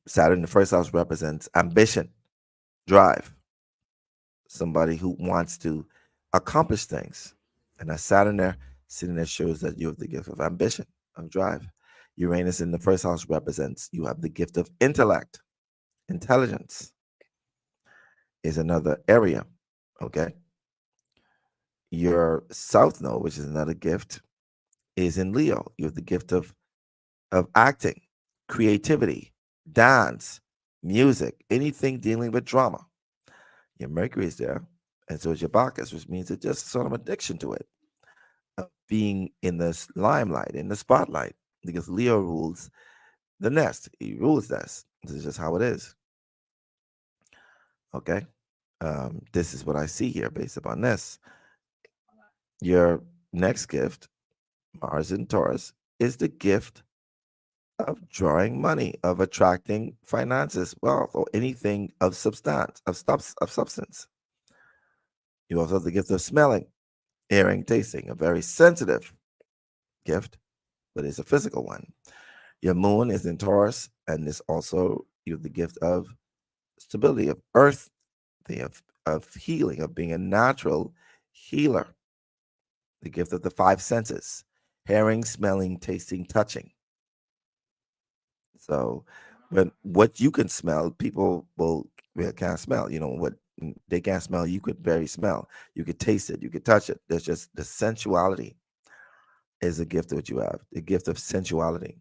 Saturn, the first house represents ambition, drive, somebody who wants to accomplish things. And that Saturn there sitting there shows that you have the gift of ambition, of drive. Uranus in the first house represents you have the gift of intellect, intelligence is another area. Okay. Your South Node, which is another gift, is in Leo. You have the gift of acting, creativity, dance, music, anything dealing with drama. Your Mercury is there, and so is your Bacchus, which means it's just sort of addiction to it, being in the limelight, in the spotlight, because Leo rules the nest. He rules nest. This is just how it is. Okay. This is what I see here based upon this. Your next gift, Mars in Taurus, is the gift of drawing money, of attracting finances, wealth, or anything of substance, of substance. You also have the gift of smelling, hearing, tasting, a very sensitive gift, but it's a physical one. Your moon is in Taurus, and this also you have the gift of stability, of earth, of healing, of being a natural healer. The gift of the five senses: hearing, smelling, tasting, touching. So, but what you can smell, people can't smell. What they can't smell, you could very smell. You could taste it. You could touch it. There's just the sensuality is a gift that you have. The gift of sensuality.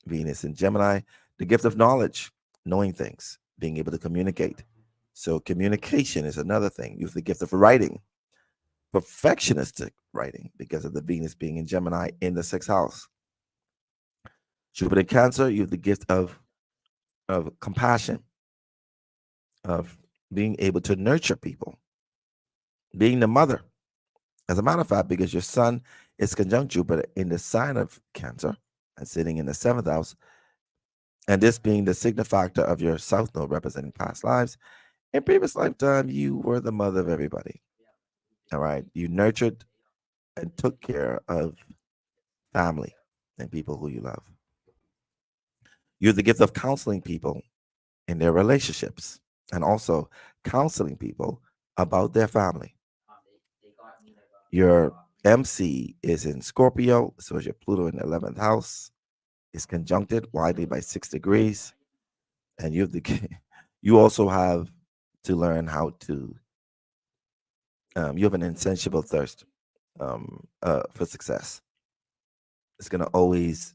Venus in Gemini, the gift of knowledge, knowing things, being able to communicate. So communication is another thing. You have the gift of writing, perfectionistic writing, because of the Venus being in Gemini in the sixth house. Jupiter in Cancer, you have the gift of compassion, of being able to nurture people, being the mother. As a matter of fact, because your sun is conjunct Jupiter in the sign of Cancer and sitting in the seventh house, and this being the signifactor of your South Node representing past lives, in previous lifetime, you were the mother of everybody. All right. You nurtured and took care of family and people who you love. You have the gift of counseling people in their relationships and also counseling people about their family. Your MC is in Scorpio, so is your Pluto in the 11th house. It's conjuncted widely by 6 degrees. And you also have to learn how to, you have an insatiable thirst for success. You're gonna always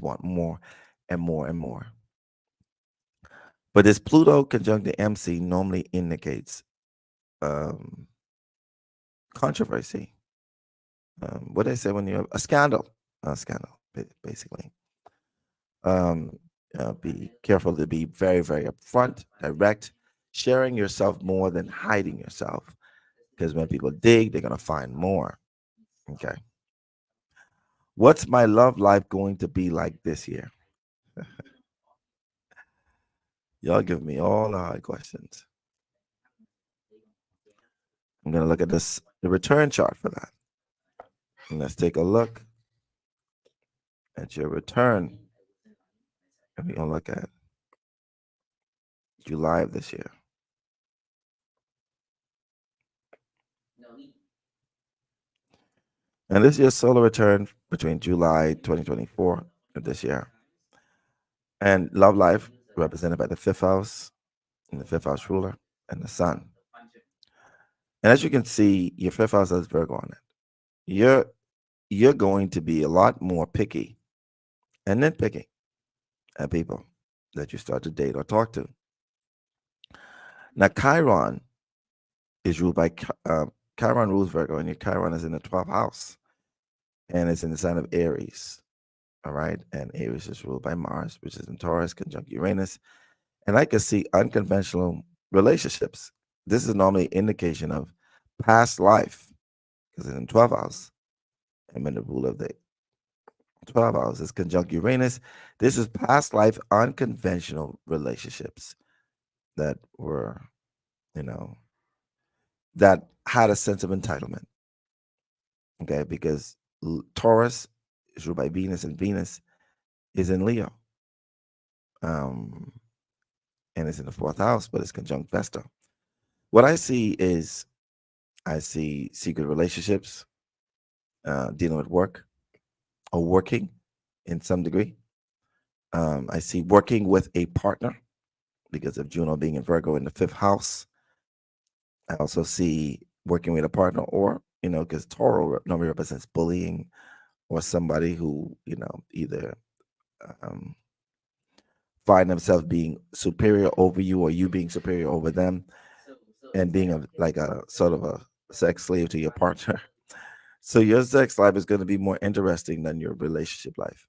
want more and more and more. But this Pluto conjunct the MC normally indicates controversy. What they say when you have a scandal, basically. Be careful to be very, very upfront, direct, sharing yourself more than hiding yourself. Because when people dig, they're gonna find more. Okay. What's my love life going to be like this year? Y'all give me all the hard questions. I'm gonna look at the return chart for that. And let's take a look at your return. And we're gonna look at July of this year. And this year's solar return between July 2024 of this year. And love life represented by the fifth house and the fifth house ruler and the sun. And as you can see, your fifth house has Virgo on it. You're going to be a lot more picky and nitpicky at people that you start to date or talk to. Now, Chiron is ruled by Chiron rules Virgo, and your Chiron is in the 12th house, and it's in the sign of Aries. All right, and Aries is ruled by Mars, which is in Taurus, conjunct Uranus, and I can see unconventional relationships. This is normally an indication of past life because it's in 12th house, and when the rule of the 12 hours is conjunct Uranus. This is past life unconventional relationships that were, you know, that had a sense of entitlement. Okay, because Taurus is ruled by Venus, and Venus is in Leo. And it's in the 4th house, but it's conjunct Vesta. What I see secret relationships, dealing with work or working in some degree. I see working with a partner because of Juno being in Virgo in the 5th house. I also see working with a partner, or, because Toro normally represents bullying or somebody who, either find themselves being superior over you or you being superior over them and being like a sort of a sex slave to your partner. So your sex life is going to be more interesting than your relationship life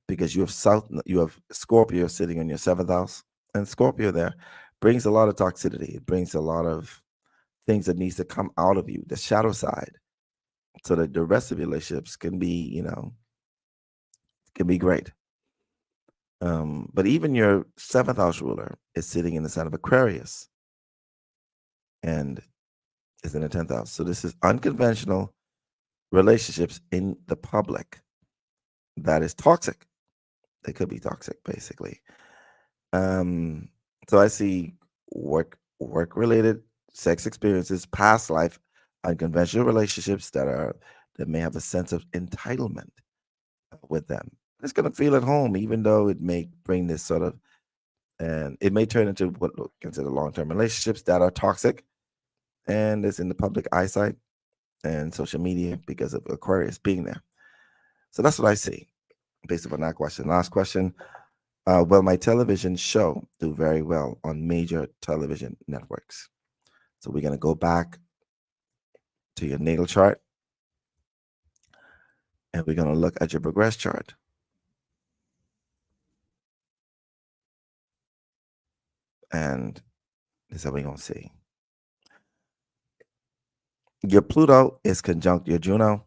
because you have Scorpio sitting in your 7th house, and Scorpio there brings a lot of toxicity. It brings a lot of things that needs to come out of you, the shadow side, so that the rest of your relationships can be, can be great. But even your 7th house ruler is sitting in the sign of Aquarius and is in the 10th house. So this is unconventional relationships in the public that is toxic. They could be toxic, basically. So I see work related sex experiences, past life, unconventional relationships that may have a sense of entitlement with them. It's going to feel at home, even though it may bring this sort of, and it may turn into what we consider long-term relationships that are toxic, and it's in the public eyesight and social media because of Aquarius being there. So that's what I see based upon that question. Last question. Will my television show do very well on major television networks? So we're going to go back to your natal chart, and we're going to look at your progress chart. And this is what we're going to see. Your Pluto is conjunct your Juno,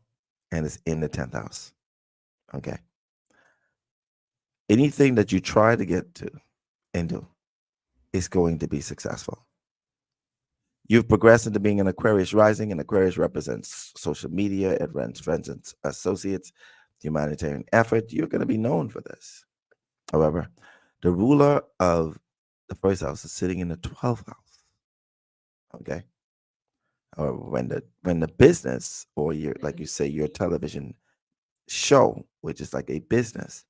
and it's in the 10th house. Okay. Anything that you try to get to into is going to be successful. You've progressed into being an Aquarius rising, and Aquarius represents social media. It runs friends and associates, humanitarian effort. You're going to be known for this. However, the ruler of the first house is sitting in the 12th house. Okay. Or when the business, or your, like you say, your television show, which is like a business,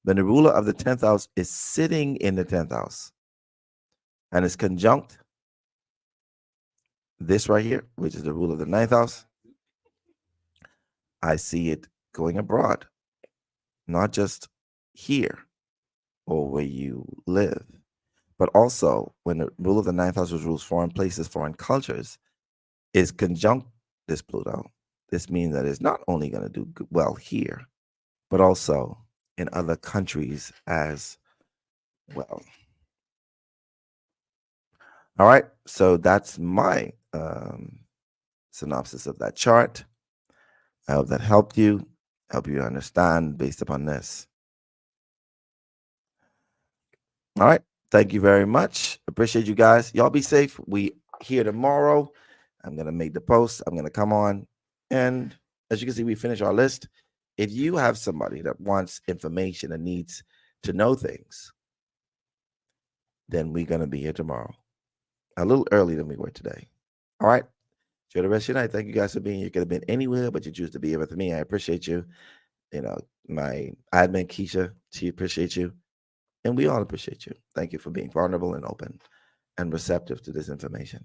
then the ruler of the 10th house is sitting in the 10th house and is conjunct this right here, which is the ruler of the 9th house. I see it going abroad, not just here or where you live, but also when the ruler of the 9th house, which rules foreign places, foreign cultures, is conjunct this Pluto. This means that it's not only going to do well here, but also in other countries as well. All right, so that's my synopsis of that chart. I hope that help you understand based upon this. All right, thank you very much. Appreciate you guys. Y'all be safe. We here tomorrow. I'm gonna make the post. I'm gonna come on, and as you can see, we finish our list. If you have somebody that wants information and needs to know things, then we're gonna be here tomorrow, a little earlier than we were today. All right. Enjoy the rest of your night. Thank you guys for being here. You could have been anywhere, but you choose to be here with me. I appreciate you. You know, my admin Keisha, she appreciates you. And we all appreciate you. Thank you for being vulnerable and open and receptive to this information.